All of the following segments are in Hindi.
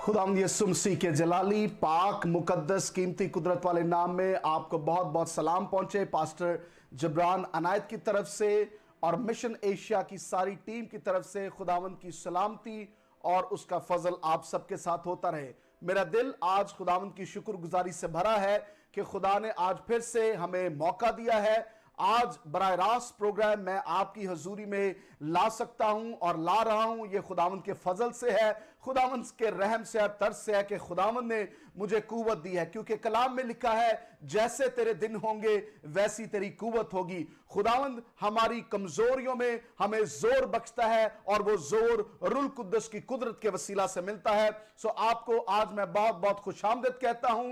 खुदावंद यीशु मसीह के जलाली पाक मुकद्दस कीमती कुदरत वाले नाम में आपको बहुत बहुत सलाम पहुंचे। पास्टर जबरान अनायत की तरफ से और मिशन एशिया की सारी टीम की तरफ से खुदावंद की सलामती और उसका फजल आप सबके साथ होता रहे। मेरा दिल आज खुदावंद की शुक्रगुजारी से भरा है कि खुदा ने आज फिर से हमें मौका दिया है। आज बराह रास्त प्रोग्राम मैं आपकी हजूरी में ला सकता हूं और ला रहा हूं, यह खुदावंद के फजल से है, खुदावंद के रहम से है, तरस से है कि खुदावंद ने मुझे कुव्वत दी है। क्योंकि कलाम में लिखा है जैसे तेरे दिन होंगे वैसी तेरी कुव्वत होगी। खुदावंद हमारी कमजोरियों में हमें जोर बख्शता है और वो जोर रूह कुद्दस की कुदरत के वसीला से मिलता है। सो आपको आज मैं बहुत बहुत खुशामदीद कहता हूं।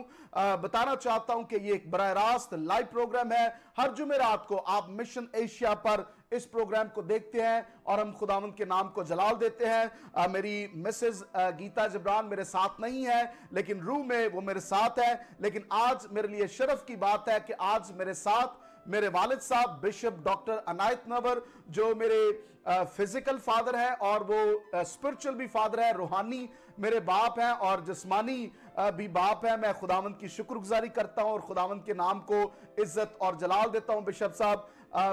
बताना चाहता हूं कि ये एक बराह रास्त लाइव प्रोग्राम है। हर जुमेरात को आप मिशन एशिया पर इस प्रोग्राम को देखते हैं और हम खुदावंद के नाम को जलाल देते हैं। मेरी मिसेज गीता जबरान मेरे साथ नहीं है, लेकिन रूह में वो मेरे साथ है। लेकिन आज मेरे लिए शर्फ की बात है कि आज मेरे साथ मेरे वालिद साहब बिशप डॉक्टर अनायत नवर, जो मेरे फिजिकल फादर है और वो स्पिरिचुअल भी फादर है, रूहानी मेरे बाप हैं और जिस्मानी भी बाप है। मैं खुदावंद की शुक्रगुजारी करता हूं और खुदावंद के नाम को इज्जत और जलाल देता हूं। बिशप साहब,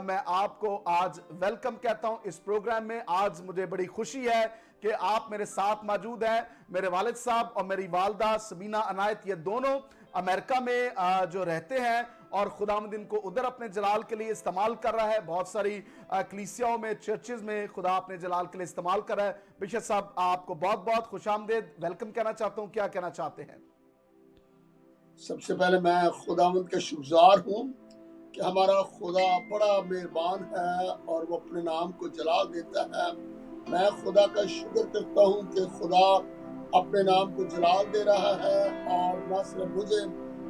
मैं आपको आज वेलकम कहता हूं इस प्रोग्राम में। आज मुझे बड़ी खुशी है कि आप मेरे साथ मौजूद हैं। मेरे वालिद साहब और मेरी वालदा सबीना अनायत, ये दोनों अमेरिका में जो रहते हैं और खुदावंद इनको उधर अपने जलाल के लिए इस्तेमाल कर रहा है। बहुत सारी कलीसियाओं में, चर्चेज में खुदा अपने जलाल के लिए इस्तेमाल कर रहा है। बिशप साहब, आपको बहुत बहुत खुशामदीद वेलकम कहना चाहता हूं। क्या कहना चाहते हैं? सबसे पहले मैं खुदावंद का शुक्रगुजार हूँ कि हमारा खुदा बड़ा मेहरबान है और वो अपने नाम को जलाल देता है। मैं खुदा का शुक्र करता हूँ कि खुदा अपने नाम को जलाल दे रहा है और न सिर्फ मुझे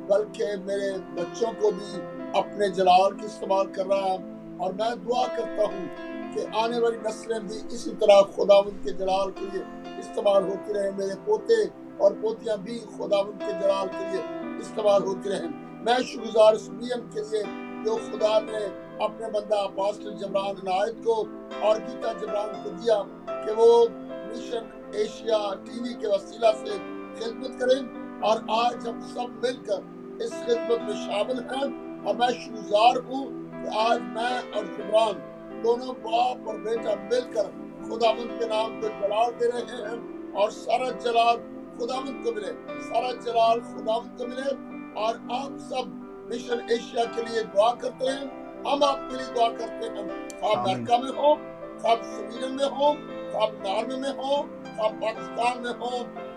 बल्कि मेरे बच्चों को भी अपने जलाल की इस्तेमाल कर रहा है। और मैं दुआ करता हूँ कि आने वाली नस्लें भी इसी तरह खुदावंद के जलाल के लिए इस्तेमाल होती रहे। मेरे पोते और पोतियां भी खुदावंद के जलाल के लिए इस्तेमाल होती रहे। मैं शुक्रगुजार इस मिशन के लिए जो खुदा ने अपने बंदा पास्टर जबरान अनायत को और गीता जबरान को दिया कि वो मिशन एशिया टीवी के वसीला से खिदमत करें। और आज हम सब मिलकर इस खिदमत में शामिल हैं और मैं शुक्रगुजार हूँ कि आज मैं और जबरान दोनों बाप और बेटा मिलकर खुदावंद के नाम को जलाल दे रहे हैं। और सारा जलाल खुदावंद को मिले, सारा जलाल खुदावंद को मिले। और आप सब मिशन एशिया के लिए दुआ करते हैं, हम आपके लिए दुआ करते हैं। आप अमेरिका में हो, आप स्वीडन में हो, आप नॉर्वे में हो, आप पाकिस्तान में हो,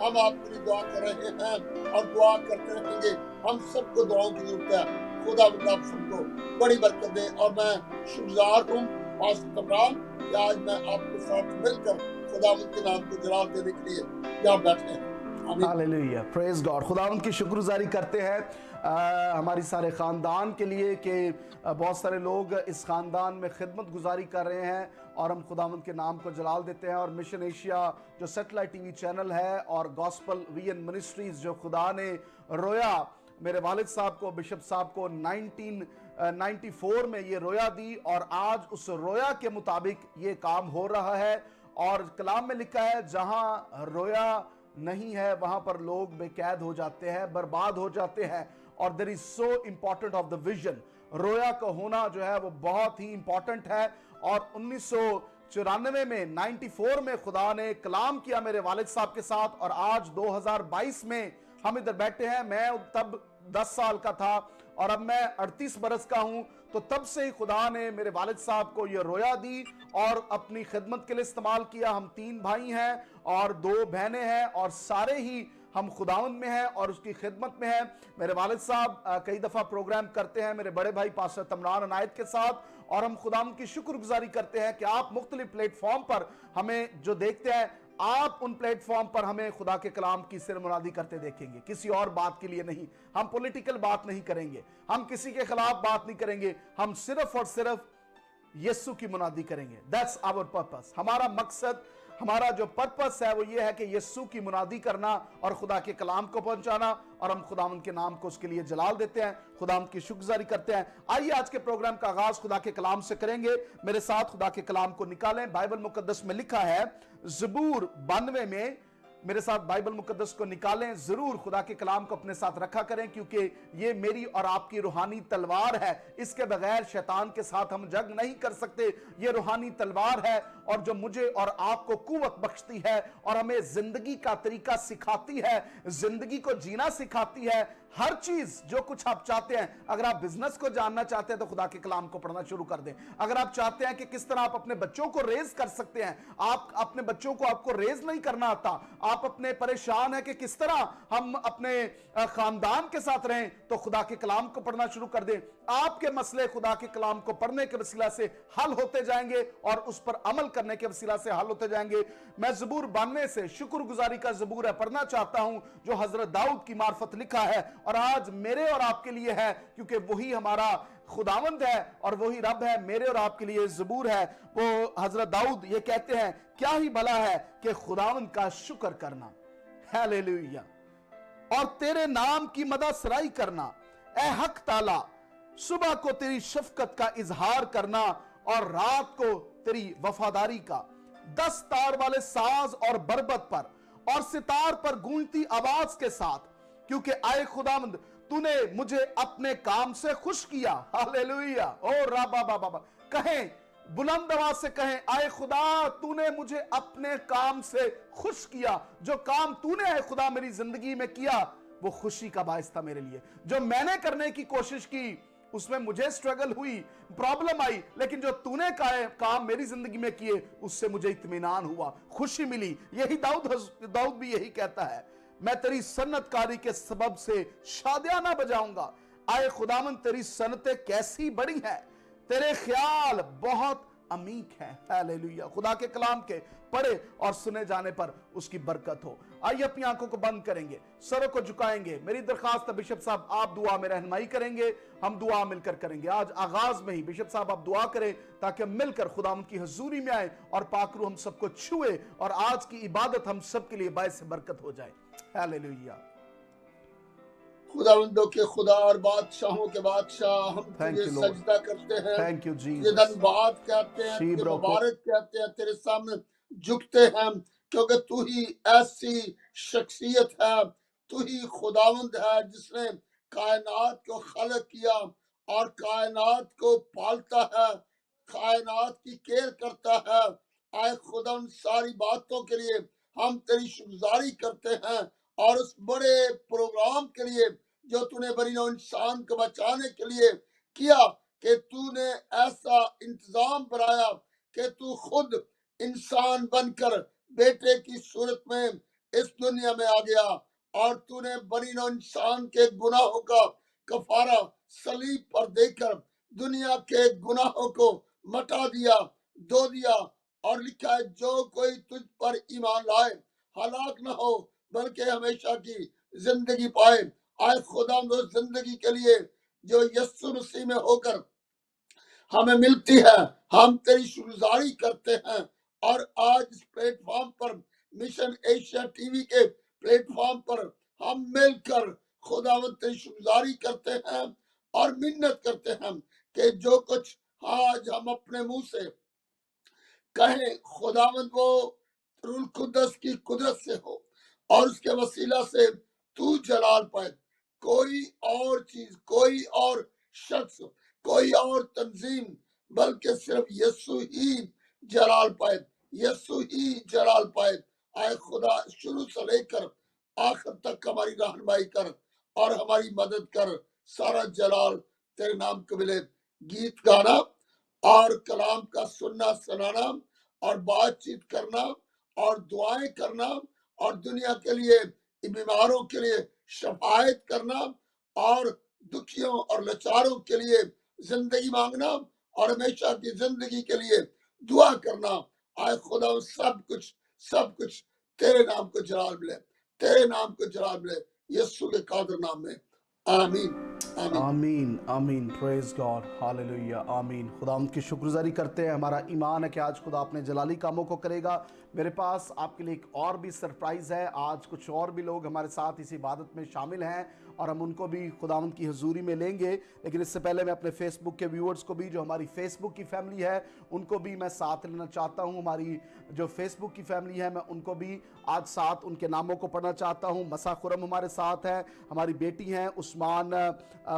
हम आपके लिए दुआ कर रहे हैं और दुआ करते रहेंगे। हम सबको दुआओं की जरूरत है। खुदा आप सबको बड़ी बरकत दे। और मैं शुक्रगुजार हूँ पास्टर जबरान कि आज मैं आपके साथ मिलकर खुदावंद के नाम को जलाल देने के लिए यहाँ बैठे हैं। Hallelujah, praise God. खुदावंद की शुक्रगुजारी करते हैं हमारी सारे ख़ानदान के लिए कि बहुत सारे लोग इस ख़ानदान में खिदमत गुजारी कर रहे हैं और हम खुदावंद के नाम को जलाल देते हैं। और मिशन एशिया जो सेटेलाइट टीवी चैनल है और गॉस्पल वीएन मिनिस्ट्रीज जो खुदा ने रोया मेरे वालिद साहब को, बिशप साहब को 1994 में ये रोया दी और आज उस रोया के मुताबिक ये काम हो रहा है। और कलाम में लिखा है जहां रोया नहीं है वहां पर लोग बेकैद हो जाते हैं, बर्बाद हो जाते हैं। और there is so important of the vision. रोया का होना जो है वो बहुत ही इंपॉर्टेंट है। और 1994 में 94 में खुदा ने कलाम किया मेरे वालिद साहब के साथ और आज 2022 में हम इधर बैठे हैं। मैं तब 10 साल का था और अब मैं 38 बरस का हूं। तो तब से ही खुदा ने मेरे वालिद साहब को ये रोया दी और अपनी खिदमत के लिए इस्तेमाल किया। हम 3 भाई हैं और 2 बहनें हैं और सारे ही हम खुदावंद में हैं और उसकी खिदमत में हैं। मेरे वालिद साहब कई दफ़ा प्रोग्राम करते हैं मेरे बड़े भाई पास्टर तमरान अनायत के साथ और हम खुदावंद की शुक्रगुजारी करते हैं कि आप मुख्तलिफ प्लेटफॉर्म पर हमें जो देखते हैं, आप उन प्लेटफॉर्म पर हमें खुदा के कलाम की सिर मुनादी करते देखेंगे, किसी और बात के लिए नहीं। हम पॉलिटिकल बात नहीं करेंगे, हम किसी के खिलाफ बात नहीं करेंगे, हम सिर्फ और सिर्फ यीशु की मुनादी करेंगे। That's our purpose. हमारा मकसद, हमारा जो पर्पस है वो ये है कि यीशु की मुनादी करना और खुदा के कलाम को पहुंचाना। और हम खुदावंद के नाम को उसके लिए जलाल देते हैं, खुदावंद की शुक्रगुजारी करते हैं। आइए आज के प्रोग्राम का आगाज खुदा के कलाम से करेंगे। मेरे साथ खुदा के कलाम को निकालें। बाइबल मुकद्दस में लिखा है ज़बूर 92 में मेरे साथ बाइबल मुकद्दस को निकालें, जरूर खुदा के कलाम को अपने साथ रखा करें, क्योंकि ये मेरी और आपकी रूहानी तलवार है। इसके बगैर शैतान के साथ हम जंग नहीं कर सकते। ये रूहानी तलवार है और जो मुझे और आपको कुव्वत बख्शती है और हमें जिंदगी का तरीका सिखाती है, जिंदगी को जीना सिखाती है। हर चीज जो कुछ आप चाहते हैं, अगर आप बिजनेस को जानना चाहते हैं तो खुदा के कलाम को पढ़ना शुरू कर दें। अगर आप चाहते हैं कि किस तरह आप अपने बच्चों को रेज कर सकते हैं, आप अपने बच्चों को आपको रेज नहीं करना आता, आप अपने परेशान है कि किस तरह हम अपने खानदान के साथ रहें, तो खुदा के कलाम को पढ़ना शुरू कर दें। आपके मसले खुदा के कलाम को पढ़ने के वसीला से हल होते जाएंगे और उस पर अमल करने के वसीला से हल होते जाएंगे। मैं ज़बूर 92 से शुक्रगुजारी का ज़बूर है पढ़ना चाहता हूं, जो हजरत दाऊद की मार्फत लिखा है और आज मेरे और आपके लिए है, क्योंकि वही हमारा खुदावंद है और वही रब है। मेरे और आपके लिए ज़बूर है। वो हजरत दाऊद ये कहते हैं, क्या ही भला है कि खुदावंद का शुक्र करना, हालेलुया, और तेरे नाम की मदसराई करना। ए हक ताला, सुबह को तेरी शफकत का इजहार करना और रात को तेरी वफादारी का। 10 तार वाले साज और बरबत पर और सितार पर गूंजती आवाज के साथ, क्योंकि आए खुदावंद तूने मुझे अपने काम से खुश किया। हालेलुया। ओ राबा बाबा कहें, बुलंद आवाज से कहें, आए खुदा तूने मुझे अपने काम से खुश किया। जो काम तूने आए खुदा मेरी जिंदगी में किया वो खुशी का बायस था मेरे लिए। जो मैंने करने की कोशिश की उसमें मुझे स्ट्रगल हुई, प्रॉब्लम आई, लेकिन जो तूने काम मेरी जिंदगी में किए उससे मुझे इत्मीनान हुआ, खुशी मिली। यही दाऊद भी यही कहता है, मैं तेरी सन्नतकारी के सबब से शादियाना बजाऊंगा। आए खुदावन तेरी सन्नतें कैसी बड़ी हैं, तेरे ख्याल बहुत अमीक है। हालेलुया। खुदा के कलाम के पढ़े और सुने जाने पर उसकी बरकत हो। आइए अपनी आंखों को बंद करेंगे, सरों को झुकाएंगे। मेरी दरखास्त है बिशप साहब आप दुआ में रहनुमाई करेंगे, हम दुआ मिलकर करेंगे। आज आगाज में ही बिशप साहब आप दुआ करें ताकि हम मिलकर खुदा की हजूरी में आए और पाक रूह हम सबको छुए और आज की इबादत हम सबके लिए बायस बरकत हो जाए। हालेलुया। खुदावंदों के खुदा और बादशाहों के बादशाह, हम Thank तुझे you, Lord. सजदा करते हैं, Thank you, तुझे Jesus. धन्यवाद कहते हैं, तुझे शीब्रो को मुबारक कहते हैं, तेरे सामने झुकते हैं, क्योंकि तू ही ऐसी शख्सियत है, तू ही खुदावंद है जिसने कायनात को खलक किया और कायनात को पालता है, कायनात की केयर करता है। आए खुदावंद, सारी बातों के लिए हम तेरी शुक्रगुजारी करते हैं और उस बड़े प्रोग्राम के लिए जो तूने बरीनो इंसान को बचाने के लिए किया, कि तूने ऐसा इंतजाम बनाया कि तू खुद इंसान बनकर बेटे की सूरत में इस दुनिया में आ गया और तूने बरीनो इंसान के गुनाहों का कफारा सलीब पर देकर दुनिया के गुनाहों को मटा दिया, धो दिया। और लिखा है, जो कोई तुझ पर ईमान लाए हलाक न हो बल्कि हमेशा की जिंदगी पाए। आए खुदा जिंदगी के लिए जो यीशु मसीह में होकर हमें मिलती है, हम तेरी शुक्रगुजारी करते हैं। और आज इस प्लेटफॉर्म पर, मिशन एशिया टीवी के प्लेटफॉर्म पर हम मिलकर खुदावंद तेरी शुक्रगुजारी करते हैं और मिन्नत करते हैं कि जो कुछ आज हम अपने मुंह से कहें, खुदावंद वो रूल कुदस की कुदरत से हो और उसके वसीला से तू जलाल पाए। कोई और चीज, कोई और शख्स, कोई और तंजीम, बल्कि सिर्फ यीशु ही जलाल पाए, यीशु ही जलाल पाए। आए खुदा, शुरू से लेकर आखिर तक हमारी रहनुमाई कर और हमारी मदद कर। सारा जलाल तेरे नाम को मिले। गीत गाना और कलाम का सुनना सुनाना और बातचीत करना और दुआएं करना और दुनिया के लिए, बीमारों के लिए शफायत करना और दुखियों और लाचारों के लिए जिंदगी मांगना और हमेशा की जिंदगी के लिए दुआ करना। आए खुदा, सब कुछ तेरे नाम को जलाल मिले, तेरे नाम को जलाल मिले, यीशु के कादर नाम में। आमीन आमीन आमीन आमीन। प्रेज गॉड, हालेलुया, आमीन। खुदा की शुक्रगुजारी करते हैं। हमारा ईमान है कि आज खुदा अपने जलाली कामों को करेगा। मेरे पास आपके लिए एक और भी सरप्राइज है। आज कुछ और भी लोग हमारे साथ इस इबादत में शामिल हैं और हम उनको भी खुदावंद की हुजूरी में लेंगे। लेकिन इससे पहले मैं अपने फेसबुक के व्यूअर्स को भी, जो हमारी फेसबुक की फैमिली है, उनको भी मैं साथ लेना चाहता हूं। हमारी जो फेसबुक की फैमिली है, मैं उनको भी आज साथ उनके नामों को पढ़ना चाहता हूं। मसा खुरम हमारे साथ है, हमारी बेटी हैं उस्मान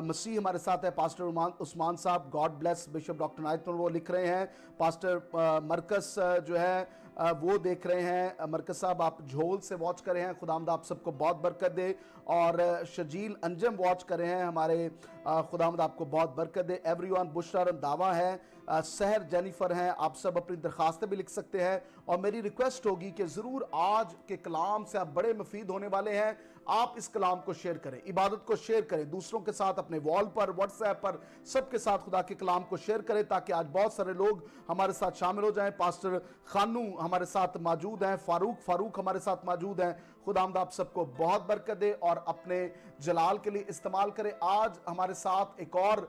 मसीह हमारे साथ है, पास्टर उस्मान साहब, God bless bishop doctor night, वो लिख रहे हैं। पास्टर मरकस जो है वो देख रहे हैं। मरकज साहब आप झोल से वॉच कर रहे हैं, खुदावंद आप सबको बहुत बरकत दे। और शजील अंजम वॉच कर रहे हैं हमारे, खुदावंद आपको बहुत बरकत दे। एवरीवन बुशरा दावा है, सहर जेनिफर हैं, आप सब अपनी दरखास्तें भी लिख सकते हैं। और मेरी रिक्वेस्ट होगी कि ज़रूर आज के कलाम से आप बड़े मुफीद होने वाले हैं। आप इस कलाम को शेयर करें, इबादत को शेयर करें दूसरों के साथ, अपने वॉल पर, व्हाट्सएप पर, सबके साथ खुदा के कलाम को शेयर करें, ताकि आज बहुत सारे लोग हमारे साथ शामिल हो जाएं। पास्टर खानू हमारे साथ मौजूद हैं, फारूक हमारे साथ मौजूद हैं। खुदावंद आप सबको बहुत बरकत दे और अपने जलाल के लिए इस्तेमाल करें। आज हमारे साथ एक और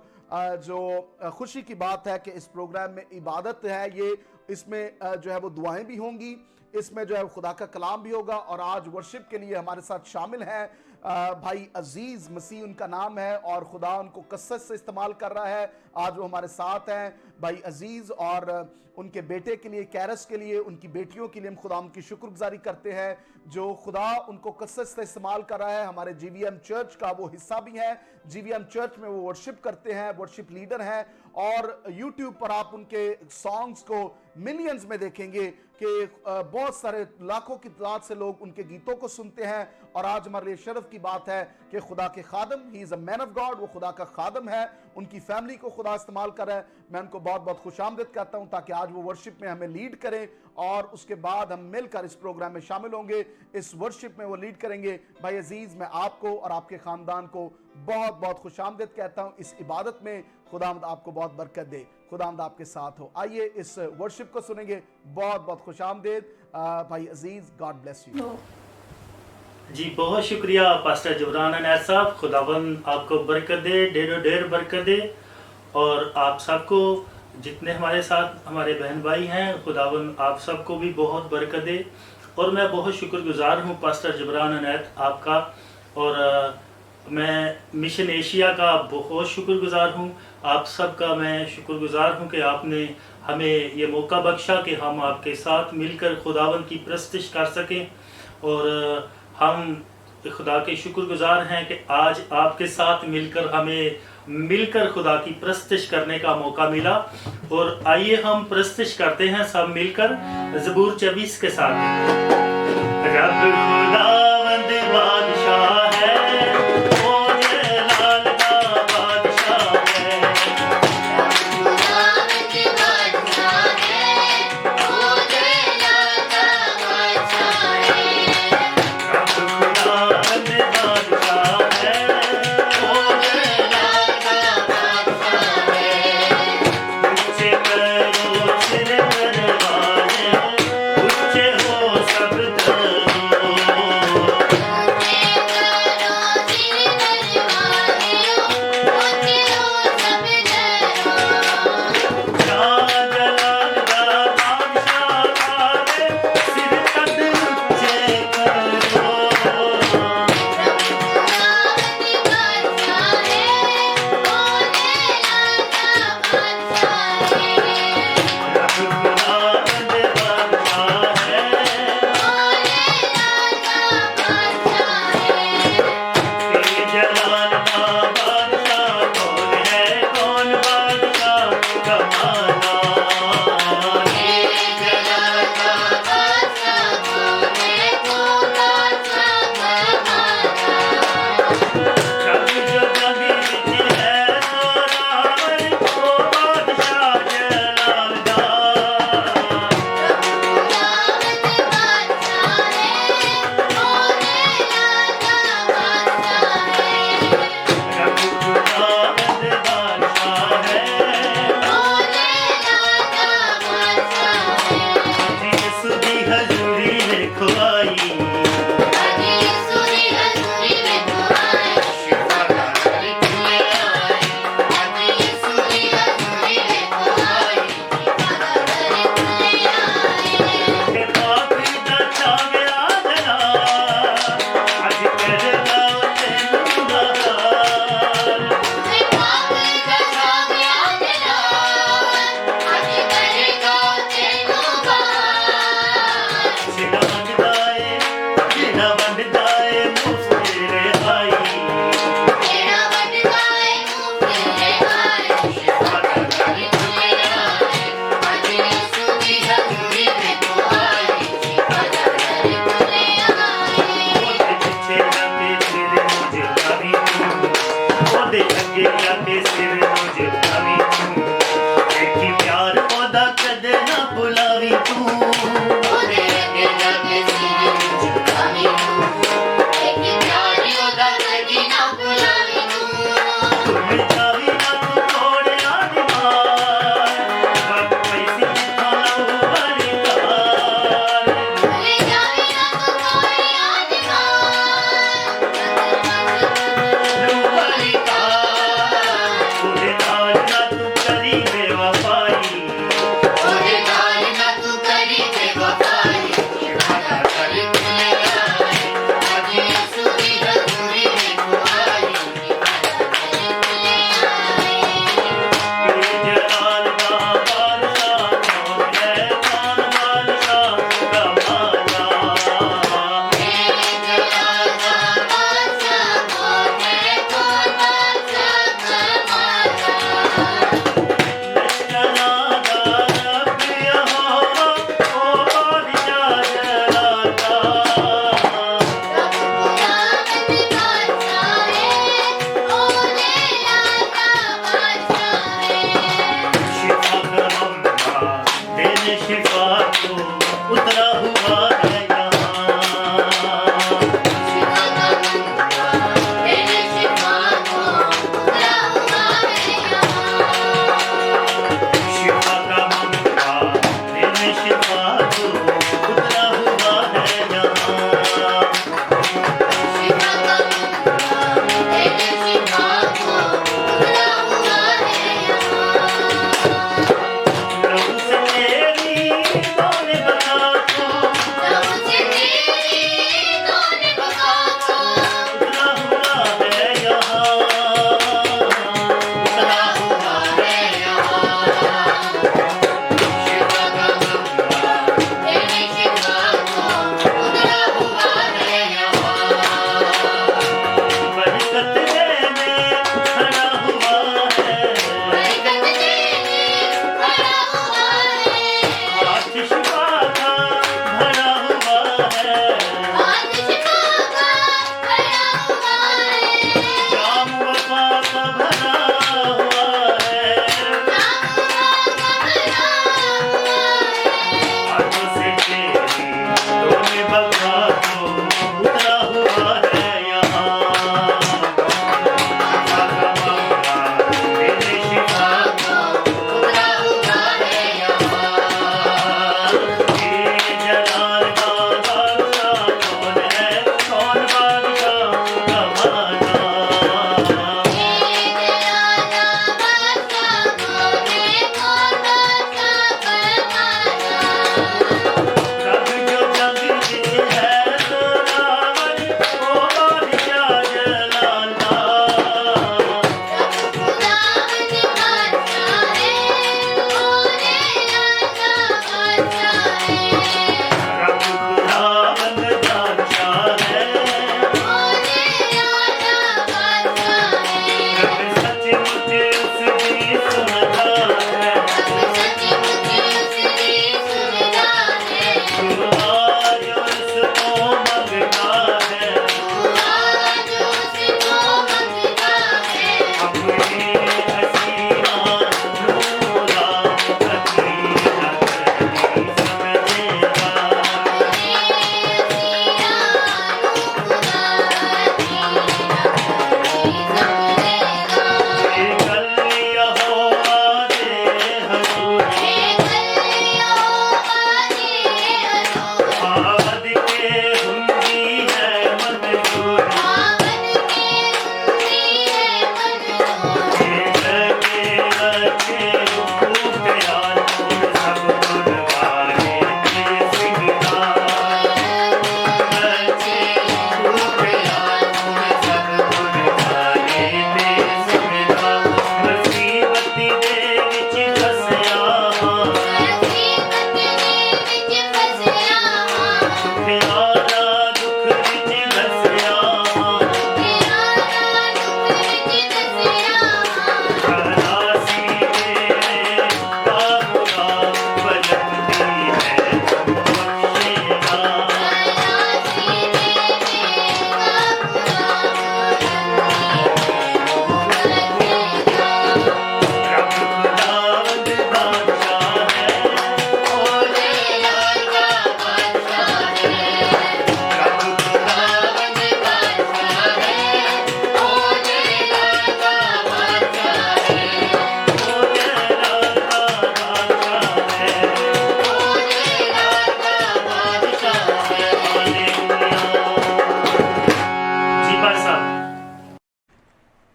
जो खुशी की बात है कि इस प्रोग्राम में इबादत है, ये इसमें जो है वो दुआएं भी होंगी, इसमें जो है खुदा का कलाम भी होगा। और आज वर्शिप के लिए हमारे साथ शामिल हैं भाई अजीज मसीह उनका नाम है, और खुदा उनको कसरत से इस्तेमाल कर रहा है। आज वो हमारे साथ हैं भाई अजीज, और उनके बेटे के लिए, कैरस के लिए, उनकी बेटियों के लिए हम खुदा उनकी शुक्रगुजारी करते हैं, जो खुदा उनको कसरत से इस्तेमाल कर रहा है। हमारे जीवीएम चर्च का वो हिस्सा भी है, जीवीएम चर्च में वो वर्शिप करते हैं, वर्शिप लीडर हैं। और यूट्यूब पर आप उनके सॉन्ग्स को मिलियंस में देखेंगे कि बहुत सारे लाखों की तादाद से लोग उनके गीतों को सुनते हैं। और आज हमारे लिए शर्फ की बात है कि खुदा के खादम, he is a man of God, वो खुदा का खादम है, उनकी फैमिली को खुदा इस्तेमाल कर रहा है। मैं उनको बहुत बहुत खुशामदीद कहता हूं, ताकि आज वो वर्शिप में हमें लीड करें और उसके बाद हम मिलकर इस प्रोग्राम में शामिल होंगे। इस वर्शिप में वो लीड करेंगे। भाई अजीज, मैं आपको और आपके खानदान को बहुत बहुत खुशामदीद कहता हूं इस इबादत में। खुदावंद आपको बहुत बरकत दे, खुदावंद आपके साथ हो। आइए इस वर्शिप को सुनेंगे। बहुत बहुत खुशामदीद भाई अजीज, गॉड ब्लेस यू। जी बहुत शुक्रिया पास्टर जबरान अनैत साहब, खुदावंद आपको बरकत दे, ढेरों ढेर बरकत दे। और आप सबको, जितने हमारे साथ हमारे बहन भाई हैं, खुदावंद आप सबको भी बहुत बरकत दे। और मैं बहुत शुक्रगुजार हूँ पास्टर जबरान अनैत आपका, और मैं मिशन एशिया का बहुत शुक्रगुजार हूँ। आप सबका मैं शुक्रगुजार हूँ कि आपने हमें ये मौका बख्शा कि हम आपके साथ मिलकर खुदावंद की प्रस्तिश कर सकें। और हम खुदा के शुक्रगुजार हैं कि आज आपके साथ मिलकर खुदा की प्रस्तिश करने का मौका मिला। और आइए हम प्रस्तिश करते हैं सब मिलकर ज़बूर 24 के साथ। रब खुदावंद बादशाह है,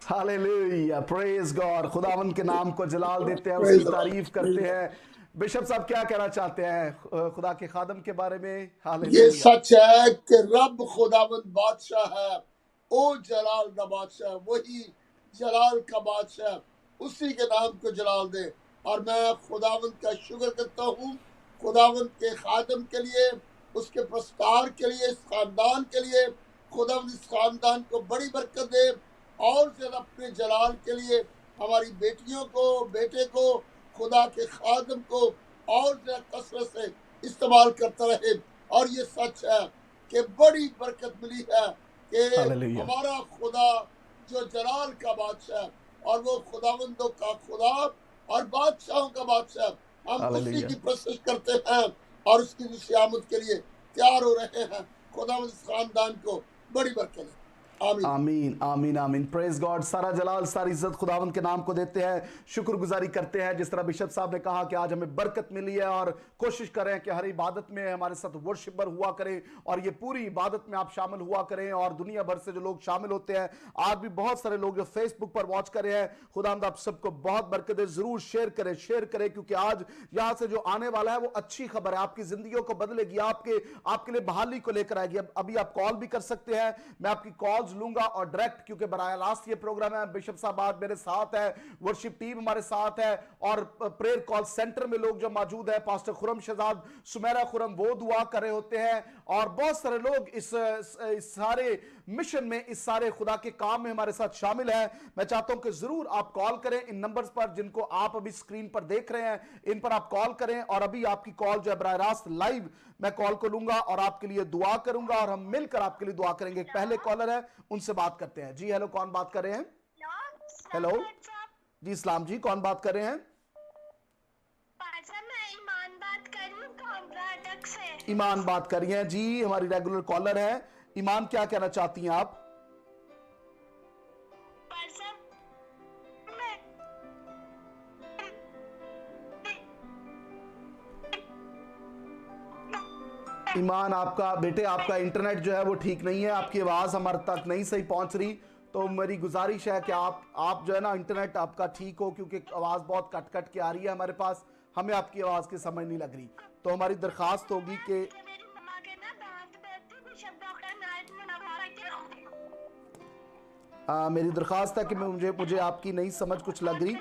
हालेलुया, प्रेज गॉड। खुदावंद के नाम को जलाल देते हैं, Praise उसकी the Lord. तारीफ करते हैं। बिशप साहब क्या कहना चाहते हैं खुदा के खादम के बारे में? ये हालेलुया। सच है कि रब खुदावंद बादशाह है, ओ जलाल का बादशाह, वही जलाल का बादशाह, उसी के नाम को जलाल दे। और मैं खुदावंद का शुक्र करता हूँ, खुदावंद के खादम के लिए, उसके प्रस्तार के लिए, इस खानदान के लिए। खुदावंद इस खानदान को बड़ी बरकत दे और ज्यादा अपने जलाल के लिए हमारी बेटियों को, बेटे को, खुदा के खादम को और ज्यादा कसरत से इस्तेमाल करता रहे। और ये सच है कि बड़ी बरकत मिली है कि हालेलुया। हमारा खुदा जो जलाल का बादशाह है, और वो खुदावंदों का खुदा और बादशाहों का बादशाह, हम उसी हालेलुया। की प्रशंसा करते हैं और उसकी निशामत के लिए तैयार हो रहे हैं। खुदावंद इस खानदान को बड़ी बरकत है। आमीन। आमीन आमीन आमीन। Praise God. सारा जलाल सारी इज्जत खुदावंद के नाम को देते हैं, शुक्रगुजारी करते हैं। जिस तरह बिशप साहब ने कहा कि आज हमें बरकत मिली है, और कोशिश करें कि हर इबादत में हमारे साथ वर्शिपर हुआ करें, और ये पूरी इबादत में आप शामिल हुआ करें। और दुनिया भर से जो लोग शामिल होते हैं, आज भी बहुत सारे लोग जो फेसबुक पर वॉच कर रहे हैं, खुदावंद आप सबको बहुत बरकत दे। जरूर शेयर करें, क्योंकि आज यहां से जो आने वाला है वो अच्छी खबर है, आपकी जिंदगियों को बदलेगी, आपके लिए बहाली को लेकर आएगी। अभी आप कॉल भी कर सकते हैं, मैं आपकी कॉल्स लूंगा और डायरेक्ट, क्योंकि बराह रास्त ये प्रोग्राम है। बिशप साहब आज मेरे साथ है, वर्शिप टीम हमारे साथ है, और प्रेयर कॉल सेंटर में लोग जो मौजूद है, पास्टर खुरम शहजाद, सुमेरा खुरम, वो दुआ कर रहे होते हैं, और बहुत सारे लोग इस सारे मिशन में, इस सारे खुदा के काम में हमारे साथ शामिल है। मैं चाहता हूं कि जरूर आप कॉल करें इन नंबर्स पर जिनको आप अभी स्क्रीन पर देख रहे हैं, इन पर आप कॉल करें। और अभी आपकी कॉल जो है बराह रास्त लाइव मैं कॉल को लूंगा और आपके लिए दुआ करूंगा, और हम मिलकर आपके लिए दुआ करेंगे। एक पहले कॉलर है, उनसे बात करते हैं। जी हेलो, कौन बात कर रहे हैं? हेलो जी, इस्लाम जी, कौन बात कर रहे हैं? मैं ईमान बात कर रही हूँ कर्नाटक से। ईमान बात कर रही हैं जी, हमारी रेगुलर कॉलर है। ईमान, क्या कहना चाहती हैं आप? ईमान, आपका इंटरनेट जो है वो ठीक नहीं है, आपकी आवाज हमारे तक नहीं सही पहुंच रही। तो मेरी गुजारिश है कि आप जो है ना, इंटरनेट आपका ठीक हो, क्योंकि आवाज बहुत कट कट के आ रही है हमारे पास, हमें आपकी आवाज की समझ नहीं लग रही। तो हमारी दरखास्त होगी कि मेरी दरखास्त है कि मुझे आपकी नहीं समझ कुछ लग रही।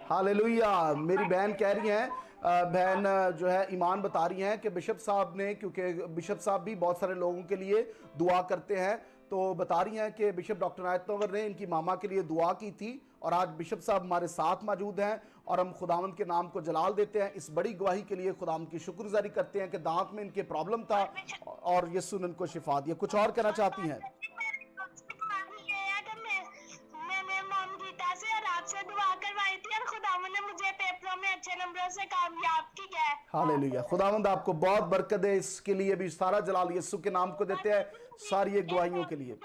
हालेलुया। मेरी बहन कह रही हैं, बहन जो है ईमान बता रही हैं कि बिशप साहब ने, क्योंकि बिशप साहब भी बहुत सारे लोगों के लिए दुआ करते हैं, तो बता रही हैं कि बिशप डॉक्टर अनायत तंवर ने इनकी मामा के लिए दुआ की थी, और आज बिशप साहब हमारे साथ मौजूद हैं, और हम खुदावंद के नाम को जलाल देते हैं। इस बड़ी गवाही के लिए खुदावंद की शुक्रगुजारी करते हैं कि दांत में इनके प्रॉब्लम था और यीशु ने इनको शिफा दिया। कुछ और कहना चाहती हैं? हालेलुया। खुदावंद आपको बहुत बरकत दे, इसके लिए भी सारा जलाल यीशु के नाम को देते हैं, सारी ये गवाहियों के लिए।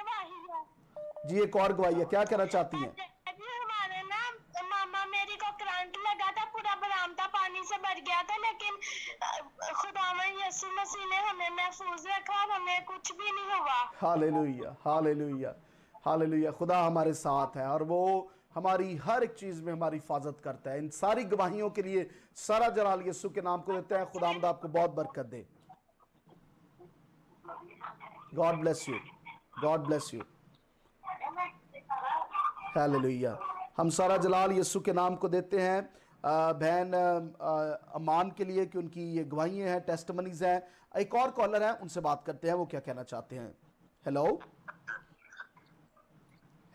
जी, एक और गवाही है, क्या कहना चाहती हैं? हमारे ना मामा मेरी को करंट लगा था, पूरा बरामदा पानी से भर गया था, लेकिन खुदावंद यीशु मसीह ने हमें महफूज रखा और हमें कुछ भी नहीं हुआ। Hallelujah hallelujah hallelujah. खुदा हमारे साथ है और वो हमारी हर एक चीज में हमारी हिफाजत करता है। इन सारी गवाहियों के लिए सारा जलाल यीशु के नाम को देते हैं। खुदावंद आपको बहुत बरकत दे। God bless you, God bless you. Hallelujah. हम सारा जलाल यीशु के नाम को देते हैं बहन अमान के लिए कि उनकी ये गवाहियां हैं, टेस्टमनीज हैं। एक और कॉलर है, उनसे बात करते हैं, वो क्या कहना चाहते हैं। हेलो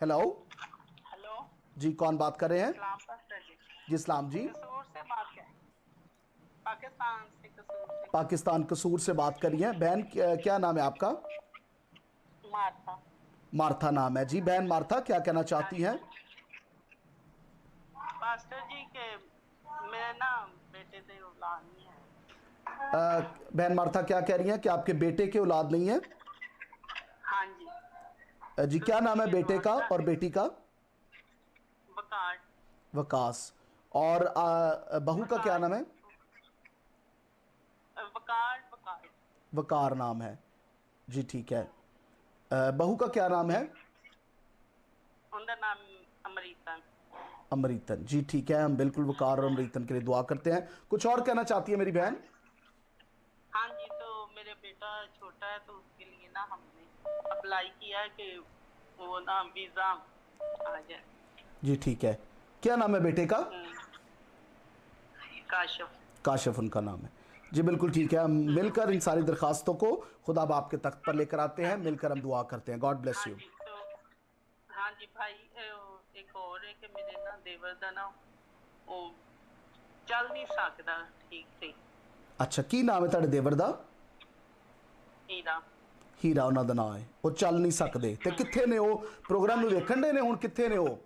हेलो जी, कौन बात कर रहे हैं? जी इस्लाम जी, पाकिस्तान कसूर से बात कर रही हैं। बहन क्या नाम है आपका? मार्था। मार्था नाम है जी। बहन मार्था, क्या कहना चाहती हैं? पास्टर जी के मेरे ना बेटे से औलाद नहीं है। बहन मार्था क्या कह रही हैं कि आपके बेटे के औलाद नहीं है? हाँ जी। जी, क्या नाम है बेटे का और बेटी का? वकास। वकास। और बहू का क्या नाम है? वकार वकार वकार नाम है जी, ठीक है। बहू का क्या नाम है? उनका नाम अमृतन। अमृतन जी, ठीक है। हम बिल्कुल वकार और अमृतन के लिए दुआ करते हैं। कुछ और कहना चाहती है मेरी बहन? हाँ जी, तो मेरे बेटा छोटा है तो उसके लिए ना हमने अप्लाई किया है कि वो ना वीजा आ जाए। जी, ठीक है। क्या नाम है बेटे का? काशिफ। काशिफ उनका नाम है जी, बिल्कुल ठीक है। हम मिलकर इन सारी दरखास्तों को खुदा बाप के तख्त पर लेकर आते हैं, मिलकर हम दुआ करते हैं। गॉड ब्लेस हाँ यू। जी, तो हाँ जी भाई, एक और है कि मेरे ना देवर दा ना वो चल नहीं सकता ठीक से। अच्छा, की नाम है ਤੁਹਾਡੇ ਦੇਵਰ ਦਾ? हीरा। ਹੀਰਾ ਉਹਨਾਂ ਦਾ ਨਾਮ ਹੈ। ਉਹ ਚੱਲ ਨਹੀਂ ਸਕਦੇ ਤੇ ਕਿੱਥੇ ਨੇ ਉਹ? ਪ੍ਰੋਗਰਾਮ ਨੂੰ ਵੇਖਣ ਦੇ ਨੇ ਹੁਣ? ਕਿੱਥੇ ਨੇ ਉਹ?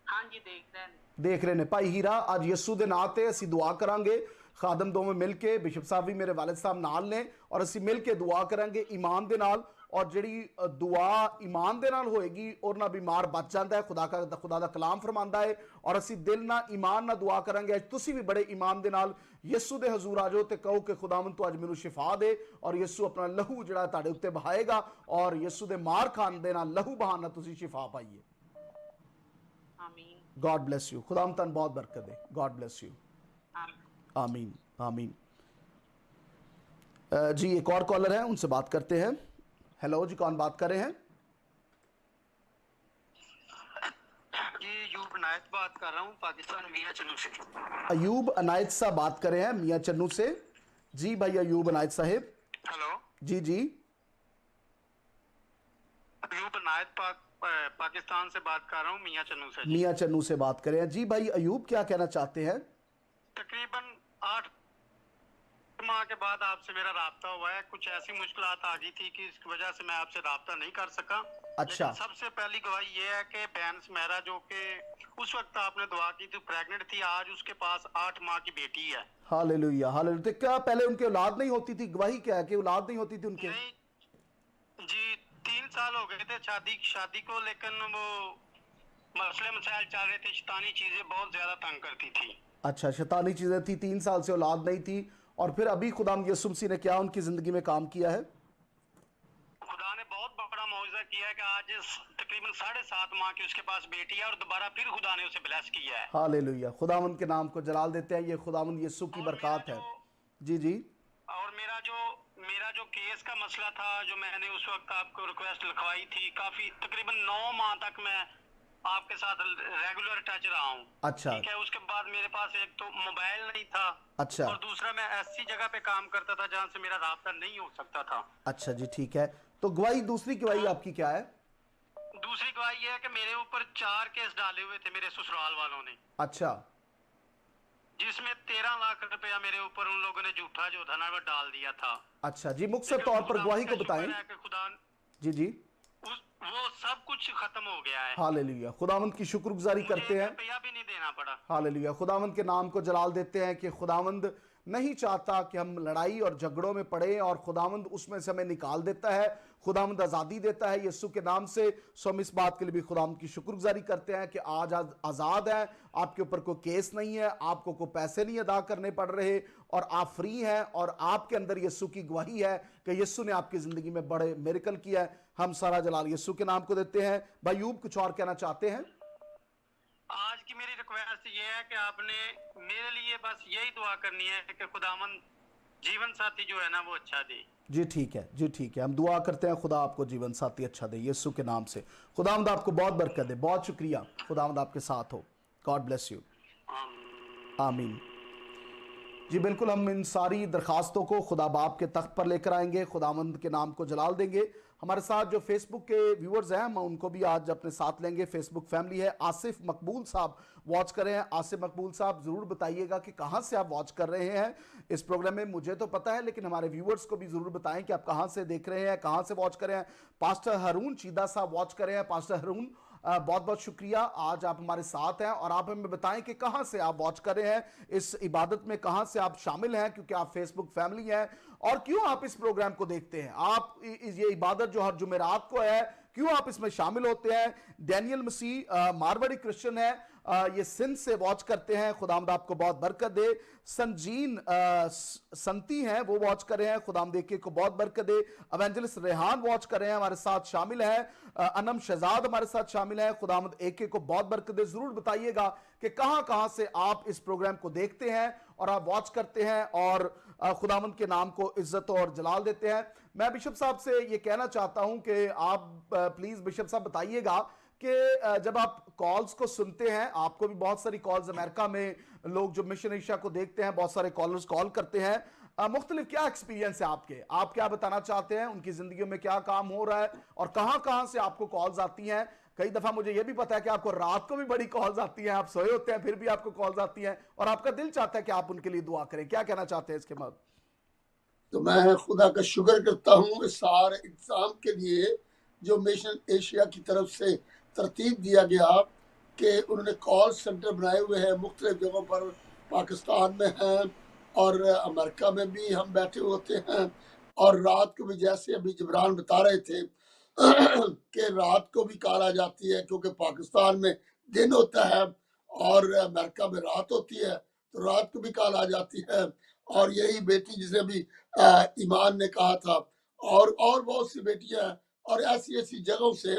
हाँ जी, देख रहे हैं। ਦੇਖ ਰਹੇ ਨੇ। ਭਾਈ ਹੀਰਾ, ਅੱਜ ਯਿਸੂ ਦੇ ਨਾਂ ਤੇ ਅਸੀਂ ਦੁਆ ਕਰਾਂਗੇ। ਖਾਦਮ ਦੋਵੇਂ ਮਿਲ ਕੇ, ਬਿਸ਼ਪ ਸਾਹਿਬ ਵੀ ਮੇਰੇ ਵਾਲਿਦ ਸਾਹਿਬ ਨਾਲ ਨੇ, ਔਰ ਅਸੀਂ ਮਿਲ ਕੇ ਦੁਆ ਕਰਾਂਗੇ ਈਮਾਨ ਦੇ ਨਾਲ। ਔਰ ਜਿਹੜੀ ਦੁਆ ਈਮਾਨ ਦੇ ਨਾਲ ਹੋਏਗੀ ਉਹਦੇ ਨਾਲ ਬਿਮਾਰ ਬਚ ਜਾਂਦਾ ਹੈ। ਖੁਦਾ ਦਾ ਕਲਾਮ ਫਰਮਾਂਦਾ ਹੈ। ਔਰ ਅਸੀਂ ਦਿਲ ਨਾਲ ਈਮਾਨ ਨਾਲ ਦੁਆ ਕਰਾਂਗੇ। ਅੱਜ ਤੁਸੀਂ ਵੀ ਬੜੇ ਈਮਾਨ ਦੇ ਨਾਲ ਯਿਸੂ ਦੇ ਹਜ਼ੂਰ ਆ ਜਾਓ ਤੇ ਕਹੋ ਕਿ ਖੁਦਾਵੰਦ ਤੂੰ ਅੱਜ ਮੈਨੂੰ ਸ਼ਿਫਾ ਦੇ, ਔਰ ਯਿਸੂ ਆਪਣਾ ਲਹੂ ਜਿਹੜਾ ਤੁਹਾਡੇ ਉੱਤੇ ਬਹਾਏਗਾ, ਔਰ ਯਿਸੂ ਦੇ ਮਾਰ ਖਾਣ ਦੇ ਨਾਲ, ਲਹੂ ਬਹਾਨ ਨਾਲ ਤੁਸੀਂ ਸ਼ਿਫਾ ਪਾਈਏ। आमीन। God bless you. खुदाम तन बहुत बरकत दे। God bless you. आमीन आमीन। जी, एक और कॉलर है, उनसे बात करते हैं। हेलो जी, कौन बात कर रहे हैं? जी, अयूब अनायत बात कर रहा हूँ, पाकिस्तान, मियाँ चन्नू से। अयूब अनायत साहब बात कर रहे हैं मियाँ चन्नू से। जी भाई अयूब अनायत साहेब। हेलो, जी जी, अयूब अनायत पाकिस्तान से बात कर रहा हूँ, मियाँ चन्नू से। मियाँ चन्नू से बात कर रहे हैं। जी भाई अयूब, क्या कहना चाहते हैं? तकरीबन 8 माह के बाद आपसे मेरा राब्ता हुआ है। कुछ ऐसी मुश्किलात आ गई थी कि इसकी वजह से मैं आपसे राब्ता नहीं कर सका। अच्छा। लेकिन सबसे पहली गवाही ये है कि बहन सुमेरा, जो कि उस वक्त आपने दुआ की थी, प्रेग्नेंट थी, आज उसके पास 8 माह की बेटी है। Hallelujah hallelujah. तो क्या पहले उनके औलाद नहीं होती थी? गवाही क्या है कि औलाद नहीं होती थी उनके? नहीं जी, 3 साल हो गए थे शादी को, लेकिन वो मसले मसाइल चल रहे थे। शैतानी चीजें बहुत ज्यादा तंग करती थी। अच्छा, शैतानी चीजें थी, 3 साल से औलाद नहीं थी। और फिर अभी खुदाम यीशु मसीह ने क्या उनकी जिंदगी में काम किया है? खुदा ने बहुत बड़ा मौजूदा किया है कि आज तकरीबन 7.5 माह की उसके पास बेटी है और दोबारा फिर खुदा ने उसे ब्लेस किया है। हालेलुया। खुदावंद के नाम को जलाल देते हैं। ये खुदावंद यीशु की बरकत है। जी जी। और मेरा जो केस का मसला था, जो मैंने उस वक्त आपको रिक्वेस्ट लिखवाई थी, काफी तकरीबन 9 माह तक मैं आपके साथ रेगुलर टच रहा हूँ। अच्छा। ठीक है। उसके बाद मेरे पास एक तो मोबाइल नहीं था। अच्छा। और दूसरा, मैं ऐसी जगह पे काम करता था जहाँ से मेरा राब्ता नहीं हो सकता था। अच्छा जी, ठीक है। तो गवाही, दूसरी गवाही आपकी क्या है? दूसरी गवाही ये है कि मेरे ऊपर 4 केस डाले हुए थे मेरे ससुराल वालों ने। अच्छा। जिसमें 13 लाख रुपया मेरे ऊपर उन लोगों ने झूठा जो था ना वो डाल दिया था। अच्छा जी, मुख्तसर तौर पर गवाही को बताएं। खुदा जी जी। वो सब कुछ खत्म हो गया है। हालेलुया। खुदावंद की शुक्रगुजारी करते हैं। रुपया भी नहीं देना पड़ा। हालेलुया। खुदावंद के नाम को जलाल देते हैं कि खुदावंद नहीं चाहता कि हम लड़ाई और झगड़ों में पड़े, और खुदावंद उसमें से हमें निकाल देता है। खुदावंद आज़ादी देता है यीशु के नाम से। सो हम इस बात के लिए भी खुदावंद की शुक्रगुजारी करते हैं कि आज आज़ाद है। आपके ऊपर कोई केस नहीं है, आपको कोई पैसे नहीं अदा करने पड़ रहे, और आप फ्री हैं। और आपके अंदर यीशु की गवाही है कि यीशु ने आपकी ज़िंदगी में बड़े मिरेकल किया है। हम सारा जलाल यीशु के नाम को देते हैं। भाई यूब, कुछ और कहना चाहते हैं? आज की मेरी रिक्वेस्ट ये है कि आपने मेरे लिए बस यही दुआ करनी है कि खुदावन जीवन साथी जो है ना वो अच्छा दे। जी ठीक है, जी ठीक है। हम दुआ करते हैं खुदा आपको जीवन साथी अच्छा दे यीशु के नाम से। खुदावंद आपको बहुत बरकत दे। बहुत शुक्रिया। खुदावंद आपके साथ हो। God bless you. आमीन। जी बिल्कुल, हम इन सारी दरखास्तों को खुदा बाप के तख्त पर लेकर आएंगे, खुदावंद के नाम को जलाल देंगे। हमारे साथ जो फेसबुक के व्यूअर्स हैं, हम उनको भी आज अपने साथ लेंगे। फेसबुक फैमिली है। आसिफ मकबूल साहब वॉच कर रहे हैं। आसिफ मकबूल साहब, ज़रूर बताइएगा कि कहाँ से आप वॉच कर रहे हैं इस प्रोग्राम में। मुझे तो पता है, लेकिन हमारे व्यूअर्स को भी ज़रूर बताएं कि आप कहाँ से देख रहे हैं, कहाँ से वॉच कर रहे हैं। पास्टर रून चीदा साहब वॉच कर रहे हैं। पास्टर रून, बहुत बहुत शुक्रिया, आज आप हमारे साथ हैं, और आप हमें बताएं कि कहां से आप वॉच कर रहे हैं इस इबादत में, कहां से आप शामिल हैं, क्योंकि आप फेसबुक फैमिली हैं, और क्यों आप इस प्रोग्राम को देखते हैं। आप ये इबादत जो हर जुमेरात को है, क्यों आप इसमें शामिल होते हैं। डैनियल मसीह मारवाड़ी क्रिश्चियन है, ये सिंध से वॉच करते हैं, खुदावंद आपको बहुत बरकत दे। संजीन संती हैं, वो वॉच कर रहे हैं, खुदावंद एके को बहुत बरकत दे। एवेंजलिस्ट रेहान वॉच कर रहे हैं, हमारे साथ शामिल है। अनम शहजाद हमारे साथ शामिल है, खुदावंद एके को बहुत बरकत दे। जरूर बताइएगा कि कहां कहां से आप इस प्रोग्राम को देखते हैं और आप वॉच करते हैं और खुदावंद के नाम को इज्जत और जलाल देते हैं। मैं बिशप साहब से ये कहना चाहता हूं कि आप प्लीज बिशप साहब बताइएगा कि जब आप कॉल्स को सुनते हैं, आपको भी बहुत सारी कॉल्स अमेरिका में लोग जो मिशन एशिया को देखते हैं, बहुत सारे कॉलर्स कॉल करते हैं, मुख्तलिफ क्या एक्सपीरियंस है आपके, आप क्या बताना चाहते हैं, उनकी जिंदगी में क्या काम हो रहा है और कहां कहां से आपको कॉल्स आती हैं। कई दफा मुझे यह भी पता है कि आपको रात को भी बड़ी कॉल्स आती हैं, आप सोए होते हैं फिर भी आपको कॉल्स आती हैं और आपका दिल चाहता है कि आप उनके लिए दुआ करें। क्या कहना चाहते हैं इसके बाद? तो मैं खुदा का शुक्र करता हूँ इस सारे इंतजाम के लिए जो मिशन एशिया की तरफ से तरतीब दिया गया कि उन्होंने कॉल सेंटर बनाए हुए हैं मुख्तलिफ जगहों पर, पाकिस्तान में हैं और अमेरिका में भी हम बैठे होते हैं। और रात को भी, जैसे अभी जबरान बता रहे थे कि रात को भी कॉल आ जाती है, क्योंकि पाकिस्तान में दिन होता है और अमेरिका में रात होती है, तो रात को भी कॉल आ जाती है। और यही बेटी जिसे अभी ईमान ने कहा था, और बहुत सी बेटियां हैं, और ऐसी ऐसी जगहों से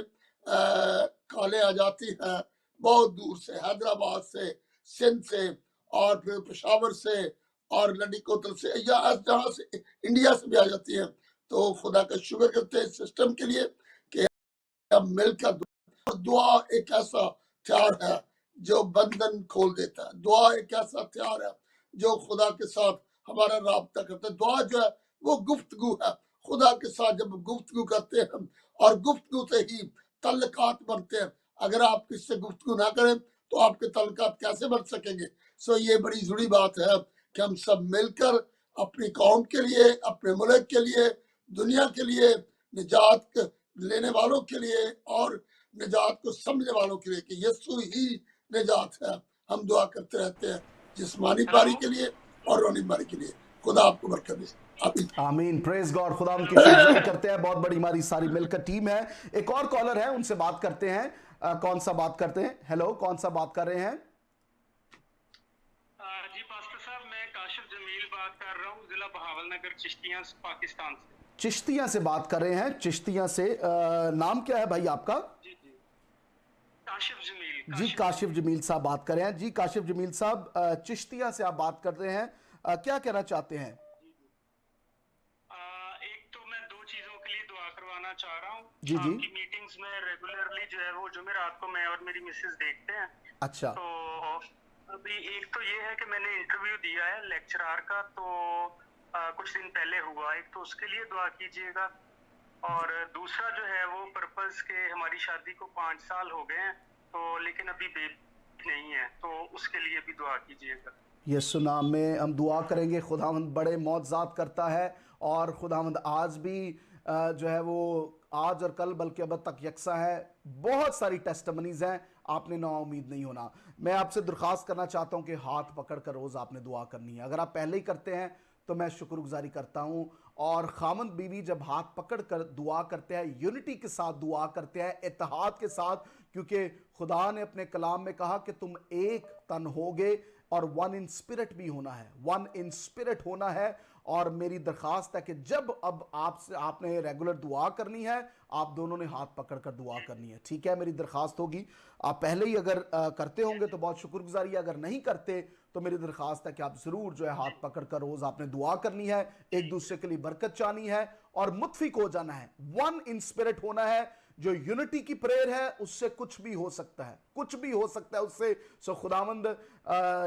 कॉलें आ जाती हैं, बहुत दूर से, हैदराबाद से, सिंध से, और फिर पेशावर से और लंडी कोतल से, या जहाँ से इंडिया से भी आ जाती हैं। तो खुदा का शुक्र करते हैं इस सिस्टम के लिए कि हम मिलकर दुआ एक ऐसा हथियार है जो बंधन खोल देता है। दुआ एक ऐसा हथियार है जो खुदा के साथ हमारा राब्ता करता है। दुआ जो है वो गुफ्तगू है खुदा के साथ। जब गुफ्तगू करते हैं और गुफ्तगू से ही तल्लकात बनते हैं, अगर आप किससे गुफ्तगू ना करें तो आपके तल्लकात कैसे बन सकेंगे? सो ये बड़ी जरूरी बात है कि हम सब मिलकर अपनी कौम के लिए, अपने मुल्क के लिए, दुनिया के लिए, निजात लेने वालों के लिए और निजात को समझने वालों के लिए कि यीशु ही निजात है। हम दुआ करते रहते हैं जिस्मानी बारी के लिए और रोनी बारी के लिए। खुदा आपको बरकत दे। आमीन, प्रेज गॉड। खुदा उनकी शुक्रिया करते हैं, बहुत बड़ी हमारी सारी मिलकर टीम है। एक और कॉलर है, उनसे बात करते हैं। कौन सा बात करते हैं? हेलो, कौन सा बात कर रहे हैं? जी पास्टर साहब, मैं काशिफ जमील बात कर रहा हूँ, जिला बहावलनगर, चिश्तियाँ, पाकिस्तान से। चिश्तियाँ से बात कर रहे हैं, चिश्तियाँ से। नाम क्या है भाई आपका? जी काशिफ जमील। जी काशिफ जमील साहब बात कर रहे हैं। जी काशिफ जमील साहब, चिश्तियाँ से आप बात कर रहे हैं, क्या कहना चाहते हैं? एक तो मैं दो चीजों के लिए दुआ करवाना चाह रहा हूँ। जी जी। आपकी मीटिंग्स में रेगुलरली जो है वो जुमेरात को मैं और मेरी मिसेस देखते हैं। अच्छा। तो अभी एक तो ये है कि मैंने इंटरव्यू दिया है लेक्चरर का, तो कुछ दिन पहले हुआ, एक तो उसके लिए दुआ कीजिएगा। और दूसरा जो है वो पर्पस के हमारी शादी को 5 साल हो गए हैं, तो लेकिन अभी बेबी नहीं है, तो उसके लिए भी दुआ कीजिएगा। यीशु नाम में हम दुआ करेंगे। खुदावंद बड़े मौजज़ात करता है और खुदावंद आज भी जो है वो आज और कल बल्कि अब तक यकसा है। बहुत सारी टेस्टमनीज हैं, आपने ना उम्मीद नहीं होना। मैं आपसे दरख्वास्त करना चाहता हूं कि हाथ पकड़ कर रोज़ आपने दुआ करनी है। अगर आप पहले ही करते हैं तो मैं शुक्रगुजारी करता हूं। और खामद बीवी जब हाथ पकड़ कर दुआ करते हैं, यूनिटी के साथ दुआ करते हैं, इत्तेहाद के साथ, क्योंकि खुदा ने अपने कलाम में कहा कि तुम एक तन होगे और वन इन स्पिरिट भी होना है, वन इन स्पिरिट होना है। और मेरी दरख्वास्त है कि जब अब आपसे आपने रेगुलर दुआ करनी है, आप दोनों ने हाथ पकड़कर दुआ करनी है, ठीक है? मेरी दरख्वास्त होगी। आप पहले ही अगर करते होंगे तो बहुत शुक्रगुजारी है, अगर नहीं करते तो मेरी दरख्वास्त है कि आप जरूर जो है हाथ पकड़कर रोज आपने दुआ करनी है, एक दूसरे के लिए बरकत चाहनी है और मुत्फिक हो जाना है, वन इन स्पिरिट होना है। जो यूनिटी की प्रेयर है उससे कुछ भी हो सकता है, कुछ भी हो सकता है उससे। सो खुदावंद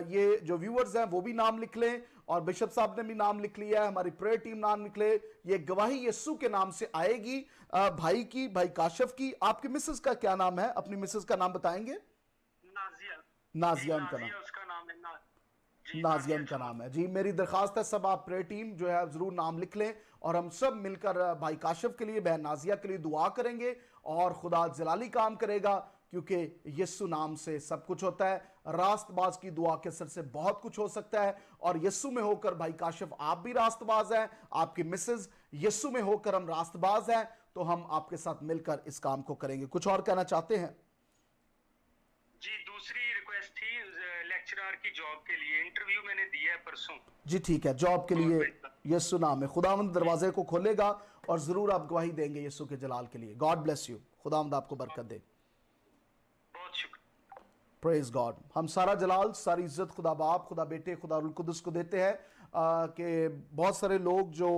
ये जो व्यूअर्स हैं वो भी नाम लिख लें और बिशप साहब ने भी नाम लिख लिया है, हमारी प्रेयर टीम नाम लिख ले। ये गवाही यीशु के नाम से आएगी। भाई की, भाई काशिफ की। आपकी मिसेस का क्या नाम है? अपनी मिसेस का नाम बताएंगे? नाजिया। नाजिया उनका नाम, उसका नाम है नाजिया उनका नाम है। जी मेरी दरखास्त है सब आप प्रेयर टीम जो है जरूर नाम लिख लें और हम सब मिलकर भाई काशिफ के लिए, बहन नाजिया के लिए दुआ करेंगे और खुदा जलाली काम करेगा, क्योंकि यीशु नाम से सब कुछ होता है। रास्तबाज की दुआ के असर से बहुत कुछ हो सकता है और यीशु में होकर भाई काशिफ आप भी रास्तबाज हैं, आपकी मिसेज यीशु में होकर हम रास्तबाज हैं, तो हम आपके साथ मिलकर इस काम को करेंगे। कुछ और कहना चाहते हैं? जी दूसरी रिक्वेस्ट लेक्चरर की जॉब के लिए इंटरव्यू मैंने दिया है परसों। जी ठीक है, जॉब के लिए यीशु नाम में खुदावंद दरवाजे को खोलेगा और जरूर आप गवाही देंगे यीशु के जलाल के लिए। गॉड ब्लेस यू, खुदावंद आपको बरकत दे। बहुत शुक्रिया। Praise God. हम सारा जलाल सारी इज्जत खुदा बाप, खुदा बेटे, खुदा रुल कुदस को देते हैं कि बहुत सारे लोग जो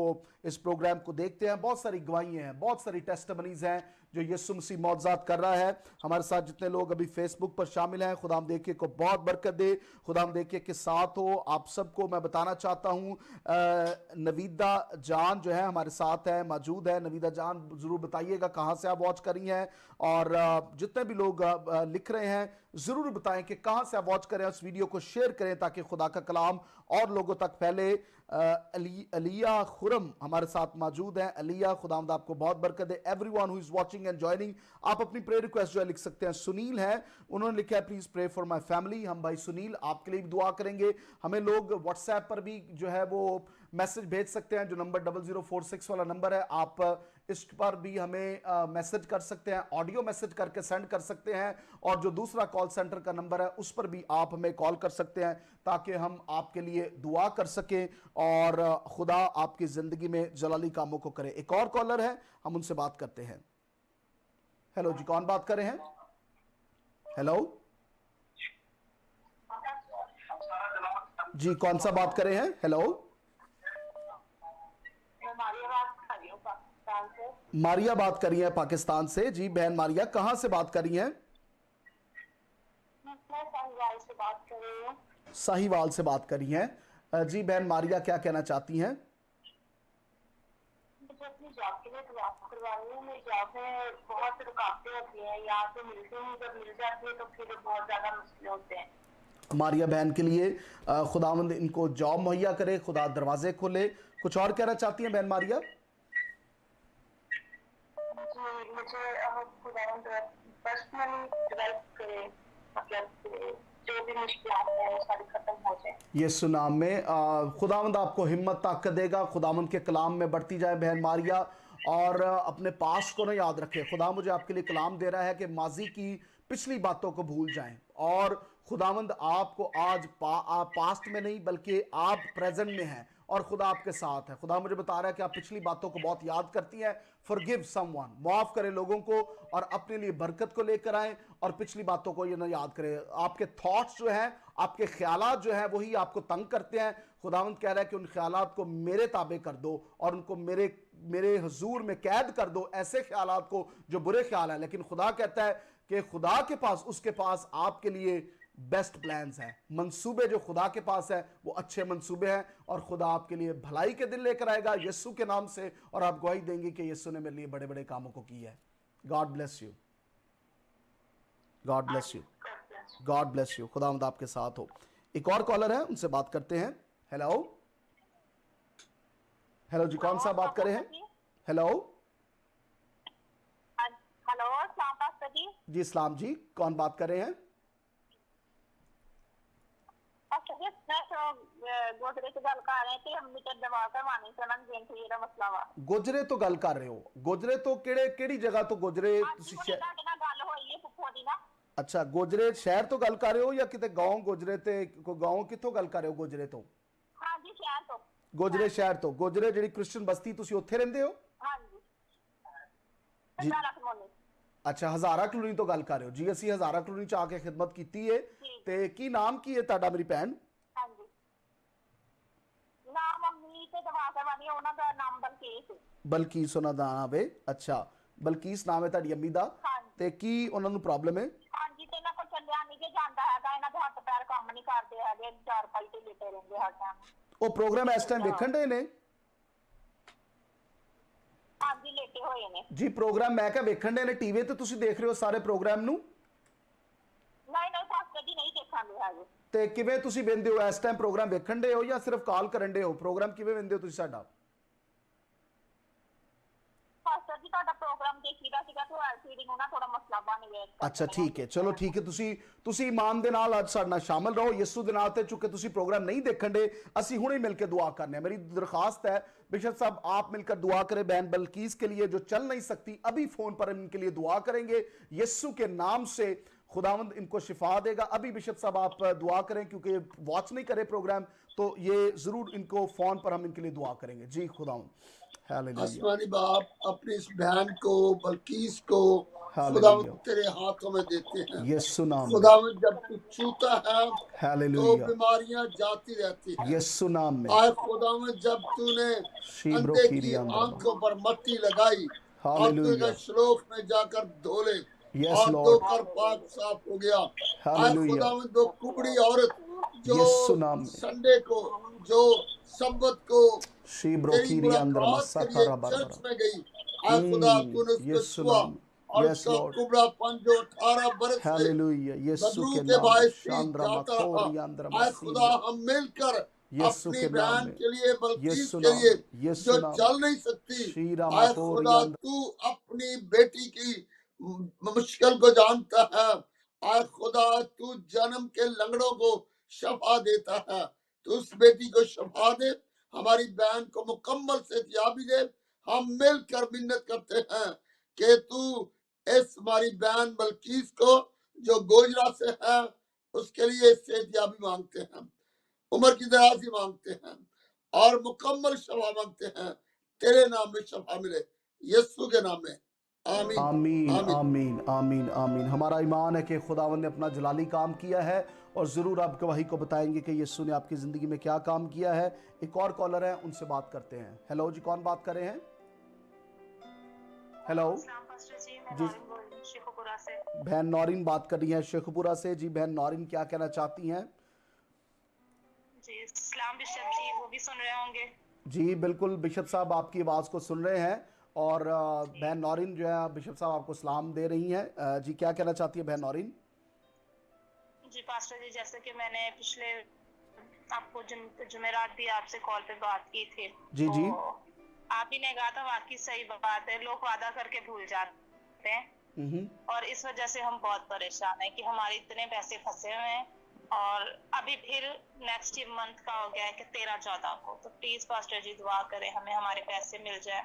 इस प्रोग्राम को देखते हैं, बहुत सारी गवाहियां हैं, बहुत सारी टेस्टिमनीज हैं जो यीशु मसीह मौजज़ात कर रहा है। हमारे साथ जितने लोग अभी फेसबुक पर शामिल हैं, खुदाम देखिए को बहुत बरकत दे, खुदाम देखिए के साथ हो। आप सबको मैं बताना चाहता हूँ, नवीदा जान जो है हमारे साथ है, मौजूद है। नवीदा जान ज़रूर बताइएगा कहाँ से आप वॉच करी हैं, और जितने भी लोग लिख रहे हैं ज़रूर बताएं कि कहाँ से आप वॉच करें। उस वीडियो को शेयर करें ताकि खुदा का कलाम और लोगों तक फैले। अलिया खुरम हमारे साथ मौजूद हैं। अलिया, खुदावंद आपको बहुत बरकत दे। Everyone who is watching and joining, आप अपनी प्रेयर रिक्वेस्ट जो है लिख सकते हैं। सुनील है, उन्होंने लिखा है please pray for my family. हम भाई सुनील आपके लिए भी दुआ करेंगे। हमें लोग व्हाट्सएप पर भी जो है वो मैसेज भेज सकते हैं, जो नंबर 0046 वाला नंबर है, आप इस पर भी हमें मैसेज कर सकते हैं, ऑडियो मैसेज करके सेंड कर सकते हैं। और जो दूसरा कॉल सेंटर का नंबर है उस पर भी आप हमें कॉल कर सकते हैं ताकि हम आपके लिए दुआ कर सकें और खुदा आपकी जिंदगी में जलाली कामों को करे। एक और कॉलर है, हम उनसे बात करते हैं। हेलो जी, कौन बात कर रहे हैं? हेलो जी, कौन सा बात कर रहे हैं? हेलो, मारिया बात कर रही है पाकिस्तान से। जी बहन मारिया, कहां से बात कर रही हैं? साहिवाल से बात कर रही हूँ। साहिवाल से बात कर रही हैं। जी बहन मारिया, क्या कहना चाहती हैं? मुझे अपनी जॉब के लिए दुआ करवानी है। मेरी जॉब में बहुत रुकावटें होती हैं, यहाँ पे मिलती हैं, जब मिल जाती है तो फिर बहुत ज्यादा मुश्किल होते हैं। मारिया बहन के लिए खुदावंद इनको जॉब मुहैया करे, खुदा दरवाजे खोले। कुछ और कहना चाहती हैं बहन मारिया? जी, मुझे खुदावंद पर्सनली डेवलप करे, मतलब जो भी मुश्किलात है वो सारी खत्म हो जाए। यीशु नाम में खुदावंद आपको हिम्मत ताकत देगा। खुदावंद के कलाम में बढ़ती जाए बहन मारिया, और अपने पास को ना याद रखे। खुदा मुझे आपके लिए कलाम दे रहा है कि माजी की पिछली बातों को भूल जाएं, और खुदावंद आपको आज पास्ट में नहीं बल्कि आप प्रेजेंट में हैं और खुदा आपके साथ है। खुदा मुझे बता रहा है कि आप पिछली बातों को बहुत याद करती हैं। फॉरगिव समवन, माफ करें लोगों को और अपने लिए बरकत को लेकर आएं, और पिछली बातों को ये ना याद करें। आपके थॉट्स जो हैं, आपके ख्यालात जो हैं वही आपको तंग करते हैं। खुदावंद कह रहा है कि उन ख्यालात को मेरे ताबे कर दो और उनको मेरे हुजूर में कैद कर दो, ऐसे ख्यालात को जो बुरे ख्याल हैं। लेकिन खुदा कहता है कि खुदा के पास, उसके पास आपके लिए बेस्ट प्लान्स हैं। मंसूबे जो खुदा के पास है वो अच्छे मंसूबे हैं, और खुदा आपके लिए भलाई के दिन लेकर आएगा यीशु के नाम से, और आप गवाही देंगे कि यीशु ने मेरे लिए बड़े बड़े कामों को किया है। God bless you, God bless you, God bless you. खुदावंद आपके साथ हो। एक और कॉलर है, उनसे बात करते हैं। हेलो हेलो जी, कौन सा बात कर रहे हैं? हेलो हेलो, सलाम पास्टर जी। जी सलाम जी, कौन बात कर रहे हैं? गोजरे तो गल कर रहे थे, हम मीटर दवा करवानी से ना जेंट दा मसला वा। गोजरे तो गल कर रहे हो? गोजरे तो केड़ी जगह तो गोजरे ਤੁਸੀਂ ਤੁਹਾਡੇ ਨਾਲ ਗੱਲ ਹੋਈ ਹੈ ਫੁੱਫੋ ਦੀ ਨਾ। अच्छा, गोजरे शहर तो गल कर रहे हो या किते गांव गोजरे ते कोई गांव कित्थों गल कर रहे हो? गोजरे तो? हाँ जी, शहर तो। गोजरे शहर तो? गोजरे ਜਿਹੜੀ क्रिश्चियन बस्ती ਤੁਸੀਂ ਉੱਥੇ ਰਹਿੰਦੇ ਹੋ? हाँ जी जी। हजारा कॉलोनी। अच्छा, हजारा कॉलोनी तो गल कर रहे हो जी। ਅਸੀਂ हजारा कॉलोनी ਚ ਆ ਕੇ ਖਿਦਮਤ ਕੀਤੀ ਹੈ। ਤੇ ਕੀ ਨਾਮ ਕੀ ਹੈ ਤੁਹਾਡਾ ਮੇਰੀ ਭੈਣ? हाँ जी, नाम मम्मी ते दवा करवानी है, ਉਹਨਾਂ ਦਾ ਨਾਮ ਬਲਕੀਸ। ਬਲਕੀਸ ਉਹਨਾਂ ਦਾ ਨਾਮ ਹੈ। ਅੱਛਾ, ਬਲਕੀਸ ਨਾਮ ਹੈ ਤੁਹਾਡੀ ਅੰਮੀ ਦਾ। ਤੇ ਕੀ ਉਹਨਾਂ ਨੂੰ ਪ੍ਰੋਬਲਮ ਹੈ? हाँ जी, ਤੇ ਇਹਨਾਂ ਕੋਲ ਚੱਲਿਆ ਨਹੀਂ ਜੇ ਜਾਂਦਾ ਹੈਗਾ, ਇਹਨਾਂ ਦੇ ਹੱਥ ਪੈਰ ਕੰਮ ਨਹੀਂ ਕਰਦੇ ਹੈਗੇ, ਚਾਰ ਪਾਈ ਤੇ ਲੇਟੇ ਰਹਿੰਦੇ ਹਰ ਟਾਈਮ। ਉਹ ਪ੍ਰੋਗਰਾਮ ਇਸ ਟਾਈਮ ਵੇਖਣ ਦੇ ਨੇ? हाँ जी, लेटे होए ने जी। प्रोग्राम मैं क्या वेखण दे ने टीवी ते तुसी देख रहे हो सारे प्रोग्राम नु? नहीं नहीं पास्टर जी, नहीं देखांगे हैगे। ते किवें तुसी वेंदे हो इस टाइम प्रोग्राम वेखण दे हो या सिर्फ कॉल करन दे हो? प्रोग्राम किवें वेंदे हो तुसी साडा? पास्टर जी ਤੁਹਾਡਾ ਪ੍ਰੋਗਰਾਮ ਦੇਖੀਦਾ ਸੀਗਾ ਤੇ ਐਲਸੀਡੀ ਨੂੰ ਨਾ ਥੋੜਾ ਮਸਲਾ ਬਣ ਗਿਆ। अच्छा ठीक है, चलो ठीक है। तुसी ईमान दे नाल अज साडे नाल शामिल रहो यीशु दे नाल ते। चूंकि तुसी प्रोग्राम नहीं देखण दे, ਅਸੀਂ ਹੁਣੇ मिल के दुआ करने। मेरी दरखास्त है बिशप साहब, आप मिलकर दुआ करें बहन बल्कीस के लिए जो चल नहीं सकती। अभी फोन पर इनके लिए दुआ करेंगे यीशु के नाम से। खुदावंद इनको शिफा देगा। अभी बिशप साहब आप दुआ करें, क्योंकि वॉच नहीं करे प्रोग्राम, तो ये जरूर इनको फोन पर हम इनके लिए दुआ करेंगे। जी खुदावंद, हालेलुया, आसमानी बाप, अपनी इस बहन को, बल्कीस को खुदावंद हालेलुया, तेरे हाथों में देते हैं। यीशु नाम में, खुदावंद जब तू छूता है तो हालेलुया, बीमारियां जाती रहती हैं। यीशु नाम में, आए खुदावंद, जब तूने शीब्रो अंधे की कीरी अंदर, आंखों पर मट्टी लगाई और तू हालेलुया, श्लोक में जाकर धोले यस और लॉर्ड, धोकर पाक साफ हो गया। आए हालेलुया, खुदावंद, दो कुबड़ी औरत यीशु जो नाम में, संडे को, जो सबत को शीब्रो तेरी कीरी अंदर मुलाकात मस्सा के लिए खारा चर्च बरबरा, में गई। आए खुदा, तूने उसको यीशु छुआ नाम, और यस उसका लॉर्ड, कुबड़ापन जो 18 बरस से हालेलुया, यीशु बदरू के के नाम में, बायस ही शांद्रा जाता रहा। मखोरी अंदर आए खुदा, मसीरिया, हम मिलकर यीशु अपनी के नाम बहन में, के लिए, बल्कीस यीशु के नाम लिए, में, यीशु जो नाम, चल नहीं सकती, शीरा आए मकोरी खुदा, अंदर, तू अपनी बेटी की मुश्किल को जानता है। आए खुदा, तू जन्म के लंगड़ों को शफा देता है। तू उस बेटी को शफा दे, हमारी बहन को मुकम्मल सेहतयाबी दे। हम मिलकर मिन्नत करते हैं कि तू इस हमारी बहन बल्कीस को, जो गोजरा से है, उसके लिए सेहतयाबी मांगते हैं, उम्र की दराजी मांगते हैं और मुकम्मल शफा मांगते हैं। तेरे नाम में शफा मिले, यीशु के नाम में, आमीन आमीन आमीन। आमीन आमीन आमीन। हमारा ईमान है कि खुदावंद ने अपना जलाली काम किया है और ज़रूर आप गवाही को बताएंगे कि यीशु ने आपकी ज़िंदगी में क्या काम किया है। एक और कॉलर है, उनसे बात करते हैं। हेलो जी, कौन बात कर रहे हैं? हेलो जी, बहन नौरीन बात कर रही हैं शेखपुरा से। जी बहन नौरीन, क्या कहना चाहती हैं? जी सलाम बिशप जी, वो भी सुन रहे होंगे। जी बिल्कुल, बिशप साहब आपकी आवाज़ को सुन रहे हैं और बहन नौरीन जो है बिशप साहब आपको सलाम दे रही हैं। जी क्या कहना चाहती है बहन नौरीन? जी पास्टर जी, जैसे कि मैंने पिछले आपको जुमेरात भी आपसे कॉल पे बात की थी, जी जी, आप ही ने कहा था, वाकई सही बात है, लोग वादा करके भूल जाते हैं और इस वजह से हम बहुत परेशान हैं कि हमारे इतने पैसे फंसे हुए हैं और अभी फिर नेक्स्ट मंथ का हो गया है कि 13-14 को। तो प्लीज पास्टर जी दुआ करें, हमें हमारे पैसे मिल जाए।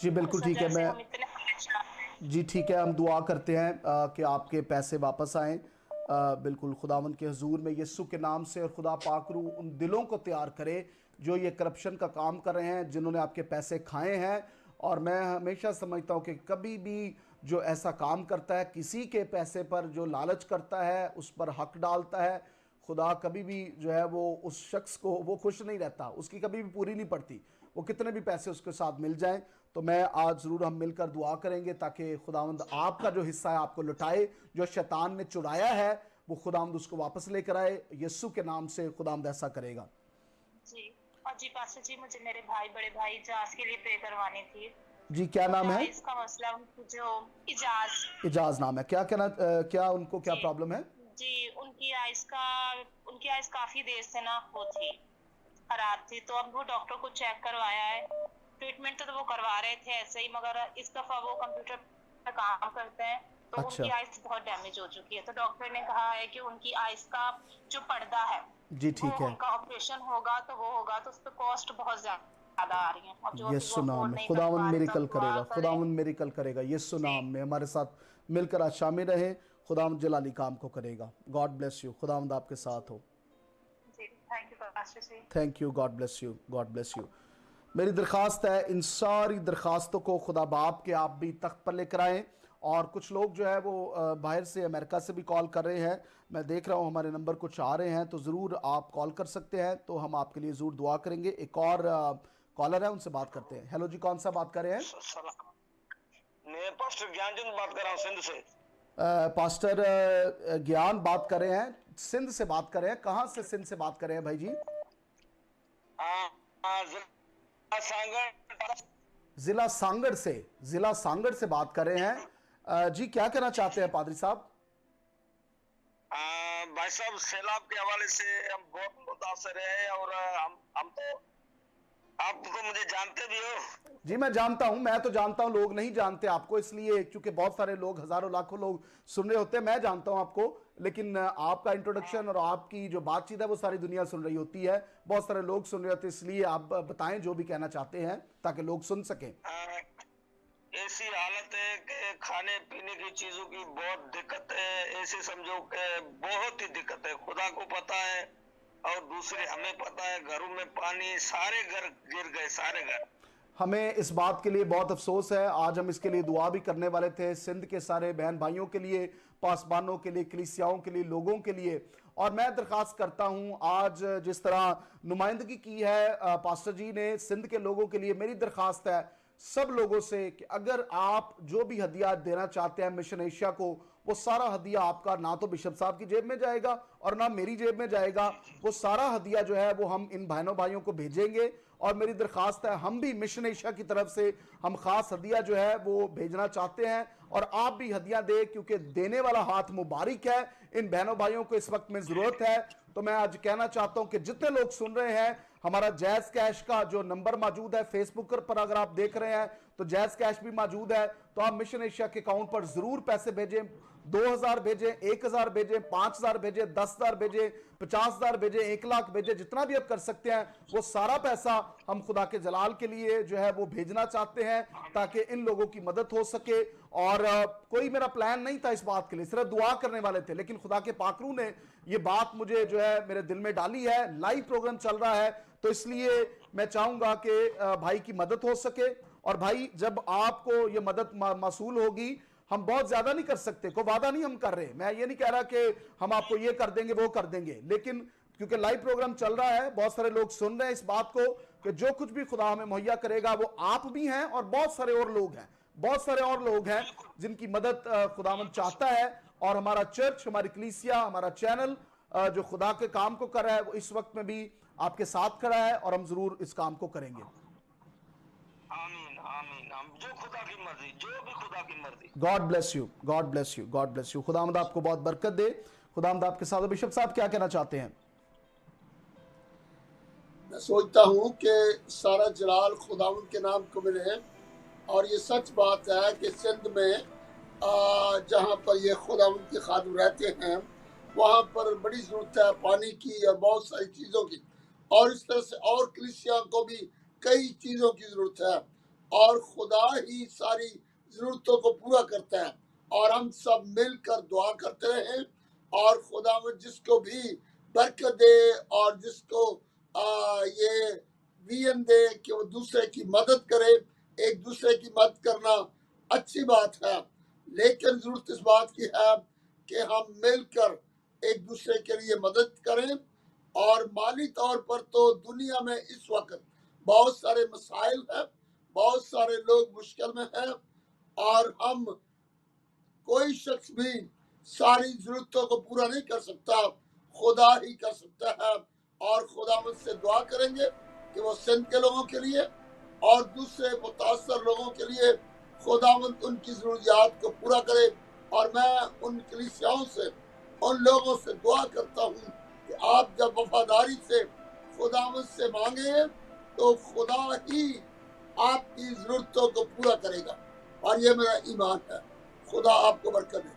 जी बिल्कुल ठीक है, मैं हम इतने परेशान हैं। जी ठीक है, हम दुआ करते हैं कि आपके पैसे वापस आएँ बिल्कुल खुदावंद के हुजूर में यीशु के नाम से। और खुदा पाक रू उन दिलों को तैयार करे जो ये करप्शन का काम कर रहे हैं, जिन्होंने आपके पैसे खाए हैं। और मैं हमेशा समझता हूँ कि कभी भी जो ऐसा काम करता है, किसी के पैसे पर जो लालच करता है, उस पर हक डालता है, खुदा कभी भी जो है वो उस शख्स को वो खुश नहीं रहता, उसकी कभी भी पूरी नहीं पड़ती, वो कितने भी पैसे उसके साथ मिल जाएं। तो मैं आज ज़रूर हम मिलकर दुआ करेंगे ताकि खुदावंद आपका जो हिस्सा है आपको लुटाए, जो शैतान ने चुराया है वो खुदावंद उसको वापस लेकर आए। यीशु के नाम से खुदावंद ऐसा करेगा। जी, और जी पास्टर जी, मुझे मेरे बड़े भाई इजाज के लिए प्रे करवानी थी। जी क्या नाम है? इसका मसला, उनकी जो इजाज नाम है, क्या कहना, क्या उनको क्या प्रॉब्लम है? जी, उनकी आइस काफी देर से ना वो थी, खराब थी। तो अब वो डॉक्टर को चेक करवाया है, ट्रीटमेंट तो वो करवा रहे थे ऐसे ही, मगर इस दफा वो कंप्यूटर पर काम करते हैं तो अच्छा। उनकी आइस बहुत डैमेज हो चुकी है। तो डॉक्टर ने कहा है कि उनकी आइस का जो पर्दा है, जी ठीक है, उनका ऑपरेशन होगा तो वो होगा, तो उस पर कॉस्ट बहुत ज्यादा आ रही है। और जो यीशु नाम में खुदावंद मेरिकल करेगा, खुदावंद मेरिकल करेगा। यीशु नाम में हमारे साथ मिलकर आज शामिल रहे, खुदावंद जलाली काम को करेगा। गॉड ब्लेस यू, खुदावंद आपके साथ हो। Thank you, God bless you, God bless you. मेरी दरख्वास्त है, इन सारी दरख्वास्तों को खुदा बाप के आप भी तख्त पर लेकर आएँ। और कुछ लोग जो है वो बाहर से, अमेरिका से भी कॉल कर रहे हैं, मैं देख रहा हूँ हमारे नंबर कुछ आ रहे हैं, तो ज़रूर आप कॉल कर सकते हैं, तो हम आपके लिए ज़रूर दुआ करेंगे। एक और कॉलर है, उनसे बात करते हैं। हेलो जी, कौन सा बात कर रहे हैं? मैं पास्टर ज्ञानचंद बात कर रहा हूँ सिंध से। पास्टर ज्ञान बात कर रहे हैं, सिंध से बात कर रहे हैं। कहाँ से सिंध से बात कर रहे हैं भाई जी? जिला सांगड़ से बात कर रहे हैं। जी क्या कहना चाहते हैं पादरी साहब? भाई साहब, सैलाब के हवाले से हम बहुत मुतासर हैं और हम तो, आप तो मुझे जानते भी हो। जी मैं जानता हूं, मैं तो जानता हूं, लोग नहीं जानते आपको, इसलिए क्योंकि बहुत सारे लोग, हजारों लाखों लोग सुन रहे होते हैं। मैं जानता हूं आपको, लेकिन आपका इंट्रोडक्शन और आपकी जो बातचीत है वो सारी दुनिया सुन रही होती है, बहुत सारे लोग सुन रहे होते हैं, इसलिए आप बताएं जो भी कहना चाहते हैं ताकि लोग सुन सकें। ऐसी हालत है कि खाने पीने की चीजों की बहुत दिक्कत है। ऐसे समझो कि बहुत ही दिक्कत है, खुदा को पता है और दूसरे हमें पता है। घरों में पानी, सारे घर गिर गए, सारे घर। हमें इस बात के लिए बहुत अफसोस है। आज हम इसके लिए दुआ भी करने वाले थे, सिंध के सारे बहन भाइयों के लिए, पासबानों के लिए, कलीसियाओं के लिए, लोगों के लिए। और मैं दरख्वास्त करता हूं, आज जिस तरह नुमाइंदगी की है पास्टर जी ने सिंध के लोगों के लिए, मेरी दरख्वास्त है सब लोगों से कि अगर आप जो भी हदिया देना चाहते हैं मिशन एशिया को, वो सारा हदिया आपका ना तो बिशप साहब की जेब में जाएगा और ना मेरी जेब में जाएगा। वो सारा हदिया जो है वो हम इन बहनों भाइयों को भेजेंगे। और मेरी दरख्वास्त है, हम भी मिशन एशिया की तरफ से हम खास हदिया जो है वो भेजना चाहते हैं, और आप भी हदिया दे, क्योंकि देने वाला हाथ मुबारक है। इन बहनों भाइयों को इस वक्त में जरूरत है। तो मैं आज कहना चाहता हूं कि जितने लोग सुन रहे हैं, हमारा जैज कैश का जो नंबर मौजूद है फेसबुक पर, अगर आप देख रहे हैं तो जैज कैश भी मौजूद है। तो आप मिशन एशिया के अकाउंट पर जरूर पैसे भेजें। 2000 भेजें, 1000 भेजें, 5000 भेजें, 10,000 भेजें, 50,000 भेजें, 1 लाख भेजें, जितना भी आप कर सकते हैं वो सारा पैसा हम खुदा के जलाल के लिए जो है वो भेजना चाहते हैं, ताकि इन लोगों की मदद हो सके। और कोई मेरा प्लान नहीं था इस बात के लिए, सिर्फ दुआ करने वाले थे, लेकिन खुदा के पाकरू ने ये बात मुझे जो है मेरे दिल में डाली है। लाइव प्रोग्राम चल रहा है, तो इसलिए मैं चाहूंगा कि भाई की मदद हो सके। और भाई, जब आपको ये मदद मौसूल होगी, हम बहुत ज्यादा नहीं कर सकते, कोई वादा नहीं हम कर रहे, मैं ये नहीं कह रहा कि हम आपको ये कर देंगे वो कर देंगे, लेकिन क्योंकि लाइव प्रोग्राम चल रहा है, बहुत सारे लोग सुन रहे हैं इस बात को कि जो कुछ भी खुदा हमें मुहैया करेगा वो आप भी हैं और बहुत सारे और लोग हैं, बहुत सारे और लोग हैं जिनकी मदद खुदावंद चाहता है। और हमारा चर्च, हमारी कलीसिया, हमारा चैनल जो खुदा के काम को कर रहा है, वो इस वक्त में भी आपके साथ खड़ा है, और हम जरूर इस काम को करेंगे। आमीन, आमीन, जो खुदा की मर्जी, जो भी खुदा की मर्जी। God bless you, God bless you, God bless you. खुदावंद आपको बहुत बरकत दे, खुदावंद आपके साथ। बिशप साहब क्या कहना चाहते हैं? मैं सोचता हूँ कि सारा जलाल खुदावंद के नाम को मिले। और ये सच बात है कि सिंध में जहाँ पर ये खुदावंद के खादिम रहते हैं, वहाँ पर बड़ी जरूरत है पानी की और बहुत सारी चीज़ों की, और इस तरह से और कलीसिया को भी कई चीज़ों की जरूरत है, और खुदा ही सारी जरूरतों को पूरा करता है। और हम सब मिलकर दुआ करते रहें, और खुदावंद जिसको भी बरकत दे और जिसको ये वियन दे कि वो दूसरे की मदद करे। एक दूसरे की मदद करना अच्छी बात है, लेकिन जरूरत इस बात की है कि हम मिलकर एक दूसरे के लिए मदद करें। और माली तौर पर तो दुनिया में इस वक्त बहुत सारे मसाइल हैं, बहुत सारे लोग मुश्किल में हैं, और हम कोई शख्स भी सारी जरूरतों को पूरा नहीं कर सकता, खुदा ही कर सकता है। और खुदा मुझसे दुआ करेंगे कि वो सिंध के लोगों के लिए और दूसरे मुतासर लोगों के लिए खुदावंद उनकी जरूरियात को पूरा करे। और मैं उन कलीसियाओं से, उन लोगों से दुआ करता हूँ कि आप जब वफादारी से खुदावंद से मांगे तो खुदा ही आपकी जरूरतों को पूरा करेगा, और ये मेरा ईमान है। खुदा आपको बरकत दे।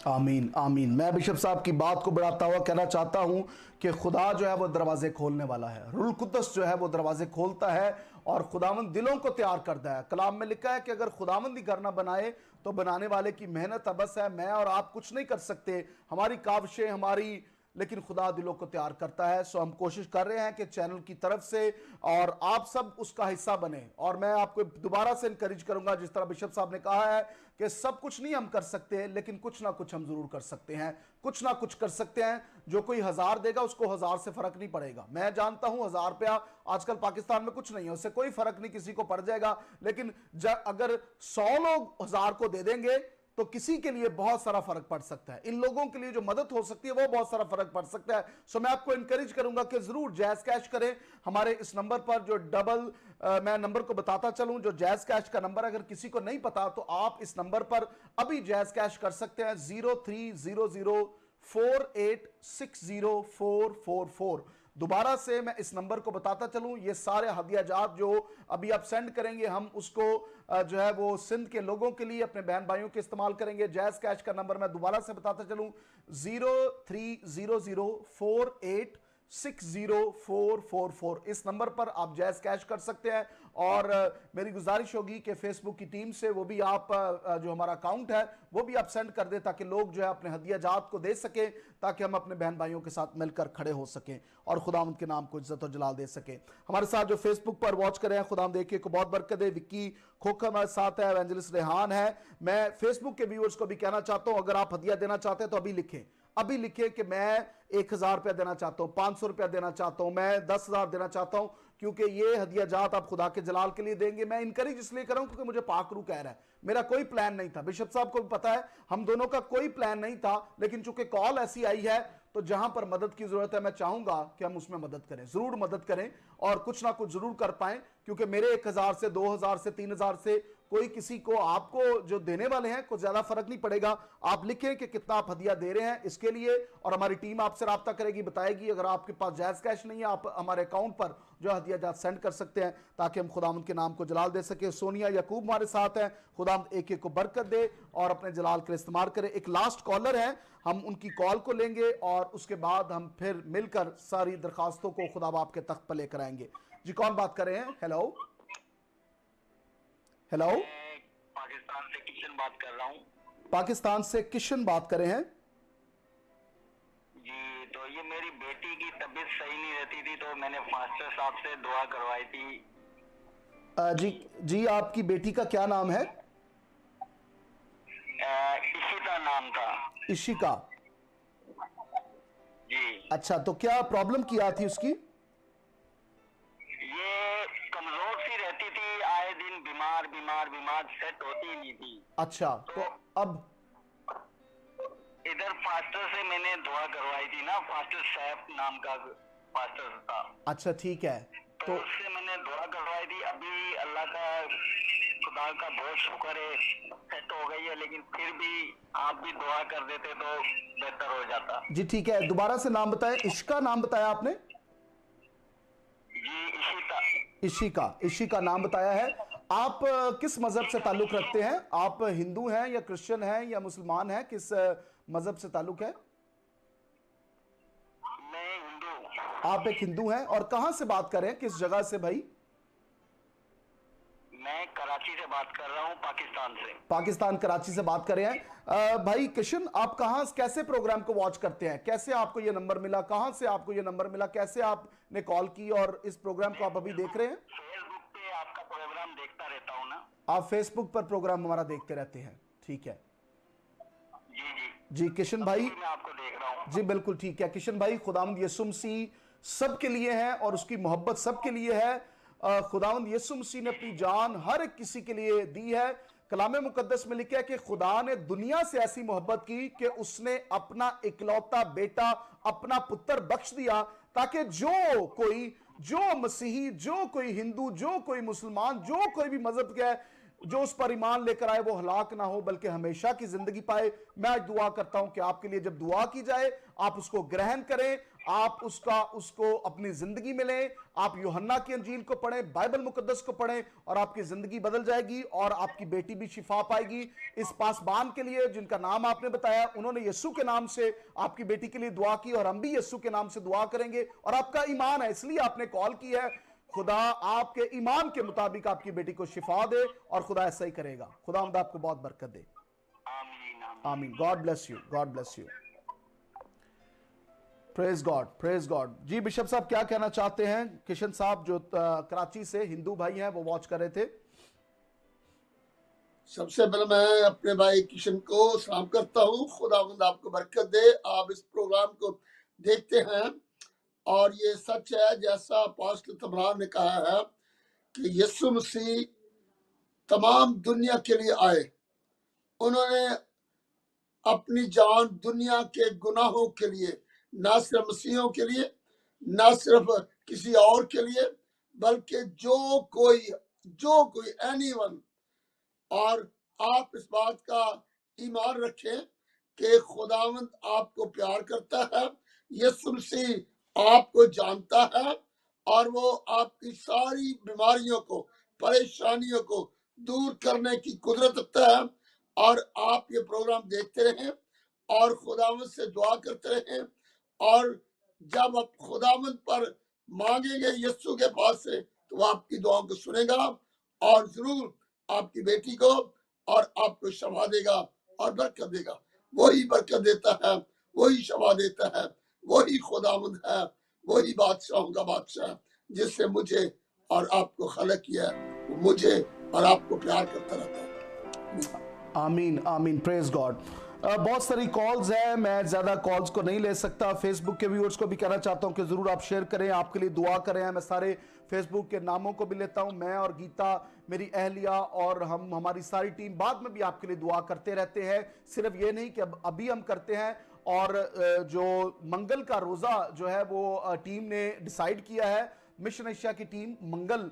आमीन, आमीन। मैं बिशप साहब की बात को बढ़ाता हुआ कहना चाहता हूं कि खुदा जो है वो दरवाजे खोलने वाला है, रूह कुद्दस जो है वो दरवाजे खोलता है और खुदावंद दिलों को तैयार करता है। कलाम में लिखा है कि अगर खुदावंद ही घर ना बनाए तो बनाने वाले की मेहनत अबस है। मैं और आप कुछ नहीं कर सकते, हमारी काविशें हमारी, लेकिन खुदा दिलों को तैयार करता है। सो हम कोशिश कर रहे हैं कि चैनल की तरफ से और आप सब उसका हिस्सा बने। और मैं आपको दोबारा से इनकरेज करूंगा, जिस तरह बिशप साहब ने कहा है कि सब कुछ नहीं हम कर सकते, लेकिन कुछ ना कुछ हम जरूर कर सकते हैं, कुछ ना कुछ कर सकते हैं। जो कोई 1000 देगा उसको 1000 से फर्क नहीं पड़ेगा। मैं जानता हूं 1000 रुपया आजकल पाकिस्तान में कुछ नहीं है, उससे कोई फर्क नहीं किसी को पड़ जाएगा, लेकिन अगर 100 लोग 1000 को दे देंगे तो किसी के लिए बहुत सारा फर्क पड़ सकता है। इन लोगों के लिए जो मदद हो सकती है वो बहुत सारा फर्क पड़ सकता है। सो मैं आपको इंकरेज करूंगा कि जरूर जैज कैश करें हमारे इस नंबर पर, जो मैं नंबर को बताता चलूं, जो जैज कैश का नंबर, अगर किसी को नहीं पता तो आप इस नंबर पर अभी जैज कैश कर सकते हैं। 030048604444। दोबारा से मैं इस नंबर को बताता चलूं, ये सारे हदियाजात जो अभी आप सेंड करेंगे, हम उसको जो है वो सिंध के लोगों के लिए, अपने बहन भाइयों के इस्तेमाल करेंगे। जैज कैश का नंबर मैं दोबारा से बताता चलूं, 030048 60,444। इस नंबर पर आप जैज़ कैश कर सकते हैं। और मेरी गुजारिश होगी कि फेसबुक की टीम से वो भी आप जो हमारा अकाउंट है वो भी आप सेंड कर दें, ताकि लोग जो है अपने हदिया जात को दे सकें, ताकि हम अपने बहन भाइयों के साथ मिलकर खड़े हो सकें और खुदावंद के नाम को इज्जत और जलाल दे सकें। हमारे साथ जो फेसबुक पर वॉच कर रहे हैं, खुदावंद देखिए को बहुत बरकत दे। विक्की खोखा हमारे साथ है, एवेंजलिस्ट रेहान है। मैं फेसबुक के व्यूअर्स को भी कहना चाहता हूं, अगर आप हदिया देना चाहते हैं तो अभी लिखें, अभी लिखिए कि मैं 1,000 रुपया देना चाहता हूं, 500 रुपया देना चाहता हूं, मैं 10,000 देना चाहता हूं, क्योंकि ये हदिया जात आप खुदा के जलाल के लिए देंगे। मैं इनकरेज इसलिए कर रहा हूं क्योंकि मुझे पाकरू कह रहा है, मेरा कोई प्लान नहीं था। बिशप साहब को भी पता है हम दोनों का कोई प्लान नहीं था, लेकिन चूंकि कॉल ऐसी आई है तो जहां पर मदद की जरूरत है मैं चाहूंगा कि हम उसमें मदद करें, जरूर मदद करें और कुछ ना कुछ जरूर कर पाएं, क्योंकि मेरे 1,000 से 2,000 से 3,000 से कोई किसी को, आपको जो देने वाले हैं कुछ ज्यादा फर्क नहीं पड़ेगा। आप लिखें कि कितना आप हदिया दे रहे हैं इसके लिए, और हमारी टीम आपसे राब्ता करेगी, बताएगी। अगर आपके पास जायज कैश नहीं है, आप हमारे अकाउंट पर जो हदिया जात सेंड कर सकते हैं, ताकि हम खुदावंद के नाम को जलाल दे सके। सोनिया याकूब हमारे साथ हैं, खुदावंद एक एक को बरकत दे और अपने जलाल के इस्तेमाल करे। एक लास्ट कॉलर है, हम उनकी कॉल को लेंगे और उसके बाद हम फिर मिलकर सारी दरखास्तों को खुदा बाप के तख्त पर लेकर आएंगे। जी कौन बात कर रहे हैं? हेलो हेलो, पाकिस्तान से किशन बात कर रहा हूँ। पाकिस्तान से किशन बात कर रहे हैं जी, तो ये मेरी बेटी की तबीयत सही नहीं रहती थी, तो मैंने फास्टर साहब से दुआ करवाई थी। जी जी, आपकी बेटी का क्या नाम है? इशिता नाम था। इशिका जी। अच्छा, तो क्या प्रॉब्लम क्या थी उसकी? ये कमजोर सी रहती थी, आए दिन बीमार बीमार बीमार, सेट होती ही नहीं थी। अच्छा, तो अब इधर फास्टर से मैंने दुआ करवाई थी ना, फास्टर साहब नाम का फास्टर था। अच्छा ठीक है, तो उससे मैंने दुआ करवाई थी। अभी अल्लाह का, खुदा का बहुत शुक्र है, सेट हो गई है, लेकिन फिर भी आप भी दुआ कर देते तो बेहतर हो जाता। जी ठीक है, दोबारा से नाम बताएं। इश्का नाम बताया आपने? जी, इशिता। इशिका, इशिका नाम बताया है। आप किस मजहब से ताल्लुक रखते हैं? आप हिंदू हैं या क्रिश्चियन हैं या मुसलमान हैं? किस मजहब से ताल्लुक है? मैं हिंदू। आप एक हिंदू हैं, और कहां से बात कर रहे हैं, किस जगह से भाई? मैं कराची से बात कर रहा हूँ, पाकिस्तान से। पाकिस्तान, कराची से बात कर रहे हैं। भाई किशन, आप कहां, कैसे प्रोग्राम को वॉच करते हैं? कैसे आपको ये नंबर मिला? कहां से आपको ये नंबर मिला? कैसे आपने कॉल की और इस प्रोग्राम को आप अभी देख रहे हैं? फेसबुक पे आपका प्रोग्राम देखता रहता हूँ ना। आप फेसबुक पर प्रोग्राम हमारा देखते रहते हैं, ठीक है जी जी जी। किशन भाई, मैं आपको देख रहा हूँ। जी बिल्कुल ठीक है किशन भाई। खुदावंद यीशु मसीह सबके लिए है और उसकी मोहब्बत सबके लिए है। खुदावंद यीशु मसीह ने अपनी जान हर एक किसी के लिए दी है। कलाम मुकद्दस में लिखा है कि खुदा ने दुनिया से ऐसी मोहब्बत की कि उसने अपना इकलौता बेटा, अपना पुत्र बख्श दिया, ताकि जो मसीही, जो कोई हिंदू, जो कोई मुसलमान, जो कोई भी मजहब का है, जो उस पर ईमान लेकर आए, वो हलाक ना हो बल्कि हमेशा की जिंदगी पाए। मैं आज दुआ करता हूं कि आपके लिए जब दुआ की जाए आप उसको ग्रहण करें, आप उसको अपनी जिंदगी में लें। आप यूहन्ना की अंजील को पढ़ें, बाइबल मुकद्दस को पढ़ें, और आपकी जिंदगी बदल जाएगी और आपकी बेटी भी शिफा पाएगी। इस पासबान के लिए जिनका नाम आपने बताया, उन्होंने यीशु के नाम से आपकी बेटी के लिए दुआ की, और हम भी यीशु के नाम से दुआ करेंगे। और आपका ईमान है इसलिए आपने कॉल की है। खुदा आपके ईमान के मुताबिक आपकी बेटी को शिफा दे, और खुदा ऐसा ही करेगा। खुदा आपको बहुत बरकत दे। आमीन। God bless you, God bless you. Praise God, praise God. जी बिशप साहब क्या कहना चाहते हैं? किशन साहब जो कराची से हिंदू भाई हैं वो वॉच कर रहे थे। सबसे पहले मैं अपने भाई किशन को सलाम करता हूँ। खुदावंद आपको बरकत दे। आप इस प्रोग्राम को देखते हैं और ये सच है जैसा पास्टर तबरान ने कहा है कि यीशु मसीह तमाम दुनिया के लिए आए। उन्होंने अपनी जान दुनिया के गुनाहों के लिए, ना सिर्फ मसीहों के लिए, ना सिर्फ किसी और के लिए, बल्कि जो कोई एनीवन। और आप इस बात का ईमान रखें कि खुदावंद आपको प्यार करता है, यीशु मसीह आपको जानता है, और वो आपकी सारी बीमारियों को, परेशानियों को दूर करने की कुदरत रखता है। और आप ये प्रोग्राम देखते रहें और खुदावंद से दुआ करते रहें, और जब आप खुदावंद पर मांगेंगे यीशु के पास से, तो वो आपकी दुआओं को सुनेगा और जरूर आपकी बेटी को और आपको शफा देगा और बरकत देगा। वही बरकत देता है, वही शफा देता है, वही खुदावंद है, वही बादशाहों का बादशाह है, जिससे मुझे और आपको खलक किया है। वो मुझे और आपको प्यार करता रहता है। आमीन आमीन, प्रेज गॉड। बहुत सारी कॉल्स हैं, मैं ज़्यादा कॉल्स को नहीं ले सकता। फेसबुक के व्यूअर्स को भी कहना चाहता हूं कि ज़रूर आप शेयर करें, आपके लिए दुआ करें। मैं सारे फेसबुक के नामों को भी लेता हूं, मैं और गीता, मेरी अहलिया और हम, हमारी सारी टीम बाद में भी आपके लिए दुआ करते रहते हैं। सिर्फ ये नहीं कि अभी हम करते हैं, और जो मंगल का रोज़ा जो है वो टीम ने डिसाइड किया है, मिशन एशिया की टीम मंगल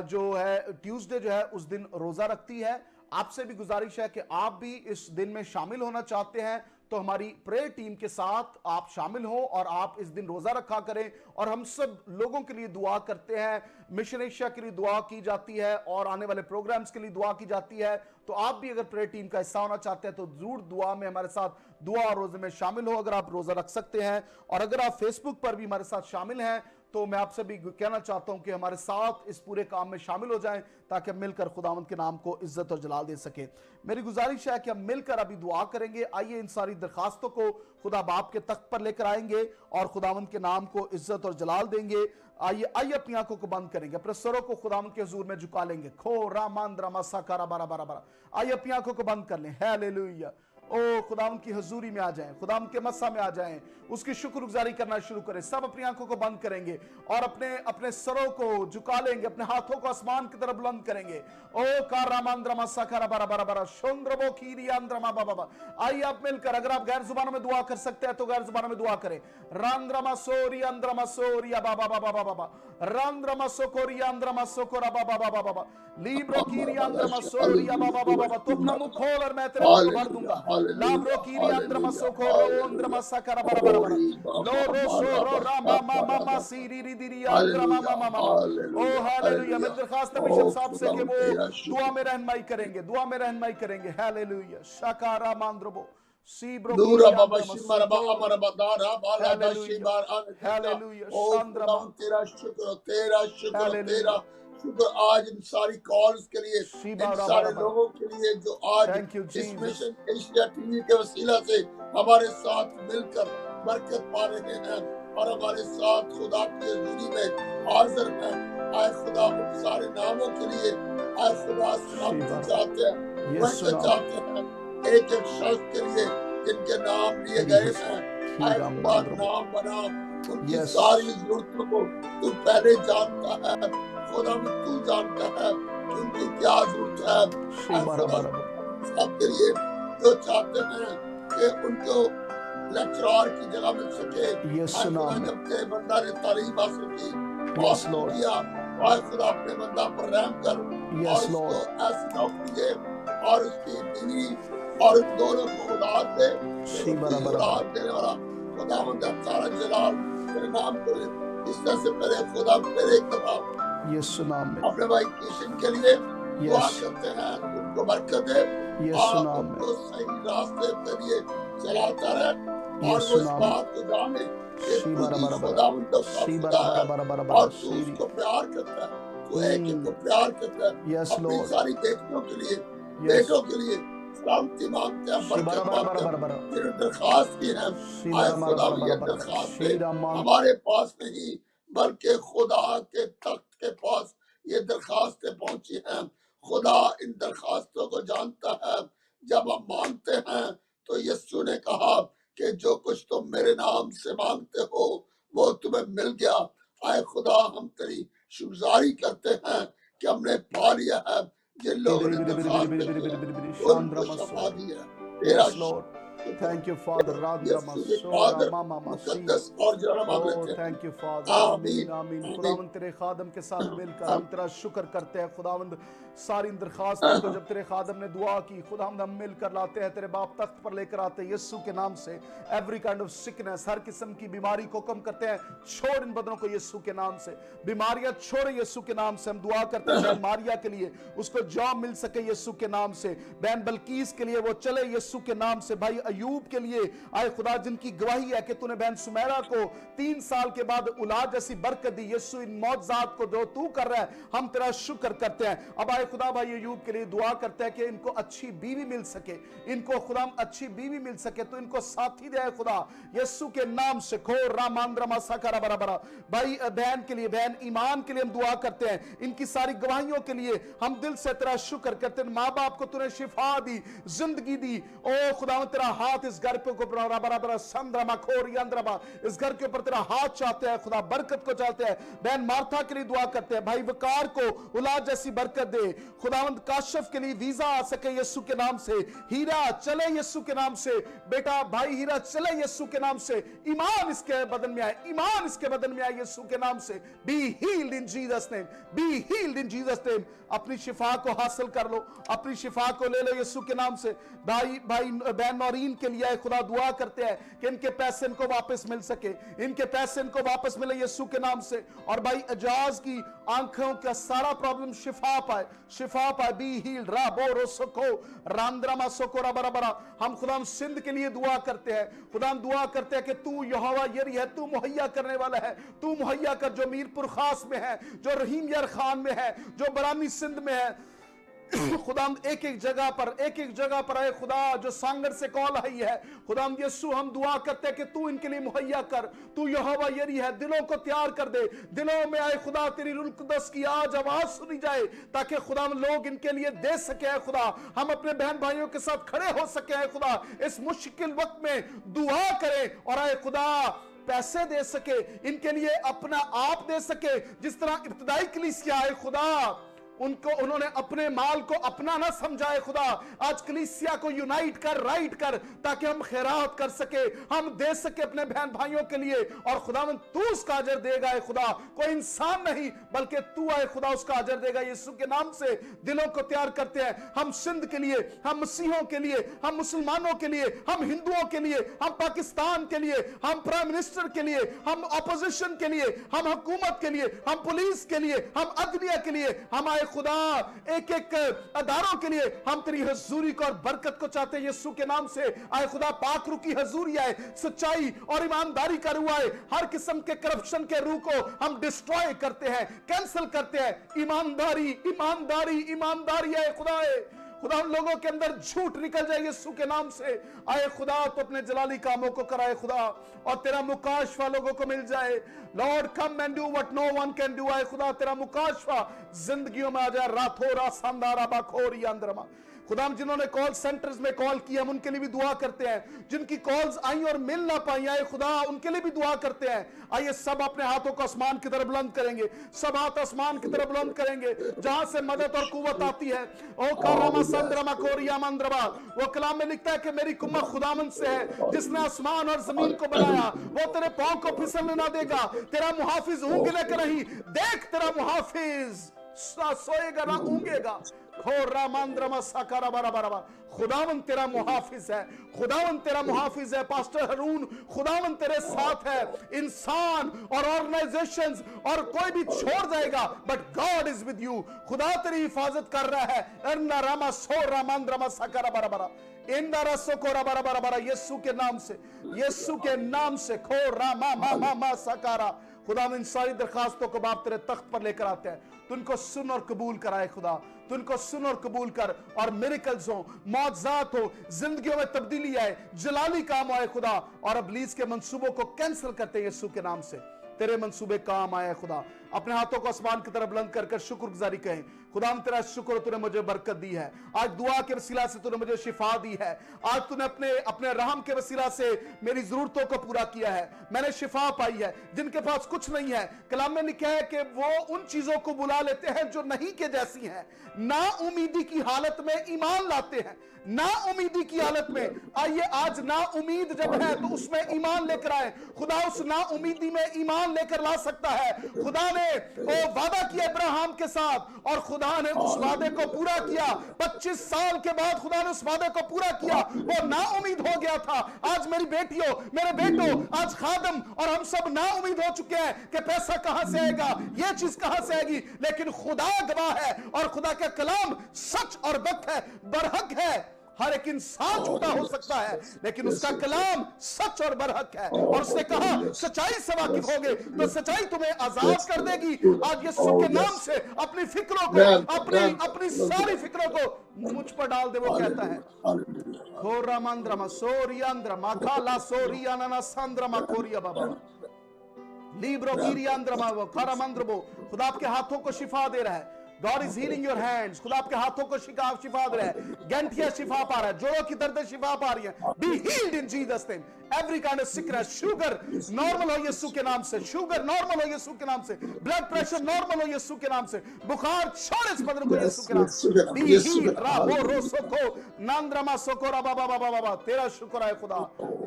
जो है ट्यूसडे जो है उस दिन रोज़ा रखती है। आपसे भी गुजारिश है कि आप भी इस दिन में शामिल होना चाहते हैं तो हमारी प्रेयर टीम के साथ आप शामिल हो और आप इस दिन रोजा रखा करें। और हम सब लोगों के लिए दुआ करते हैं, मिशन एशिया के लिए दुआ की जाती है और आने वाले प्रोग्राम्स के लिए दुआ की जाती है। तो आप भी अगर प्रेयर टीम का हिस्सा होना चाहते हैं तो जरूर दुआ में हमारे साथ, दुआ और रोजे में शामिल हो। अगर आप रोजा रख सकते हैं और अगर आप फेसबुक पर भी हमारे साथ शामिल हैं तो मैं आपसे भी कहना चाहता हूं कि हमारे साथ इस पूरे काम में शामिल हो जाएं ताकि हम मिलकर खुदावंद के नाम को इज्जत और जलाल दे सके। मेरी गुजारिश है कि हम मिलकर अभी दुआ करेंगे। आइए इन सारी दरखास्तों को खुदा बाप के तख्त पर लेकर आएंगे और खुदावंद के नाम को इज्जत और जलाल देंगे। आइए आइए अपनी आंखों को बंद करेंगे, अपने सरों को खुदावंद के हुजूर में झुका लेंगे। खो रामान द्रमा साकारा बारा बारा बारा। आइए अपनी आंखों को बंद कर लें। हालेलुया। ओ खुदावंद की हजूरी में आ जाएं, खुदावंद के मस्सा में आ जाएं, उसकी शुक्रगुजारी करना शुरू करें। सब अपनी आंखों को बंद करेंगे और अपने अपने सरों को झुका लेंगे, अपने हाथों को आसमान की तरफ बुलंद करेंगे। ओ कारामांद्रमा साकारा बारा बारा बारा शोंद्रबो कीरियांद्रमा बाबा बा। आइए आप मिलकर, अगर आप गैर जुबानों में दुआ कर सकते हैं तो गैर जुबानों में दुआ करें। रांद्रमा सोरिया बाबा बाबा बाबा रांद्रमा सोकोरियांद्रमा सोकोरा बाबा बाबा बाबा लीब्रो कीरियांद्रमा सोरिया बाबा बाबा। तो अपना मुंह खोल और मैं तेरे मुंह को भर दूंगा। लाब्रो कीरियांद्रमा सोकोरो अंद्रमा साकारा बारा बारा बारा लो रो सो रो रामा मामा मा सीरी री दिरी अंद्रमा मामा मामा। ओ हालेलुया। मैं दरखास्त है बिशप साहब से कि वो दुआ में रहनुमाई करेंगे, दुआ में रहनुमाई करेंगे। हालेलुया। शकारा मांद्रबो दूरा बाबा शिमर बाबा मर बदारा बाला दशिबार हालेलुया। ओ खुदावंद तेरा शुक्र, तेरा शुक्र, तेरा शुक्र आज इन सारी कॉल्स के लिए, इन सारे लोगों के लिए जो आज इस मिशन एशिया टीवी के वसीला से हमारे साथ मिलकर बरकत पा रहे हैं और हमारे साथ खुदा की हजूरी में हाजिर हैं। आए खुदा उन सारे नामों के लिए आए खुदा सलामती चाहते हैं, बरकत चाहते हैं। एक एक शख्स के लिए जिनके नाम लिए गए हैं, आए खुदा नाम बना उनकी सारी जरूरतों को तू पहले जानता है। खुदा तू जानता है उनकी क्या जरूरत है। सबके लिए जो चाहते हैं कि उनको लेक्चरर की जगह मिल सके, जब तेरे बंदा ने तारीफ हासिल की किया, और खुदा अपने बंदा पर रहम कर और उसको ऐसी नौकरी दे और उसकी बीवी और उन दोनों को उदार दे। उदार देने वाला खुदावंद सारा जलाल तेरे नाम को इस तरह से पहले खुदा मेरे एक दफा यीशु नाम में अपने भाई किशन के लिए दुआ करते हैं, उनको बरकत दे और उनको सही रास्ते पे लिए चलाता रहे और उस बात को जाने कि खुदावंद और तू उसको प्यार करता है, तू एक को प्यार करता है। अपनी सारी बेटियों के लिए, बेटों के लिए सलामती मांगते हैं, बरकत मांगते हैं। तेरे दरखास्त की है, आए खुदा ये दरखास्त है हमारे पास नहीं बल्कि खुदा के तख्त के पास ये दरखास्तें पहुंची हैं। खुदा इन दरखास्तों को जानता है। जब हम मांगते हैं तो यीशु ने कहा कि जो कुछ तुम मेरे नाम से मांगते हो वो तुम्हें मिल गया। आए खुदा हम तेरी शुक्रगुजारी करते हैं कि हमने पा लिया है। जिन लोगों ने दरखास्त उनको शफा दी है। तेरा Thank you, Father. Thank you, Father. आमीन आमीन। खुदावंद तेरे खादम के साथ मिलकर हम तेरा शुक्र करते हैं। खुदावंद सारी दरखास्तों को जब तेरे खादम ने दुआ की, खुदावंद हम मिलकर लाते हैं, तेरे बाप तख्त पर लेकर आते हैं यीशु के नाम से। एवरी काइंड ऑफ सिकनेस, हर किस्म की बीमारी को कम करते हैं। छोड़ इन बदनों को यीशु के नाम से, बीमारियां छोड़े यीशु के नाम से। हम दुआ करते हैं बहन मारिया के लिए, उसको जॉब मिल सके यीशु के नाम से। बहन बल्कीस के लिए वो चले यीशु के नाम से। भाई अयूब के लिए आए खुदा, जिनकी गवाही है कि तूने बहन सुमेरा को 3 साल के बाद औलाद जैसी बरकत दी। यीशु इन मौजज़ात को जो तू कर रहा है हम तेरा शुक्र करते हैं। अब आए खुदा भाई अयूब के लिए दुआ करते हैं कि इनको अच्छी बीवी मिल सके, इनको खुदा अच्छी बीवी मिल सके, तो इनको साथी दे खुदा यीशु के नाम से। खो रामांद्रमा साकारा बराबरा भाई बहन के लिए, बहन ईमान के लिए हम दुआ करते हैं, इनकी सारी गवाहियों के लिए हम दिल से तेरा शुक्र करते हैं। माँ बाप को तूने शिफा दी, जिंदगी दी, ओ खुदा तेरा हाथ इस घर पे बराबर संद्रमा खोर यंद्रमा, इस घर के ऊपर तेरा हाथ चाहते हैं खुदा, बरकत को चाहते हैं। बहन मार्था के लिए दुआ करते हैं, भाई वकार को औलाद जैसी बरकत दे खुदावंद, काशिफ के लिए वीजा आ सके यीशु के नाम से, हीरा चले यीशु के नाम से, बेटा भाई हीरा चले यीशु के नाम से, ईमान इसके बदन में आए, ईमान इसके बदन में आए यीशु के नाम से। Be healed in Jesus name, be healed in Jesus name. अपनी शिफा को हासिल कर लो, अपनी शिफा को ले लो यीशु के नाम से। भाई बहन नौरीन के लिए खुदा दुआ करते हैं कि इनके पैसे इनको वापस मिल सके, इनके पैसे इनको वापस मिले यीशु के नाम से। और भाई एजाज की आंखों का सारा प्रॉब्लम शिफा पाए, शिफा पाए। Be healed राबो रोसको रांद्रमा सोकोरा Barabar. हम खुदा सिंध के लिए दुआ करते हैं, खुदा दुआ करते हैं कि तू यहोवा यरी है, तू मुहैया करने वाला है, तू मुहैया कर, जो मीरपुर खास में है, जो रहीम यार खान में है, जो बरानी सिंध में है खुदा एक एक जगह पर आए खुदा, जो सांगर से कॉल आई है खुदा यीशु, हम दुआ करते हैं कि तू इनके लिए मुहैया कर, तू यहोवा यरी है, दिलों को तैयार कर दे, दिलों में आए खुदा तेरी रूह कुद्दस की आज आवाज सुनी जाए, ताकि खुदा लोग इनके लिए दे सके खुदा, हम अपने बहन भाइयों के साथ खड़े हो सके खुदा, इस मुश्किल वक्त में दुआ करें और आए खुदा पैसे दे सके, इनके लिए अपना आप दे सके। जिस तरह इब्तिदाई कलीसिया आए खुदा, उनको उन्होंने अपने माल को अपना ना समझाए खुदा, आज कलीसिया को यूनाइट कर, राइट कर, ताकि हम खैरात कर सके, हम दे सके अपने बहन भाइयों के लिए। और खुदावन तू उसका अजर देगा खुदा, कोई इंसान नहीं बल्कि तू आए खुदा उसका अजर देगा यीशु के नाम से। दिलों को तैयार करते हैं हम सिंध के लिए, हम मसीहों के लिए, हम मुसलमानों के लिए, हम हिंदुओं के लिए, हम पाकिस्तान के लिए, हम प्राइम मिनिस्टर के लिए, हम अपोजिशन के लिए, हम हुकूमत के लिए, हम पुलिस के लिए, हम अदलिया के लिए, हम आए खुदा एक एक अदारों के लिए हम तेरी हजूरी को और बरकत को चाहते हैं यीशु के नाम से। आए खुदा पाक रूह की हजूरी आए, सच्चाई और ईमानदारी का रूह आए, हर किस्म के करप्शन के रूह को हम डिस्ट्रॉय करते हैं, कैंसिल करते हैं। ईमानदारी ईमानदारी ईमानदारी आए खुदा हम लोगों के अंदर झूठ निकल जाए यीशु के नाम से। आए खुदा तो अपने जलाली कामों को कराए खुदा, और तेरा मुकाशफा लोगों को मिल जाए। Lord come and do what no one can do. आए खुदा तेरा मुकाशफा जिंदगियों में आ जाए। राथोरा सांदारा बाखोरी अंदरमा खुदा, जिन्होंने कॉल सेंटर्स में कॉल किया हम उनके लिए भी दुआ करते हैं, जिनकी कॉल्स आई और मिल ना पाई आए खुदा उनके लिए भी दुआ करते हैं। आइए सब अपने हाथों को आसमान की तरफ बुलंद करेंगे, सब हाथ आसमान की तरफ बुलंद करेंगे जहां से मदद और कुव्वत आती है। ओ कारामा संद्रमा कोरिया मंद्रमा, वो कलाम में लिखता है कि मेरी कुम्मत खुदावंद से है जिसने आसमान और जमीन को बनाया, वो तेरे पांव को फिसलने ना देगा, तेरा मुहाफिज ऊँगने का नहीं, देख तेरा मुहाफिज सोएगा ना ऊँगेगा। खुदावन तेरा मुहाफिज है, खुदावन तेरा मुहाफिज है। पास्टर हरून खुदावन तेरे साथ है। इंसान और ऑर्गेनाइजेशंस और कोई भी छोड़ जाएगा but God is with you. खुदा तेरी हिफाजत कर रहा है। अर्ना रामा सो रामांद्रमा साकारा बराबरा इंदारा सोकोरा बराबरा यीशु के नाम से, यीशु के नाम से खो रामा मा मा साकारा। खुदा इन सारी दरखास्तों को बाप तेरे तख्त पर लेकर आते हैं, तू इनको सुन और कबूल कराए खुदा, तू इनको सुन और कबूल कर, और मिरेकल्स हो, मौजज़ात हो, जिंदगियों में तब्दीली आए, जलाली काम आए खुदा, और इब्लीस के मंसूबों को कैंसिल करते हैं यीशु के नाम से। तेरे मंसूबे काम आए खुदा। अपने हाथों को आसमान की तरफ बुलंद कर शुक्रगुजारी कहें। खुदा तेरा शुक्र, तूने मुझे बरकत दी है। आज दुआ के वसीला से तूने मुझे शिफा दी है। आज तूने अपने रहम के वसीला से मेरी जरूरतों को पूरा किया है। मैंने शिफा पाई है। जिनके पास कुछ नहीं है, कलाम में लिखा है कि वो उन चीजों को बुला लेते हैं जो नहीं के जैसी हैं। ना उम्मीदी की हालत में ईमान लाते हैं, ना उम्मीदी की हालत में। आइए आज ना उम्मीद जब है तो उसमें ईमान लेकर आए। खुदा उस ना उम्मीदी में ईमान लेकर ला सकता है। खुदा ने वो वादा किया इब्राहिम के साथ और खुदा ने उस वादे को पूरा किया। 25 साल के बाद खुदा ने उस वादे को पूरा किया। वो ना उम्मीद हो गया था। आज मेरी बेटियों, मेरे बेटों, आज खादम और हम सब ना उम्मीद हो चुके हैं कि पैसा कहां से आएगा, ये चीज कहां से आएगी, लेकिन खुदा गवाह है और खुदा का कलाम सच और वक्त है, बरहक है। हर एक इंसान झूठा हो सकता है, लेकिन उसका कलाम सच और बरहक है। और उसने कहा सच्चाई से वाकिफ होगे तो सच्चाई तुम्हें आजाद कर देगी। आज यीशु के नाम से अपनी फिक्रों को, अपनी सारी फिक्रों को मुझ पर डाल दे। वो कहता है खोरामंद्रमा सोरियांद्रमा खाला सोरियाना संद्रमा कोरिया बाबा लीब्रो गिरियांद्रमा वो खारामंद्रबो। खुदा आपके हाथों को शिफा दे रहा है। God is healing your hands. खुदा आपके हाथों को शिफा दे रहा है। गंठिया शिफा पा रहा है, जोड़ों की दर्द शिफा पा रही है। Be healed in Jesus name. Every kind of sickness, sugar normal हो यीशु के नाम से, शुगर नॉर्मल हो यीशु के नाम से, ब्लड प्रेशर नॉर्मल हो यीशु के नाम से, बुखार छोड़ इस बदन को यीशु के नाम से। Be healed राबो रोसोको नंद्रमा सोकोरा बाबा बाबा बाबा। तेरा शुक्र है खुदा।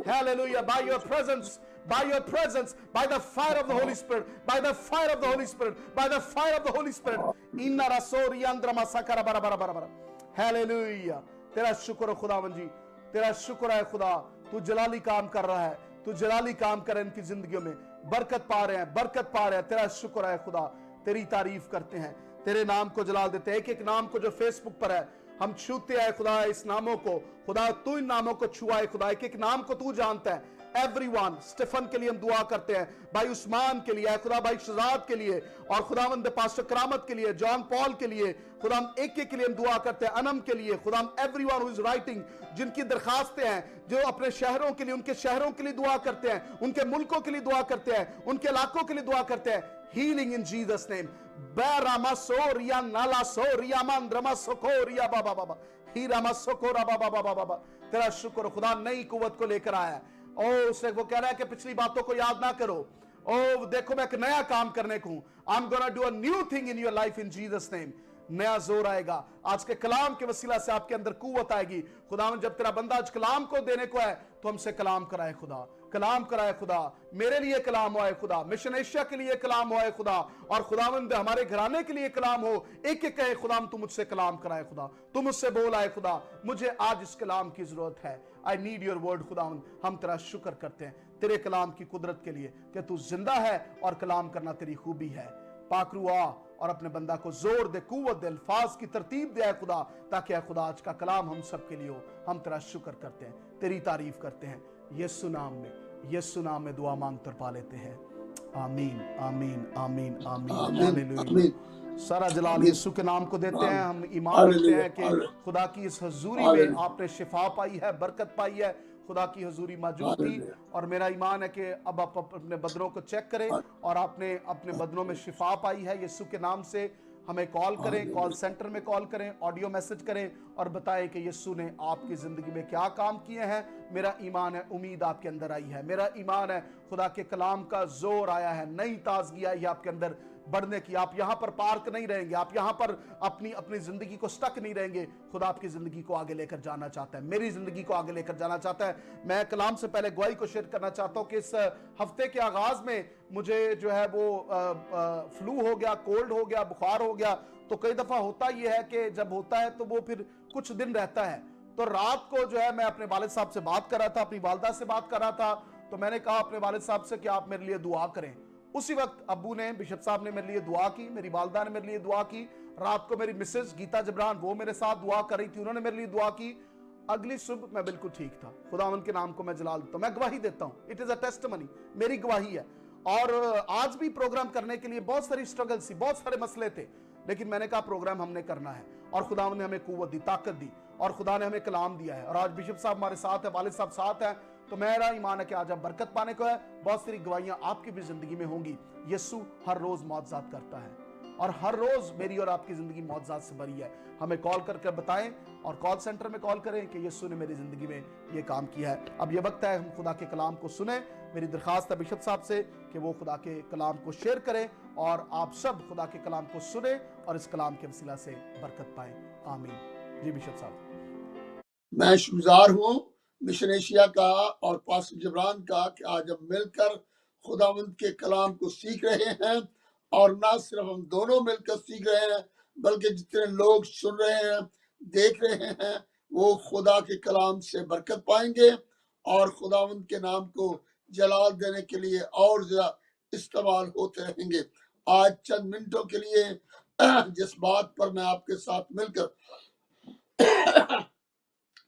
Hallelujah. By your presence, by your presence, by the fire of the Holy Spirit, by the fire of the Holy Spirit, by the fire of the Holy Spirit. Inna rasori andrama sakara bara bara bara bara. Hallelujah. तेरा शुक्र है खुदावन जी, तेरा शुक्र है खुदा। तू जलाली काम कर रहा है, तू जलाली काम कर इनकी जिंदगियों में, बरकत पा रहे हैं, बरकत पा रहे हैं। तेरा शुक्र है खुदा, तेरी तारीफ करते हैं, तेरे नाम को जलाल देते हैं। एक एक नाम को जो फेसबुक पर है हम छूते हैं खुदा, इस नामों को खुदा तू इन नामों को छुआए खुदा। एक एक नाम को तू जानता है। एवरीवन, स्टीफन के लिए हम दुआ करते हैं, भाई उस्मान के लिए खुदा, भाई शहजाद के लिए, और खुदावंद पास्टर करामत के लिए, जॉन पॉल के लिए खुदा, हम एक एक के लिए हम दुआ करते हैं। अनम के लिए खुदा, हम एवरीवन हु इज राइटिंग, जिनकी दरखास्तें हैं, जो अपने शहरों के लिए, उनके शहरों के लिए दुआ करते हैं, उनके मुल्कों के लिए दुआ करते हैं, उनके इलाकों के लिए दुआ करते हैं। Healing in Jesus name. बेरामा सोरिया नाला सोरिया मंद्रमा सोकोरिया बाबा बाबा ही रामा सोकोरा बाबा बाबा बाबा। तेरा शुक्र खुदा, नई कुव्वत को लेकर आया है। ओ उसने वो कह रहा है कि पिछली बातों को याद ना करो। ओ देखो मैं एक नया काम करने को हूं। I am gonna do a new thing in your life in Jesus name. नया जोर आएगा आज के कलाम के वसीला से, आपके अंदर कुव्वत आएगी। खुदावन जब तेरा बंदा आज कलाम को देने को है तो हमसे कलाम कराए खुदा, कलाम कराए खुदा। मेरे लिए कलाम हो खुदा, मिशन एशिया के लिए कलाम हो खुदा, और खुदावंद हमारे घराने के लिए कलाम हो। एक एक कहे खुदा तू मुझसे कलाम कराए खुदा, तू मुझसे बोल आए खुदा, मुझे आज इस कलाम की जरूरत है। आई नीड योर वर्ड खुदावंद। हम तेरा शुक्र करते हैं तेरे कलाम की कुदरत के लिए कि तू जिंदा है और कलाम करना तेरी खूबी है। पाकरू आ और अपने बंदा को जोर दे, कुव्वत दे, अल्फाज की तरतीब दे खुदा, ताकि खुदा आज का कलाम हम सब के लिए हो। हम तेरा शुक्र करते हैं, तेरी तारीफ करते हैं। यीशु नाम में, यीशु नाम में दुआ मांग कर पा लेते हैं। आमीन आमीन आमीन आमीन हालेलुया। सारा जलाल यीशु के नाम को देते हैं। हम ईमान रखते हैं कि खुदा की इस हजूरी में आपने शिफा पाई है, बरकत पाई है। खुदा की हजूरी मौजूद थी, और मेरा ईमान है कि अब आप अपने बदनों को चेक करें और आपने अपने बदनों में शिफा पाई है यीशु के नाम से। हमें कॉल करें, कॉल सेंटर में कॉल करें, ऑडियो मैसेज करें और बताएं कि यीशु ने आपकी ज़िंदगी में क्या काम किए हैं। मेरा ईमान है उम्मीद आपके अंदर आई है। मेरा ईमान है खुदा के कलाम का जोर आया है, नई ताजगी आई है आपके अंदर बढ़ने की। आप यहाँ पर पार्क नहीं रहेंगे, आप यहाँ पर अपनी जिंदगी को स्टक नहीं रहेंगे। खुदा आपकी जिंदगी को आगे लेकर जाना चाहता है, मेरी जिंदगी को आगे लेकर जाना चाहता है। मैं कलाम से पहले गवाही को शेयर करना चाहता हूँ कि इस हफ्ते के आगाज में मुझे जो है वो फ्लू हो गया, कोल्ड हो गया, बुखार हो गया। तो कई दफा होता यह है कि जब होता है तो वो फिर कुछ दिन रहता है। तो रात को जो है मैं अपने वालिद साहब से बात कर रहा था, अपनी वालदा से बात कर रहा था। तो मैंने कहा अपने वालिद साहब से कि आप मेरे लिए दुआ करें। उसी वक्त अब्बू ने, बिशप साहब ने मेरे लिए दुआ की, मेरी वालदा ने मेरे लिए दुआ की। रात को मेरी मिसेज गीता जबरान वो मेरे साथ दुआ कर रही थी, उन्होंने मेरे लिए दुआ की। अगली सुबह मैं बिल्कुल ठीक था। खुदावन के नाम को मैं जलाल देता हूं, मैं गवाही देता हूं। इट इज अ टेस्टिमनी, मेरी गवाही है। और आज भी प्रोग्राम करने के लिए बहुत सारी स्ट्रगल थी, बहुत सारे मसले थे, लेकिन मैंने कहा प्रोग्राम हमने करना है। और खुदावन ने हमें कुव्वत दी, ताकत दी, और खुदा ने हमें कलाम दिया है। और आज बिशप साहब हमारे साथ है, वालिद साहब साथ है। तो मेरा ईमान है कि आज आप बरकत पाने को है। बहुत सारी गवाहियां आपकी भी जिंदगी में होंगी। यीशु हर रोज मौजज़ात करता है, और हर रोज मेरी और आपकी जिंदगी मौजज़ात से भरी है। हमें कॉल करके बताएं, और कॉल सेंटर में कॉल करें कि यीशु ने मेरी जिंदगी में ये काम किया है। अब ये वक्त है हम खुदा के कलाम को सुने। मेरी दरखास्त है बिशप साहब से कि वो खुदा के कलाम को शेयर करें, और आप सब खुदा के कलाम को सुने और इस कलाम के वसीला से बरकत पाएं। आमीन। जी बिशप साहब। मैं शुक्रगुजार हूँ मिशन एशिया का और पास्टर जबरान का कि आज हम मिलकर खुदावंद के कलाम को सीख रहे हैं। और ना सिर्फ हम दोनों मिलकर सीख रहे हैं, बल्कि जितने लोग सुन रहे हैं, देख रहे हैं, वो खुदा के कलाम से बरकत पाएंगे और खुदावंद के नाम को जलाल देने के लिए और ज्यादा इस्तेमाल होते रहेंगे। आज चंद मिनटों के लिए जिस बात पर मैं आपके साथ मिलकर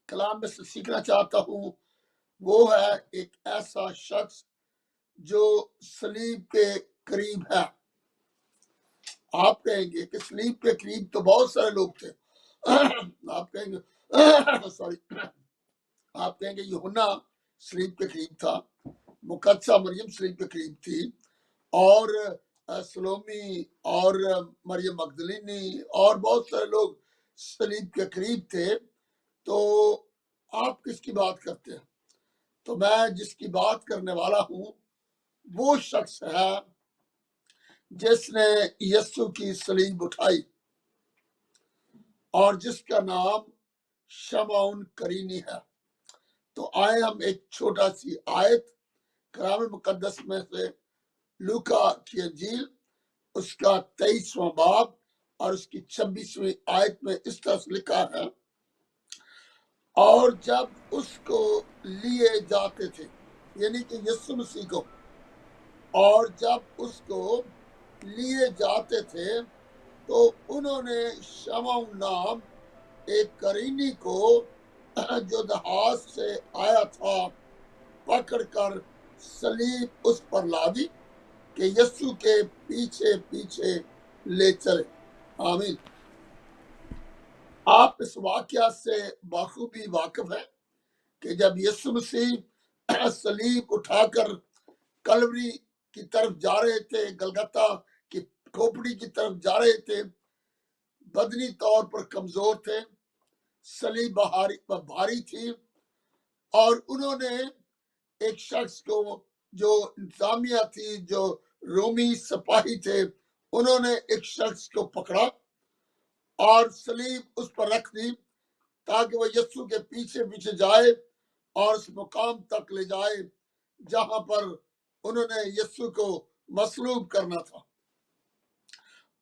कलाम में से सीखना चाहता हूँ वो है एक ऐसा शख्स जो सलीब के करीब है। आप कहेंगे कि सलीब के करीब तो बहुत सारे लोग थे। आप कहेंगे सॉरी, आप कहेंगे यूहन्ना सलीब के करीब था, मुकद्दसा मरियम सलीब के करीब थी, और सलोमी और मरियम मगदलिनी और बहुत सारे लोग सलीब के करीब थे। तो आप किसकी बात करते हैं? तो मैं जिसकी बात करने वाला हूं वो शख्स है जिसने यीशु की सलीब उठाई और जिसका नाम शमौन करीनी है। तो आए हम एक छोटा सी आयत कलाम मुकद्दस में से लूका की अंजील उसका 23वां बाब और उसकी 26वीं आयत में इस तरह से लिखा है, और जब उसको लिए जाते थे, यानी कि यीशु मसीह को, और जब उसको लिए जाते थे तो उन्होंने शमौन नाम एक करीनी को जो दहास से आया था पकड़कर सलीब उस पर लादी कि यीशु के पीछे पीछे ले चले। आमीन। आप इस वाकया से बाखूबी वाकिफ है कि जब यीशु मसीह सलीब उठाकर कलवरी की तरफ जा रहे थे, गलगता की खोपड़ी की तरफ जा रहे थे, बदनी तौर पर कमजोर थे, सलीब भारी थी, और उन्होंने एक शख्स को जो इंतजामिया थी, जो रोमी सिपाही थे, उन्होंने एक शख्स को पकड़ा और सलीब उस पर रख दी ताकि वह यीशु के पीछे पीछे जाए और उस मुकाम तक ले जाए जहां पर उन्होंने यीशु को मसलूब करना था।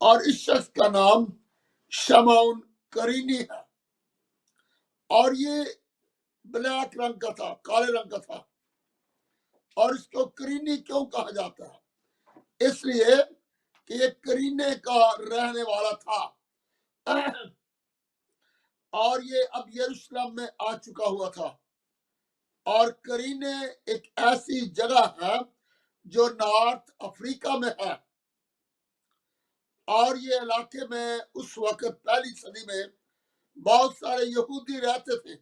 और इस शख्स का नाम शमौन करीनी है, और ये ब्लैक रंग का था, काले रंग का था। और इसको करीनी क्यों कहा जाता है? इसलिए कि ये करीने का रहने वाला था और ये अब यरूशलेम में आ चुका हुआ था। और करीने एक ऐसी जगह है जो नॉर्थ अफ्रीका में है, और ये इलाके में उस वक्त पहली सदी में बहुत सारे यहूदी रहते थे।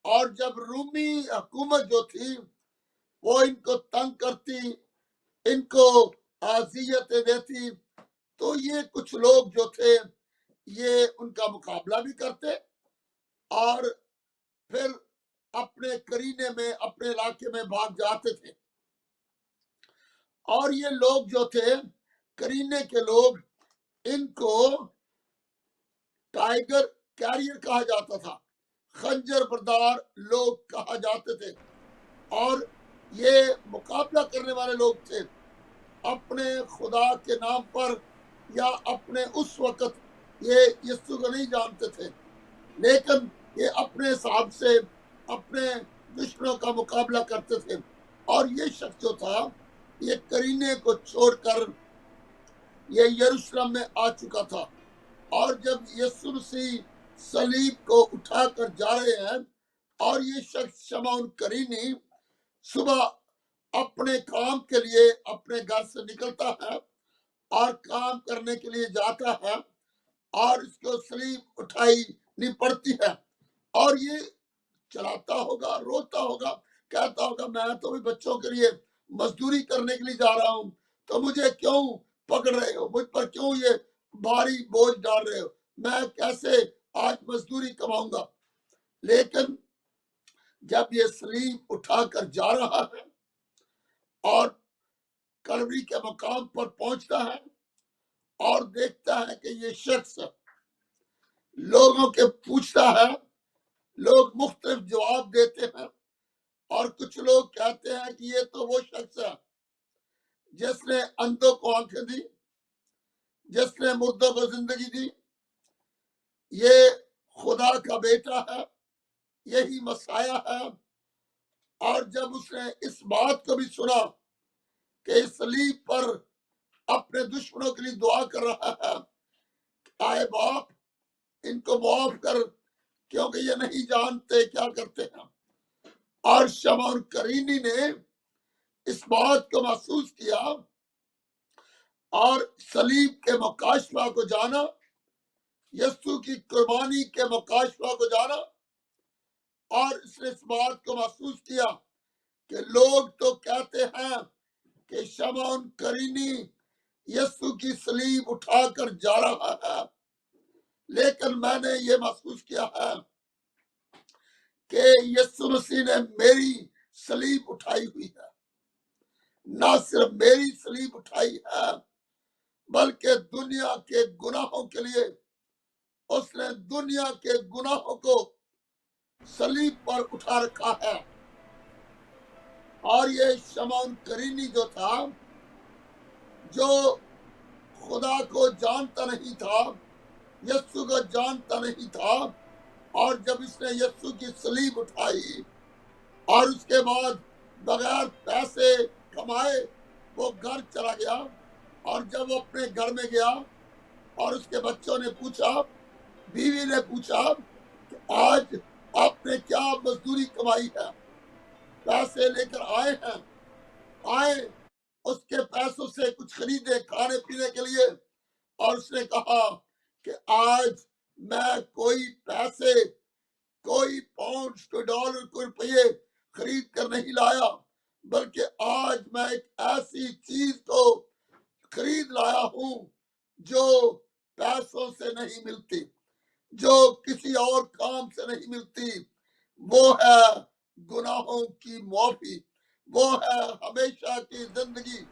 और जब रूमी हुकूमत जो थी वो इनको तंग करती, इनको अजियतें देती, तो ये कुछ लोग जो थे ये उनका मुकाबला भी करते और फिर अपने करीने में, अपने इलाके में भाग जाते थे। और ये लोग जो थे, करीने के लोग, इनको टाइगर कैरियर कहा जाता था, खंजर बरदार लोग कहा जाते थे। और ये मुकाबला करने वाले लोग थे, अपने खुदा के नाम पर या अपने उस वक्त ये यीशु को नहीं जानते थे, लेकिन ये अपने हिसाब से अपने दुश्मनों का मुकाबला करते थे। और ये शख्स जो था ये करीने को छोड़कर ये यरूशलेम में आ चुका था। और जब यीशु मसीह सलीब को उठाकर जा रहे हैं और ये शख्स शमौन करीनी सुबह अपने काम के लिए अपने घर से निकलता है और काम करने के लिए जाता है, और इसको सलीब उठाई पड़ती है, और ये चलाता होगा, रोता होगा, कहता होगा मैं तो भी बच्चों के लिए मजदूरी करने के लिए जा रहा हूं, तो मुझे क्यों पकड़ रहे हो, मुझ पर क्यों ये भारी बोझ डाल रहे हो, मैं कैसे आज मजदूरी कमाऊंगा। लेकिन जब ये सलीब उठाकर जा रहा है और कलवरी के मकाम पर पहुंचता है और देखता है कि ये शख्स लोगों के पूछता है, लोग मुख्तलिफ जवाब देते हैं, और कुछ लोग कहते हैं कि ये तो वो शख्स है जिसने अंधों को आंखें दी, जिसने मुर्दों को जिंदगी दी, ये खुदा का बेटा है, यही मसाया है। और जब उसने इस बात को भी सुना कि इस सलीब पर अपने दुश्मनों के लिए दुआ कर रहा है, आए बाप इनको माफ कर, क्योंकि ये नहीं जानते क्या करते हैं। और शमौन करीनी ने इस बात को महसूस किया और सलीब के मुकाशफा को जाना, यीशु की कुर्बानी के मुकाशफा को जाना, और इसने इस बात को महसूस किया कि लोग तो कहते हैं कि शमौन करीनी यीशु की सलीब उठाकर जा रहा है, लेकिन मैंने ये महसूस किया है कि यीशु मसीह ने मेरी सलीब उठाई हुई है। ना सिर्फ मेरी सलीब उठाई है, बल्कि दुनिया के गुनाहों के लिए उसने दुनिया के गुनाहों को सलीब पर उठा रखा है। और ये शमौन करीनी जो था, जो खुदा को जानता नहीं था, यीशु को जानता नहीं था, और जब इसने यीशु की सलीब उठाई और उसके बाद बगैर पैसे कमाए वो घर चला गया, और जब वो अपने घर में गया और उसके बच्चों ने पूछा, बीवी ने पूछा कि आज आपने क्या मजदूरी कमाई है, पैसे लेकर आए उसके पैसों से कुछ खरीदे खाने पीने के लिए, और उसने कहा कि आज मैं कोई पैसे, कोई पाउंड, कोई डॉलर, कोई रुपये खरीद कर नहीं लाया, बल्कि आज मैं एक ऐसी चीज को खरीद लाया हूं जो पैसों से नहीं मिलती, जो किसी और काम से नहीं मिलती। वो है गुनाहों की माफी, वो है हमेशा की जिंदगी।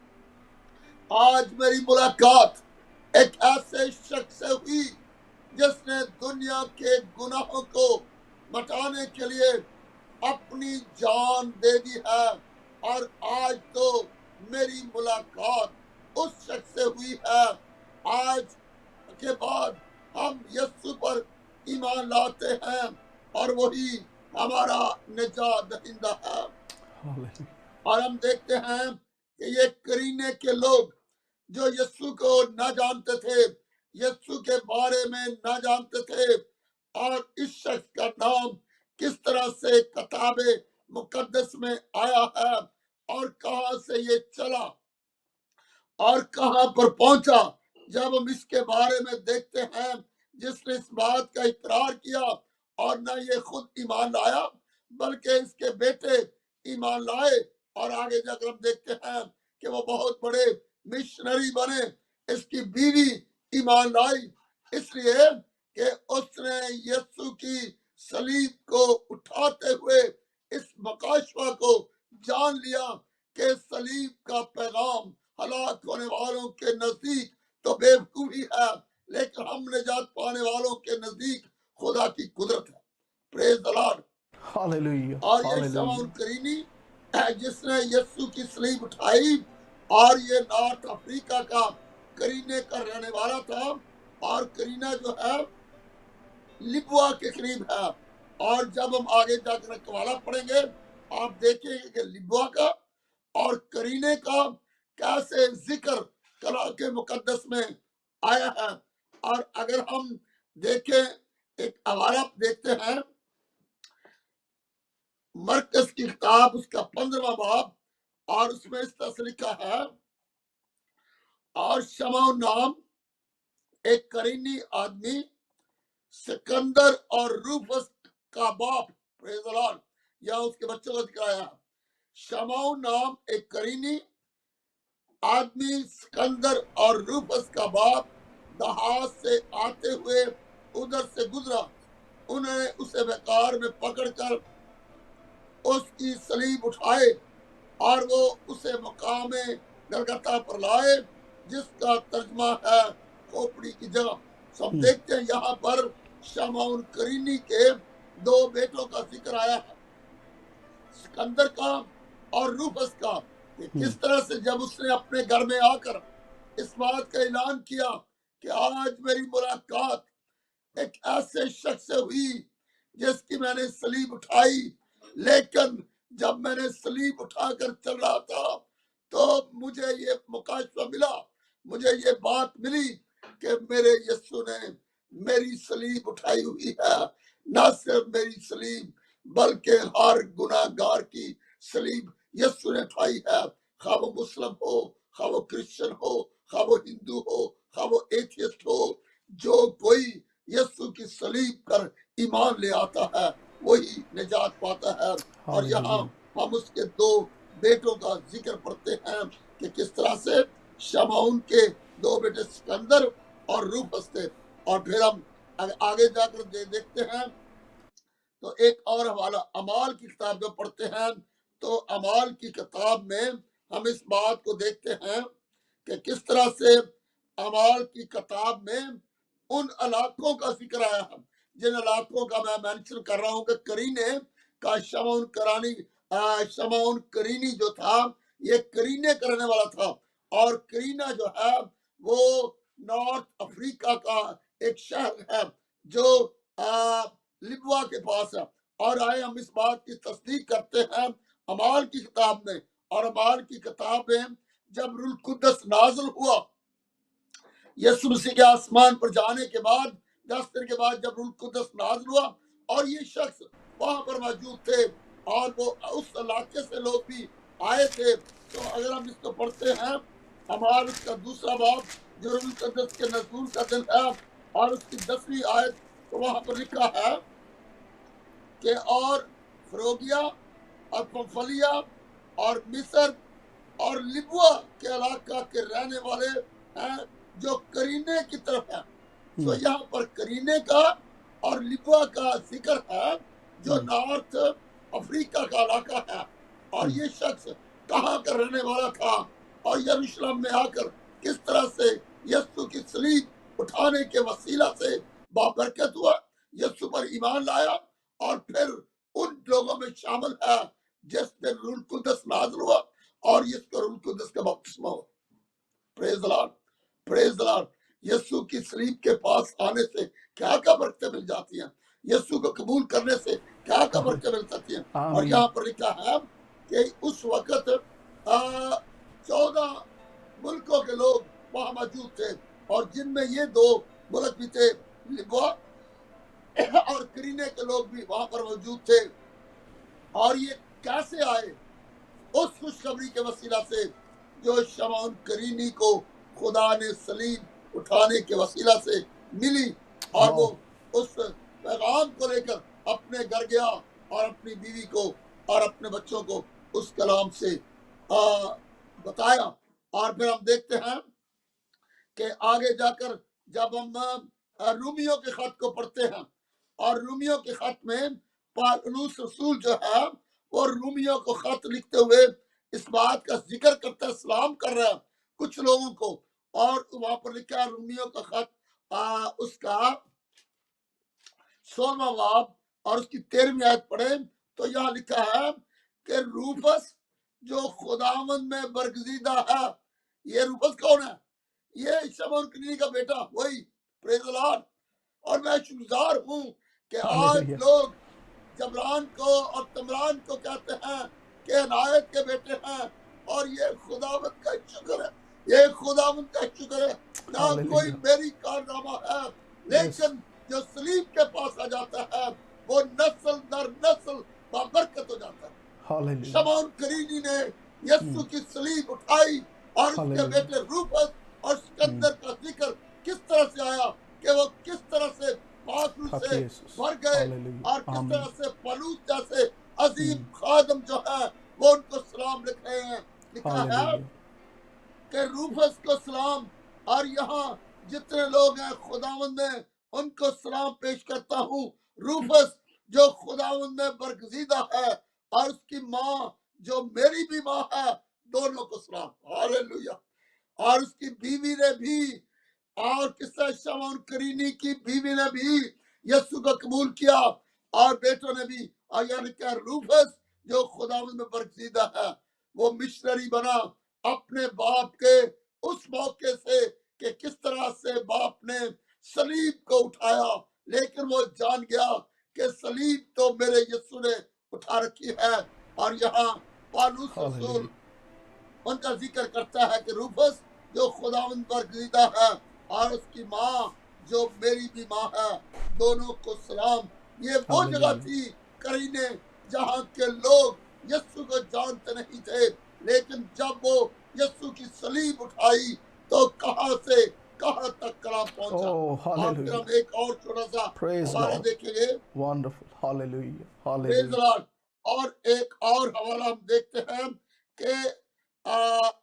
आज मेरी मुलाकात एक ऐसे शख्स से हुई जिसने दुनिया के गुनाहों को मिटाने के लिए अपनी जान दे दी है, और आज तो मेरी मुलाकात उस शख्स से हुई है। आज के बाद हम यीशु पर ईमान लाते हैं और वही हमारा निजात दहिंदा है। और हम देखते हैं कि ये करीने के लोग जो यीशु को न जानते थे, यीशु के बारे में न जानते थे, और इस शख्स का नाम किस तरह से किताबे मुकद्दस में आया है और कहां से ये चला और कहां पर पहुंचा, जब हम इसके बारे में देखते हैं, जिसने इस बात का इकरार किया और न ये खुद ईमान लाया बल्कि इसके बेटे ईमान लाए, और आगे जाकर हम देखते हैं कि वो बहुत बड़े मिशनरी बने। इसकी बीवी ईमान लाई, इसलिए कि उसने यीशु की सलीब को उठाते हुए इस मकाशवा को जान लिया कि सलीब का पैगाम हलाक होने वालों के नजदीक तो बेवकूफी है, लेकिन हम निजात पाने वालों के नजदीक खुदा की कुदरत है। Praise the Lord, hallelujah. और ये शमौन करीनी है जिसने यीशु की सलीब उठाई, और ये नॉर्थ अफ्रीका का करीने का रहने वाला था, और करीना जो है लिबुआ के करीब है। और जब हम आगे जाकर कवाला पढ़ेंगे, आप देखेंगे कि लिबुआ का और करीने का कैसे जिक्र कला के मुकद्दस में आया है। और अगर हम देखें, एक हवाला देखते हैं मरकस की किताब, उसका 15वां बाब, और उसमें इस तरह से लिखा है, और शमौन नाम एक करीनी आदमी सिकंदर और रूफस का बाप, प्रेज द लॉर्ड, या उसके बच्चों को दिखाया। शमौन नाम एक करीनी आदमी सिकंदर और रूफस का बाप दहाज से आते हुए उधर से गुजरा। उन्होंने उसे बेकार में पकड़कर उसकी सलीब उठाए और वो उसे मकाम गलगता पर लाए, जिसका तर्जमा है खोपड़ी की जगह। सब देखते हैं यहाँ पर शमौन करीनी के दो बेटों का जिक्र आया है, सिकंदर का और रूफस का। किस तरह से जब उसने अपने घर में आकर इस बात का ऐलान किया कि आज मेरी मुलाकात एक ऐसे शख्स से हुई जिसकी मैंने सलीब उठाई, लेकिन जब मैंने सलीब उठाकर चल रहा था तो मुझे ये मुकाशफा मिला, मुझे ये बात मिली कि मेरे यीशु ने मेरी सलीब उठाई हुई है, न सिर्फ मेरी सलीब बल्कि हर गुनाहगार की सलीब यीशु ने उठाई है। खा वो मुस्लिम हो, खा वो क्रिश्चियन हो, खा वो हिंदू हो, खा वो एथियस्ट हो, जो कोई यीशु की सलीब पर ईमान ले आता है वही निजात पाता है। और यहाँ हालेलुया। हम उसके दो बेटों का जिक्र पढ़ते हैं कि किस तरह से शमौन के दो बेटे सिकंदर और रूफस थे। और फिर हम आगे जाकर देखते हैं तो एक और हवाला अमाल की किताब जो पढ़ते हैं तो अमाल की किताब में हम इस बात को देखते हैं कि किस तरह से अमाल की किताब में उन इलाकों का जिक्र आया है जिन इलाकों का मैं मेंशन कर रहा हूं कि करीने का शमौन करीनी जो था ये करीने करने वाला था। और करीना जो है वो नॉर्थ अफ्रीका का एक शहर है जो लिब्वा के पास है। और आए हम इस बात की तस्दीक करते हैं अमाल की किताब में। और अमाल की किताब में जब रूह कुद्दस नाज़िल हुआ यीशु मसीह के आसमान पर जाने के बाद 10 दिन के बाद जब रूह कुद्दस नाज़िल हुआ और ये शख्स वहां पर मौजूद थे और वो उस इलाके से लोग भी आए थे। तो अगर हम इसको पढ़ते हैं अमाल उसका दूसरा बाब जो रूह कुद्दस के नज़ूल का दिन है और उसकी 10वीं आयत तो वहां पर लिखा है कि और फ्रोगिया और पंफलिया और मिस्र और लिबुआ के इलाका के रहने वाले हैं जो करीने की तरफ है। तो यहाँ पर करीने का और लिबुआ का जिक्र है जो नॉर्थ अफ्रीका का इलाका है। और ये शख्स कहाँ का रहने वाला था और यरूशलेम में आकर किस तरह से यीशु की सलीब उठाने के वसीला से बाबरकत हुआ, यीशु पर ईमान लाया और फिर उन लोगों में शामिल है जिस दिन रूह कुद्दस नाज़िल हुआ और इसको रूह कुद्दस का बपतिस्मा हुआ। Praise the Lord, praise the Lord. Yeshu की सलीब के पास आने से क्या क्या बरकतें मिल जाती हैं, यीशु को कबूल करने से क्या क्या बरकतें मिल सकती हैं। और यहाँ पर लिखा है कि उस वक्त 14 मुल्कों के लोग वहां मौजूद थे और जिनमें ये दो मुल्क भी थे लिबुआ और करीने के लोग भी वहां पर मौजूद थे। और ये कैसे आए? उस खुशखबरी के वसीला से जो शमौन करीनी को खुदा ने सलीब उठाने के वसीला से मिली और वो उस पैगाम को लेकर अपने घर गया और अपनी बीवी को और अपने बच्चों को उस कलाम से बताया। और फिर हम देखते हैं कि आगे जाकर जब हम रूमियों के खत को पढ़ते हैं और रूमियों के खत में पौलुस रसूल जो है वो रूमियों को खत लिखते हुए इस बात का जिक्र करता है, सलाम कर रहा है कुछ लोगों को। और वहां पर लिखा है रूमियों का खत उसका 16वां बाब और उसकी 13वीं आयत पढ़े तो यहाँ लिखा है कि रूफस जो खुदावंद में बरगजीदा है। ये रूफस कौन है? ये शमौन करीनी का बेटा, वही। Praise the Lord. और मैं शुक्रगुजार हूं कि आज लोग जबरान को और तमरान को कहते हैं कि अनायत के बेटे हैं और ये खुदावंद का शुक्र है, ये खुदावंद का शुक्र है। ना कोई मेरी कारनामा है लेकिन जो सलीब के पास आ जाता है वो नस्ल दर नस्ल बाबरकत हो जाता है। शमौन करीनी ने यीशु की सलीब उठाई और उसके बेटे रूफस और सिकंदर का जिक्र किस तरह से आया कि वो किस तरह से पाखरू से भर गए और किस तरह से पलूस जैसे अजीम खादम जो है वो उनको सलाम लिख रहे हैं। लिखा है कि रूफस को सलाम और यहाँ जितने लोग हैं खुदावंद में उनको सलाम पेश करता हूँ। रूफस जो खुदावंद में बरगजीदा है और उसकी माँ जो मेरी भी माँ है, दोनों को सलाम। हालेलुया। और उसकी बीवी ने भी और किस्सा शमौन करीनी की बीवी ने भी यीशु को कबूल किया और बेटों ने भी। और यानी क्या रूफस जो खुदावंद में बरगजीदा है वो मिशनरी बना अपने बाप के उस मौके से कि किस तरह से बाप ने सलीब को उठाया, लेकिन वो जान गया कि सलीब तो मेरे यीशु ने उठा रखी है। और यहाँ पौलुस रसूल उनका जिक्र करता है कि रूफस जो खुदावंद बरगजीदा है और उसकी माँ जो मेरी भी माँ है, दोनों को सलाम। ये वो जगह हालेलुया। थी करीने जहां के लोग यीशु को जानते नहीं थे, लेकिन जब वो यीशु की सलीब उठाई तो कहां से कहां तक कलाम पहुंचा। ओह और फिर हम हालेलुया। एक और छोटा सा प्रेज हवाला गॉड। देखेंगे। Wonderful. Hallelujah. Praise hallelujah. Lord. और एक और हवाला हम देखते हैं कि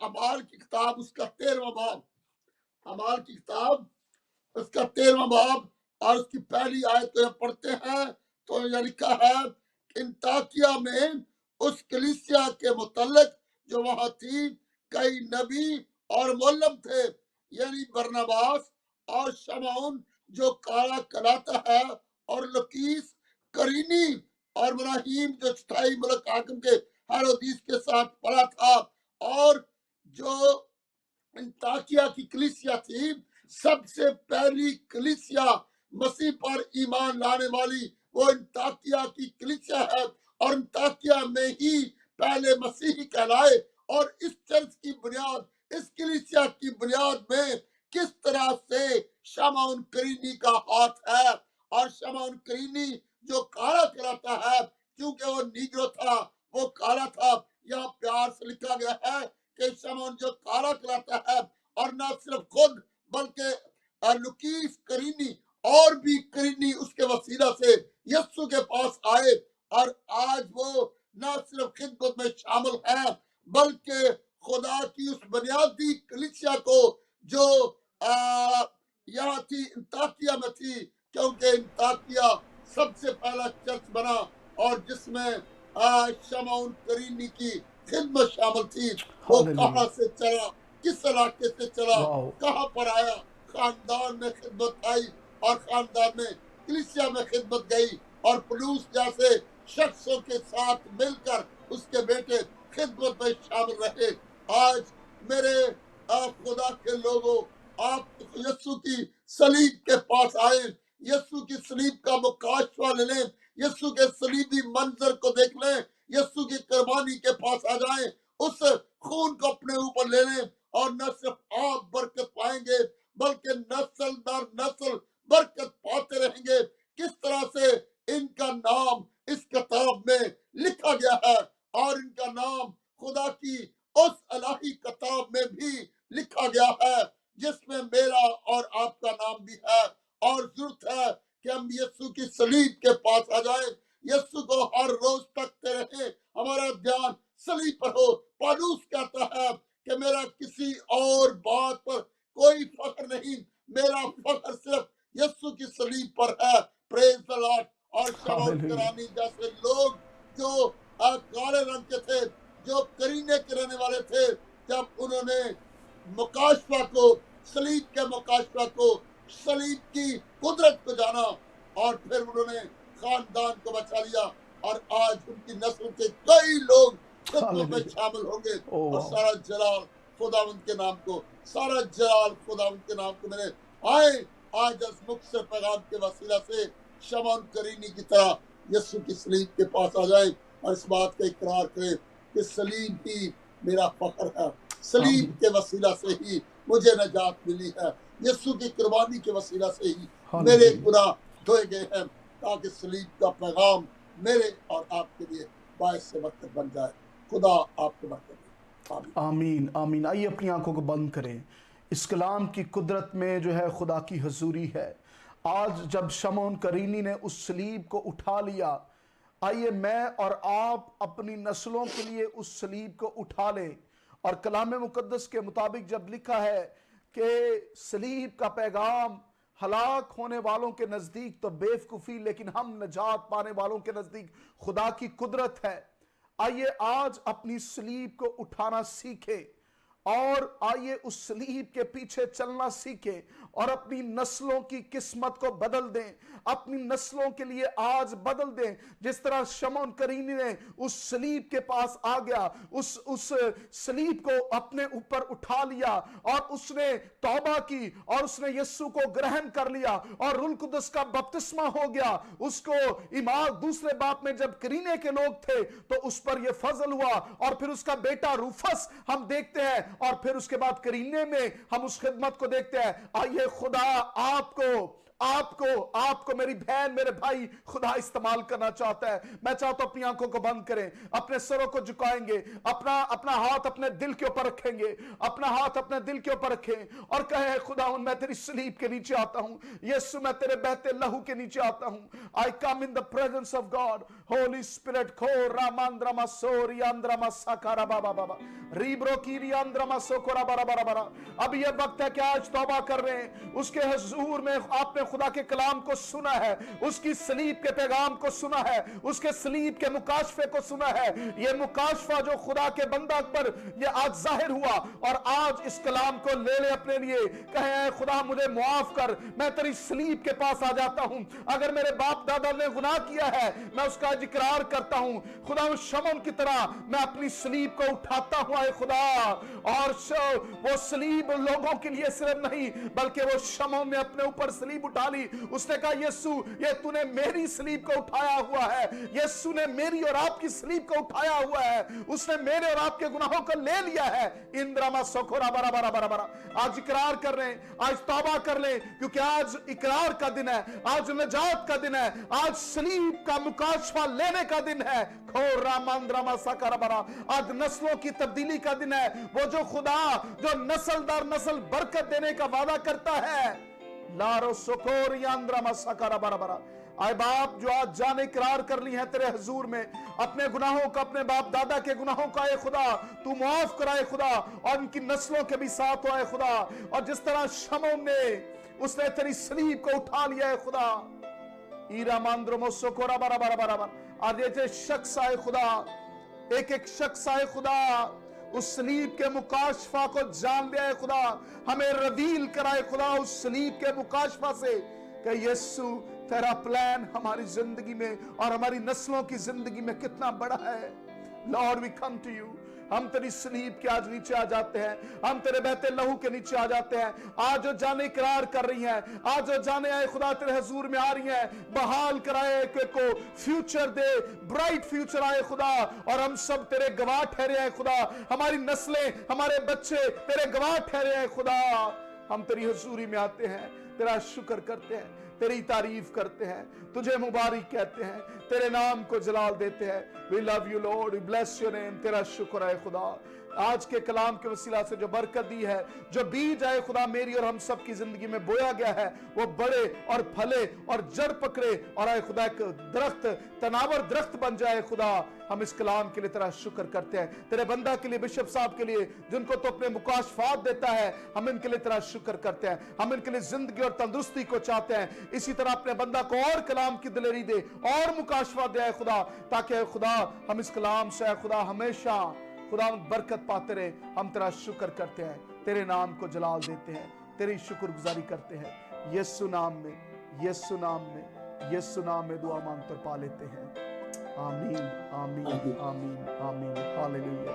अमाल की किताब उसका 13वां बाब, अमाल की किताब उसका 13वां बाब और उसकी पहली आयत को जब पढ़ते हैं तो यह लिखा है, अंताकिया में उस कलीसिया के मुतल्लिक जो वहां थी कई नबी और मुअल्लिम थे, यानी बरनबास और शमौन जो काला कहलाता है, और लकीस करीनी और मनाहीम जो स्थाई मलक हाकिम के हेरोदीस के साथ पड़ा था। और जो अंताकिया की कलीसिया थी, सबसे पहली कलीसिया मसीह पर ईमान लाने वाली वो अंताकिया की कलीसिया है, और अंताकिया में ही पहले मसीही कहलाए। और इस चर्च की बुनियाद, इस कलीसिया की बुनियाद में किस तरह से शमौन करीनी का हाथ है। और शमौन करीनी जो काला कहलाता है, क्योंकि वो नीग्रो था, वो काला था। यहाँ प्यार से लिखा गया है कि शमौन जो काला कहलाता है, और न सिर्फ खुद बल्कि लुकीस करीनी और भी करीनी उसके वसीला से यीशु के पास आए। और आज वो न सिर्फ खिदमत में शामिल है, बल्कि खुदा की उस बुनियादी कलीसिया को जो यहाँ थी अंताकिया में थी, क्योंकि अंताकिया सबसे पहला चर्च बना और जिसमें शमौन करीनी की खिदमत शामिल थी। वो हालेलुया। कहां से चला, किस इलाके से चला, वाओ। कहां पर आया, खानदान में खिदमत आई और खानदान में कलीसिया में खिदमत गई, और पलूस जैसे शख्सों के साथ मिलकर उसके बेटे खिदमत में शामिल रहे। आज मेरे खुदा के लोगों, आप यीशु की सलीब के पास आए, यीशु की सलीब का मुकाशवा ले लें, यीशु के सलीबी मंजर को देख लें, यीशु की कुर्बानी के पास आ जाएं, उस खून को अपने ऊपर ले लें, और न सिर्फ आप बरकत पाएंगे बल्कि नस्ल दर नस्ल बरकत पाते रहेंगे। किस तरह से इनका नाम इस किताब में लिखा गया है, और इनका नाम खुदा की उस इलाही किताब में भी लिखा गया है जिसमें मेरा और आपका नाम भी है। और जरूरत है कि हम यीशु की सलीब के पास आ जाएं, यीशु को हर रोज तकते रहें, हमारा ध्यान सलीब पर हो। पौलुस कहता है कि मेरा किसी और बात पर कोई फख्र नहीं, मेरा फख्र सिर्फ यीशु की सलीब पर है। Praise the Lord. और शमौन हालेलुया। करानी जैसे लोग जो काले रंग के थे, जो करीने के रहने वाले थे, जब उन्होंने मुकाशवा को, सलीब के मुकाशवा को, सलीब की कुदरत को जाना, और फिर उन्होंने खानदान को बचा लिया, और आज उनकी नस्ल के कई लोग खिदमत में हालेलुया। शामिल होंगे। ओह और वाओ। सारा जलाल खुदावंद के नाम को, सारा जलाल खुदावंद के नाम को मैंने आए आज इस मुख्तर पैगाम के वसीला से शमौन करीनी की तरह यीशु की सलीब के पास आ जाएं, और इस बात का इकरार करें कि सलीब ही मेरा फख्र है, सलीब आमीन। के वसीला से ही मुझे नजात मिली है, यीशु की कुर्बानी के वसीला से ही मेरे हालेलुया। गुनाह धोए गए हैं, ताकि सलीब का पैगाम मेरे और आपके लिए बायस से बरकत बन जाए। खुदा आपको बरकत दे। आमीन। आमीन। आमीन। आइए अपनी आंखों को बंद करें। इस कलाम की कुदरत में जो है खुदा की हजूरी है। आज जब शमौन करीनी ने उस सलीब को उठा लिया, आइए मैं और आप अपनी नस्लों के लिए उस सलीब को उठा लें। और कलाम मुकद्दस के मुताबिक जब लिखा है कि सलीब का पैगाम हलाक होने वालों के नजदीक तो बेवकूफी, लेकिन हम नजात पाने वालों के नजदीक खुदा की कुदरत है। आइए आज अपनी सलीब को उठाना सीखें, और आइए उस सलीब के पीछे चलना सीखें, और अपनी नस्लों की किस्मत को बदल दें, अपनी नस्लों के लिए आज बदल दें। जिस तरह शमौन करीनी ने उस सलीब के पास आ गया, उस सलीब को अपने ऊपर उठा लिया, और उसने तौबा की, और उसने यीशु को ग्रहण कर लिया, और रूह कुदस का बपतिस्मा हो गया उसको। ईमान दूसरे बाप में जब करीने के लोग थे तो उस पर यह फजल हुआ, और फिर उसका बेटा रूफस हम देखते हैं, और फिर उसके बाद करीने में हम उस खिदमत को देखते हैं। आइए खुदा आपको आपको मेरी बहन, मेरे भाई खुदा इस्तेमाल करना चाहता है। मैं चाहता हूं अपनी आंखों को बंद करें, अपने सरों को झुकाएंगे, अपना हाथ अपने दिल के ऊपर रखेंगे, अपना हाथ अपने दिल के ऊपर रखें और कहें, खुदा मैं तेरी सलीब के नीचे आता हूं, यीशु मैं तेरे बहते लहू के नीचे आता हूं। I come in the presence of God, Holy Spirit खो रामांद्रमा सोरी आंद्रमा साकारा बाबा बाबा रीब्रो कीरी आंद्रमा सोकोरा बारा बारा बारा। अब यह वक्त है कि आज तौबा कर रहे हैं, उसके हुजूर में आपने खुदा के कलाम को सुना है, उसकी सलीब के पैगाम को सुना है, उसके सलीब के मुकाशफे को सुना है। यह मुकाशफा जो खुदा के बंदा पर यह आज जाहिर हुआ, और आज इस कलाम को ले ले अपने लिए, कहे खुदा मुझे मुआफ कर, मैं तेरी सलीब के पास आ जाता हूं। अगर मेरे बाप दादा ने गुनाह किया है, मैं उसका इकरार करता हूं। खुदा उस शमौन की तरह मैं अपनी सलीब को उठाता हुआ है खुदा, और वो सलीब लोगों के लिए सिर्फ नहीं, बल्कि वो शमौन ने अपने ऊपर सलीब उठा ली। उसने कहा, यीशु ये तूने मेरी सलीब को उठाया हुआ है, यीशु ने मेरी और आपकी सलीब को उठाया हुआ है, उसने मेरे और आपके गुनाहों को ले लिया है। इंद्रमा सोखोरा बरा बरा बरा बरा। आज इकरार कर रहे हैं, आज तौबा कर ले, क्योंकि आज इकरार का दिन है, आज नजात का दिन है, आज सलीब का मुकाशफा लेने का दिन है। खो रामांद्रमा साकारा बरा। आज नस्लों की तब्दीली का दिन है। वो जो खुदा जो नस्ल दर नस्ल बरकत देने का वादा करता है, लारो सोकोर यांद्रमा साकारा बरा बरा। आए बाप, जो आज जाने इकरार कर ली है तेरे हुजूर में, अपने गुनाहों का, अपने बाप दादा के गुनाहों का, ए खुदा तू माफ कराए खुदा, और उनकी नस्लों के भी साथ हो आए खुदा। और जिस तरह शमौन ने उसने तेरी सलीब को उठा लिया है खुदा, ईरा मांद्रमो सोकोरा बरा बरा बरा बरा। आज ये शख्स आए खुदा, एक एक शख्स आए खुदा, उस सलीब के मुकाशफा को जान लिया है खुदा, हमें रवील कराए खुदा उस सलीब के मुकाशफा से, कि यीशु तेरा प्लान हमारी जिंदगी में और हमारी नस्लों की जिंदगी में कितना बड़ा है। Lord we come to you, हम तेरी सलीब के आज नीचे आ जाते हैं, हम तेरे बहते लहू के नीचे आ जाते हैं। आज जो जाने इकरार कर रही हैं, आज जो जाने आए खुदा तेरे हुजूर में आ रही हैं, बहाल कराए को फ्यूचर दे, ब्राइट फ्यूचर आए खुदा, और हम सब तेरे गवाह ठहरे हैं खुदा, हमारी नस्लें, हमारे बच्चे तेरे गवाह ठहरे हैं खुदा। हम तेरी हुजूरी में आते हैं, तेरा शुक्र करते हैं, तेरी तारीफ करते हैं, तुझे मुबारक कहते हैं, तेरे नाम को जलाल देते हैं। We love you Lord, we bless your name. तेरा शुक्र है खुदा, आज के कलाम के वसीला से जो बरकत दी है, जो बीज आए खुदा मेरी और हम सब की जिंदगी में बोया गया है, वो बड़े और फले और जड़ पकड़े, और आए खुदा एक दरख्त, तनावर दरख्त बन जाए खुदा। हम इस कलाम के लिए तेरा शुक्र करते हैं, तेरे बंदा के लिए, बिशप साहब के लिए, जिनको तो अपने मुकाशफात देता है, हम इनके लिए तेरा शुक्र करते हैं। हम इनके लिए जिंदगी और तंदुरुस्ती को चाहते हैं। इसी तरह अपने बंदा को और कलाम की दिलेरी दे, और मुकाशफा दे खुदा, ताकि खुदा हम इस कलाम से खुदा हमेशा खुदा बरकत पाते रहे। हम तेरा शुक्र करते हैं, तेरे नाम को जलाल देते हैं, तेरी शुक्रगुजारी करते हैं। यीशु नाम में, यीशु नाम में, यीशु नाम में दुआ मांगकर पा लेते हैं। आमीन आमीन आमीन आमीन। Hallelujah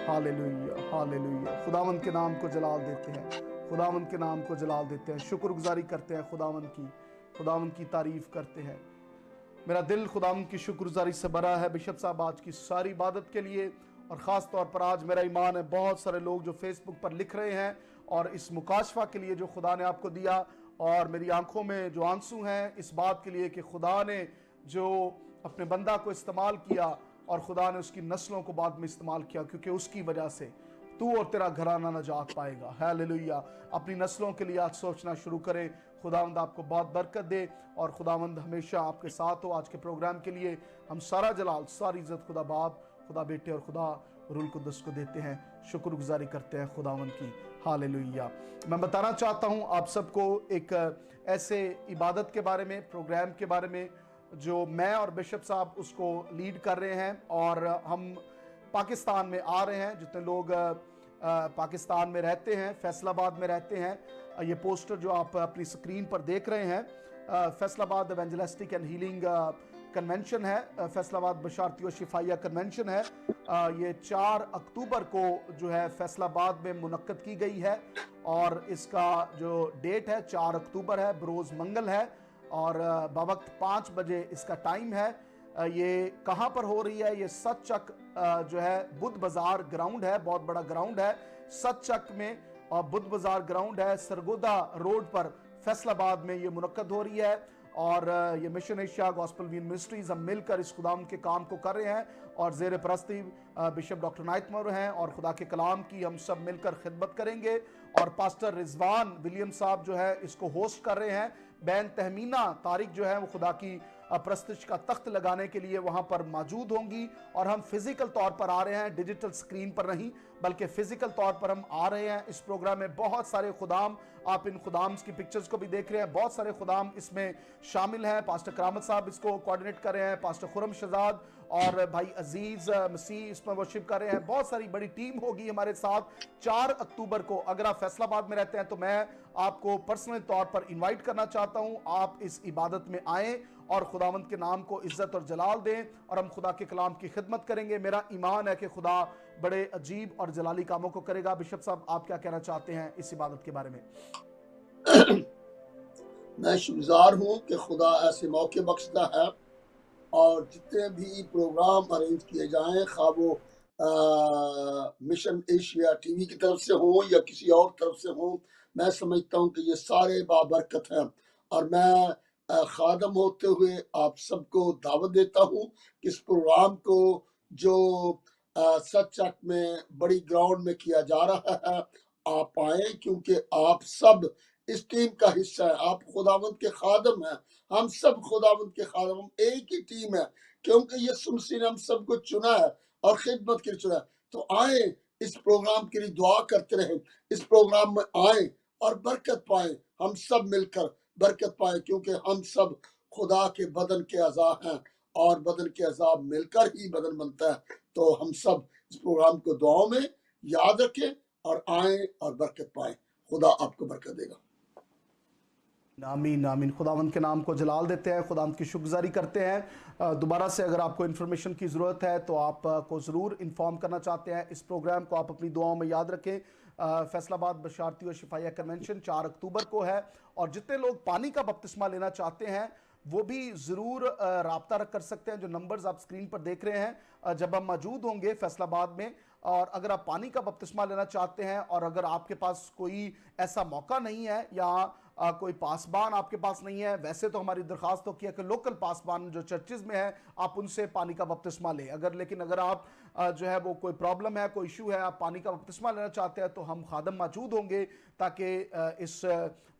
hallelujah hallelujah. खुदावंद के नाम को जलाल देते हैं, खुदावंद के नाम को जलाल देते हैं, शुक्रगुजारी करते हैं खुदावंद की तारीफ करते हैं। मेरा दिल खुदावंद की शुक्रगुजारी से भरा है बिशप साहब आज की सारी इबादत के लिए, और ख़ास तौर पर आज मेरा ईमान है बहुत सारे लोग जो फेसबुक पर लिख रहे हैं, और इस मुकाशफा के लिए जो खुदा ने आपको दिया, और मेरी आंखों में जो आंसू हैं इस बात के लिए कि खुदा ने जो अपने बंदा को इस्तेमाल किया, और खुदा ने उसकी नस्लों को बाद में इस्तेमाल किया, क्योंकि उसकी वजह से तू और तेरा घराना नजात पाएगा। हालेलुया। अपनी नस्लों के लिए आज सोचना शुरू करें। खुदावंद आपको बहुत बरकत दे, और खुदावंद हमेशा आपके साथ हो। आज के प्रोग्राम के लिए हम सारा जलाल, सारी इज्जत खुदा बाप, खुदा बेटे और खुदा रूल कुद्दस को देते हैं। शुक्रगुजारी करते हैं खुदावंद की। हालेलुया। मैं बताना चाहता हूं आप सबको एक ऐसे इबादत के बारे में, प्रोग्राम के बारे में, जो मैं और बिशप साहब उसको लीड कर रहे हैं, और हम पाकिस्तान में आ रहे हैं। जितने लोग पाकिस्तान में रहते हैं, फैसलाबाद में रहते हैं, ये पोस्टर जो आप अपनी स्क्रीन पर देख रहे हैं, फैसलाबाद इवेंजलिस्टिक एंड हीलिंग कन्वेंशन है, फैसलाबाद बशारती और शिफाइया कन्वेंशन है। ये 4 अक्टूबर को जो है फैसलाबाद में मुनक्कद की गई है, और इसका जो डेट है 4 अक्टूबर है, बरोज़ मंगल है, और बवक्त 5 बजे इसका टाइम है। ये कहाँ पर हो रही है? ये सतचक जो है बुद्ध बाजार ग्राउंड है, बहुत बड़ा ग्राउंड है सतचक में, और बुद्ध बाजार ग्राउंड है सरगोदा रोड पर फैसलाबाद में ये मुनक्कद हो रही है। और ये Mission Asia Gospel Win Ministries, हम मिलकर इस खुदा के काम को कर रहे हैं और ज़ेर परस्ती बिशप डॉक्टर नाइट मौर हैं और खुदा के कलाम की हम सब मिलकर खिदमत करेंगे। और पास्टर रिजवान विलियम साहब जो है इसको होस्ट कर रहे हैं। बैन तहमीना तारिक जो है वो खुदा की प्रस्तिश का तख्त लगाने के लिए वहां पर मौजूद होंगी। और हम फिजिकल तौर पर आ रहे हैं, डिजिटल स्क्रीन पर नहीं बल्कि फिजिकल तौर पर हम आ रहे हैं। इस प्रोग्राम में बहुत सारे खुदाम, आप इन खुदाम की पिक्चर्स को भी देख रहे हैं, बहुत सारे खुदाम इसमें शामिल हैं। पास्टर करामत साहब इसको कोऑर्डिनेट कर रहे हैं, पास्टर खुरम शहजाद और भाई अजीज मसीह इसमें वर्शिप कर रहे हैं। बहुत सारी बड़ी टीम होगी हमारे साथ 4 अक्टूबर को। अगर आप फैसलाबाद में रहते हैं तो मैं आपको पर्सनल तौर पर इनवाइट करना चाहता हूं, आप इस इबादत में आएं और खुदावंद के नाम को इज्जत और जलाल दें और हम खुदा के कलाम की खिदमत करेंगे। मेरा ईमान है कि खुदा बड़े अजीब और जलाली कामों को करेगा। बिशप साहब, आप क्या कहना चाहते हैं इस इबादत के बारे में? मैं शुक्रगुजार हूँ कि खुदा ऐसे मौके बख्शता है और जितने भी प्रोग्राम अरेंज किए जाएं, खा वो मिशन एशिया टीवी की तरफ से हो या किसी और तरफ से हो, मैं समझता हूँ कि ये सारे बाबरकत हैं। और मैं खादम होते हुए आप सबको दावत देता हूँ कि इस प्रोग्राम को जो सचक में बड़ी ग्राउंड में किया जा रहा है, आप आए, क्योंकि आप सब इस टीम का हिस्सा है। आप खुदावंद के खादम हैं, हम सब खुदावंद के खादम, हम एक ही टीम है, क्योंकि यीशु मसीह ने हम सबको चुना है और खिदमत के लिए चुना है। तो आए, इस प्रोग्राम के लिए दुआ करते रहें, इस प्रोग्राम में आए और बरकत पाए, हम सब मिलकर बरकत पाए, क्योंकि हम सब खुदा के बदन के अज़ा हैं और बदन के अज़ा मिलकर ही बदन बनता है। तो हम सब इस प्रोग्राम को दुआओं में याद रखें और आए और बरकत पाए। खुदा आपको बरकत देगा। आमीन आमीन। खुदावंद के नाम को जलाल देते हैं, खुदावंद की शुक्रगुजारी करते हैं। दोबारा से अगर आपको इन्फॉर्मेशन की ज़रूरत है तो आपको ज़रूर इन्फॉर्म करना चाहते हैं। इस प्रोग्राम को आप अपनी दुआओं में याद रखें। फैसलाबाद बशारती और शिफाया कन्वेंशन 4 अक्टूबर को है। और जितने लोग पानी का बपतिस्मा लेना चाहते हैं वो भी ज़रूर राब्ता कर सकते हैं, जो नंबर्स आप स्क्रीन पर देख रहे हैं। जब हम मौजूद होंगे फैसलाबाद में, और अगर आप पानी का बपतिस्मा लेना चाहते हैं और अगर आपके पास कोई ऐसा मौका नहीं है या कोई पासबान आपके पास नहीं है, वैसे तो हमारी दरख्वास्त होती है कि लोकल पासबान जो चर्चेज में है आप उनसे पानी का बपतिस्मा लें। लेकिन अगर आप जो है वो कोई प्रॉब्लम है, कोई इशू है, आप पानी का बपतिस्मा लेना चाहते हैं तो हम खादम मौजूद होंगे ताकि इस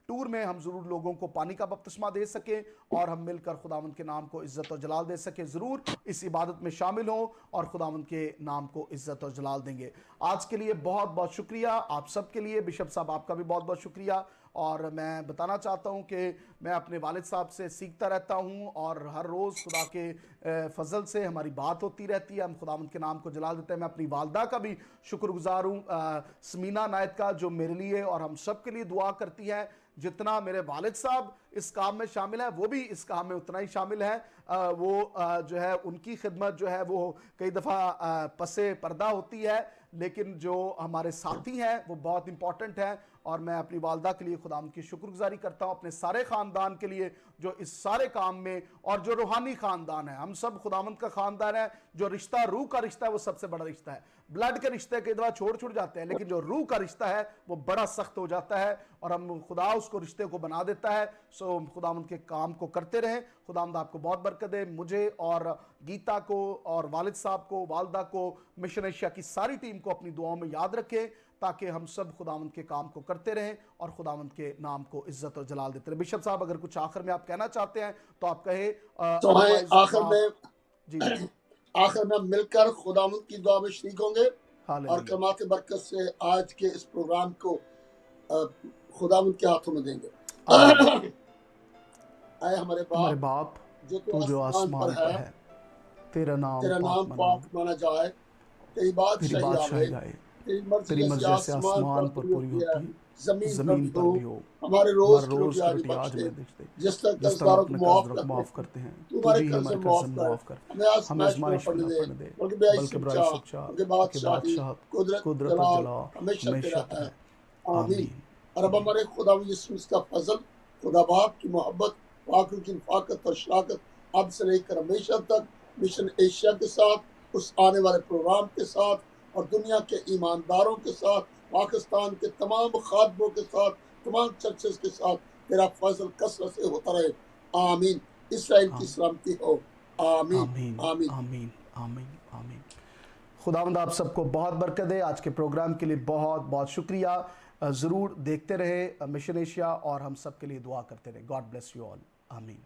टूर में हम ज़रूर लोगों को पानी का बपतिस्मा दे सकें और हम मिलकर खुदावंद के नाम को इज़्ज़त और जलाल दे सकें। ज़रूर इस इबादत में शामिल हों और खुदावंद के नाम को इज़्ज़त और जलाल देंगे। आज के लिए बहुत बहुत शुक्रिया आप सब के लिए। बिशप साहब, आपका भी बहुत बहुत शुक्रिया। और मैं बताना चाहता हूं कि मैं अपने वालिद साहब से सीखता रहता हूं और हर रोज़ खुदा के फजल से हमारी बात होती रहती है, हम खुदावंद के नाम को जलाल देते हैं। मैं अपनी वालदा का भी शुक्रगुजार हूँ, समीना नायत का, जो मेरे लिए और हम सब के लिए दुआ करती है। जितना मेरे वालिद साहब इस काम में शामिल है वो भी इस काम में उतना ही शामिल है। वो जो है उनकी खिदमत जो है वो कई दफ़ा पसे पर्दा होती है, लेकिन जो हमारे साथी हैं वो बहुत इंपॉर्टेंट है। और मैं अपनी वालदा के लिए खुदाम की शुक्रगुजारी करता हूँ, अपने सारे ख़ानदान के लिए जो इस सारे काम में, और जो रूहानी ख़ानदान है, हम सब खुदावंद का ख़ानदान है। जो रिश्ता रूह का रिश्ता है वो सबसे बड़ा रिश्ता है। ब्लड के रिश्ते कई दफ़ा छोड़ जाते हैं, लेकिन जो रूह का रिश्ता है वो बड़ा सख्त हो जाता है और हम खुदा उसको रिश्ते को बना देता है। सो खुदावंद के काम को करते रहें। खुदावंद आपको बहुत बरकत दे, मुझे और गीता को और वालिद साहब को, वालदा को, मिशन एशिया की सारी टीम को अपनी दुआओं में याद रखें ताकि हम सब खुदावंद के काम को करते रहें और खुदावंद के नाम को इज्जत और जलाल देते रहें। बिशप साहब, अगर कुछ आखिर में आप कहना चाहते हैं तो आप कहे। तो आखिर में मिलकर खुदावंद की दुआ में शरीक होंगे और कमात बरकत से आज के इस प्रोग्राम को खुदावंद के हाथों में देंगे। आए हमारे बाप जो आसमान पर है, तेरा नाम पाक माना जाए, तेरी बादशाही आए, तेरी मर्जी से आसमान पर पूरी होती है, जमीन पर भी हो। हमारे रोज की रोटी आज हमें दे, जिस तरह कर्जदारों को माफ करते हैं तू हमारे कर्ज माफ कर, हमें आज़माइश में पड़ने दे, बल्कि बुराई से बचा, उनके बादशाही कुदरत जलाल हमेशा तेरा है। आमीन। और अब हमारे खुदा यीशु का फजल, खुदा बाप की मोहब्बत, पाक की रफ़ाकत और शराकत अब से लेकर हमेशा तक मिशन एशिया के साथ, उस आने वाले प्रोग्राम के साथ और दुनिया के ईमानदारों के साथ, पाकिस्तान के तमाम खादमों के साथ, तमाम चर्चेस के साथ तेरा फजल कसरत से होता रहे। आमीन। इसराइल की सलामती हो। आमीन आमीन आमीन। आमीन आमीन आमीन। खुदावंद आप सबको बहुत बरकत दे। आज के प्रोग्राम के लिए बहुत बहुत शुक्रिया। ज़रूर देखते रहे मिशन एशिया और हम सब के लिए दुआ करते रहे। God bless you all. आमीन।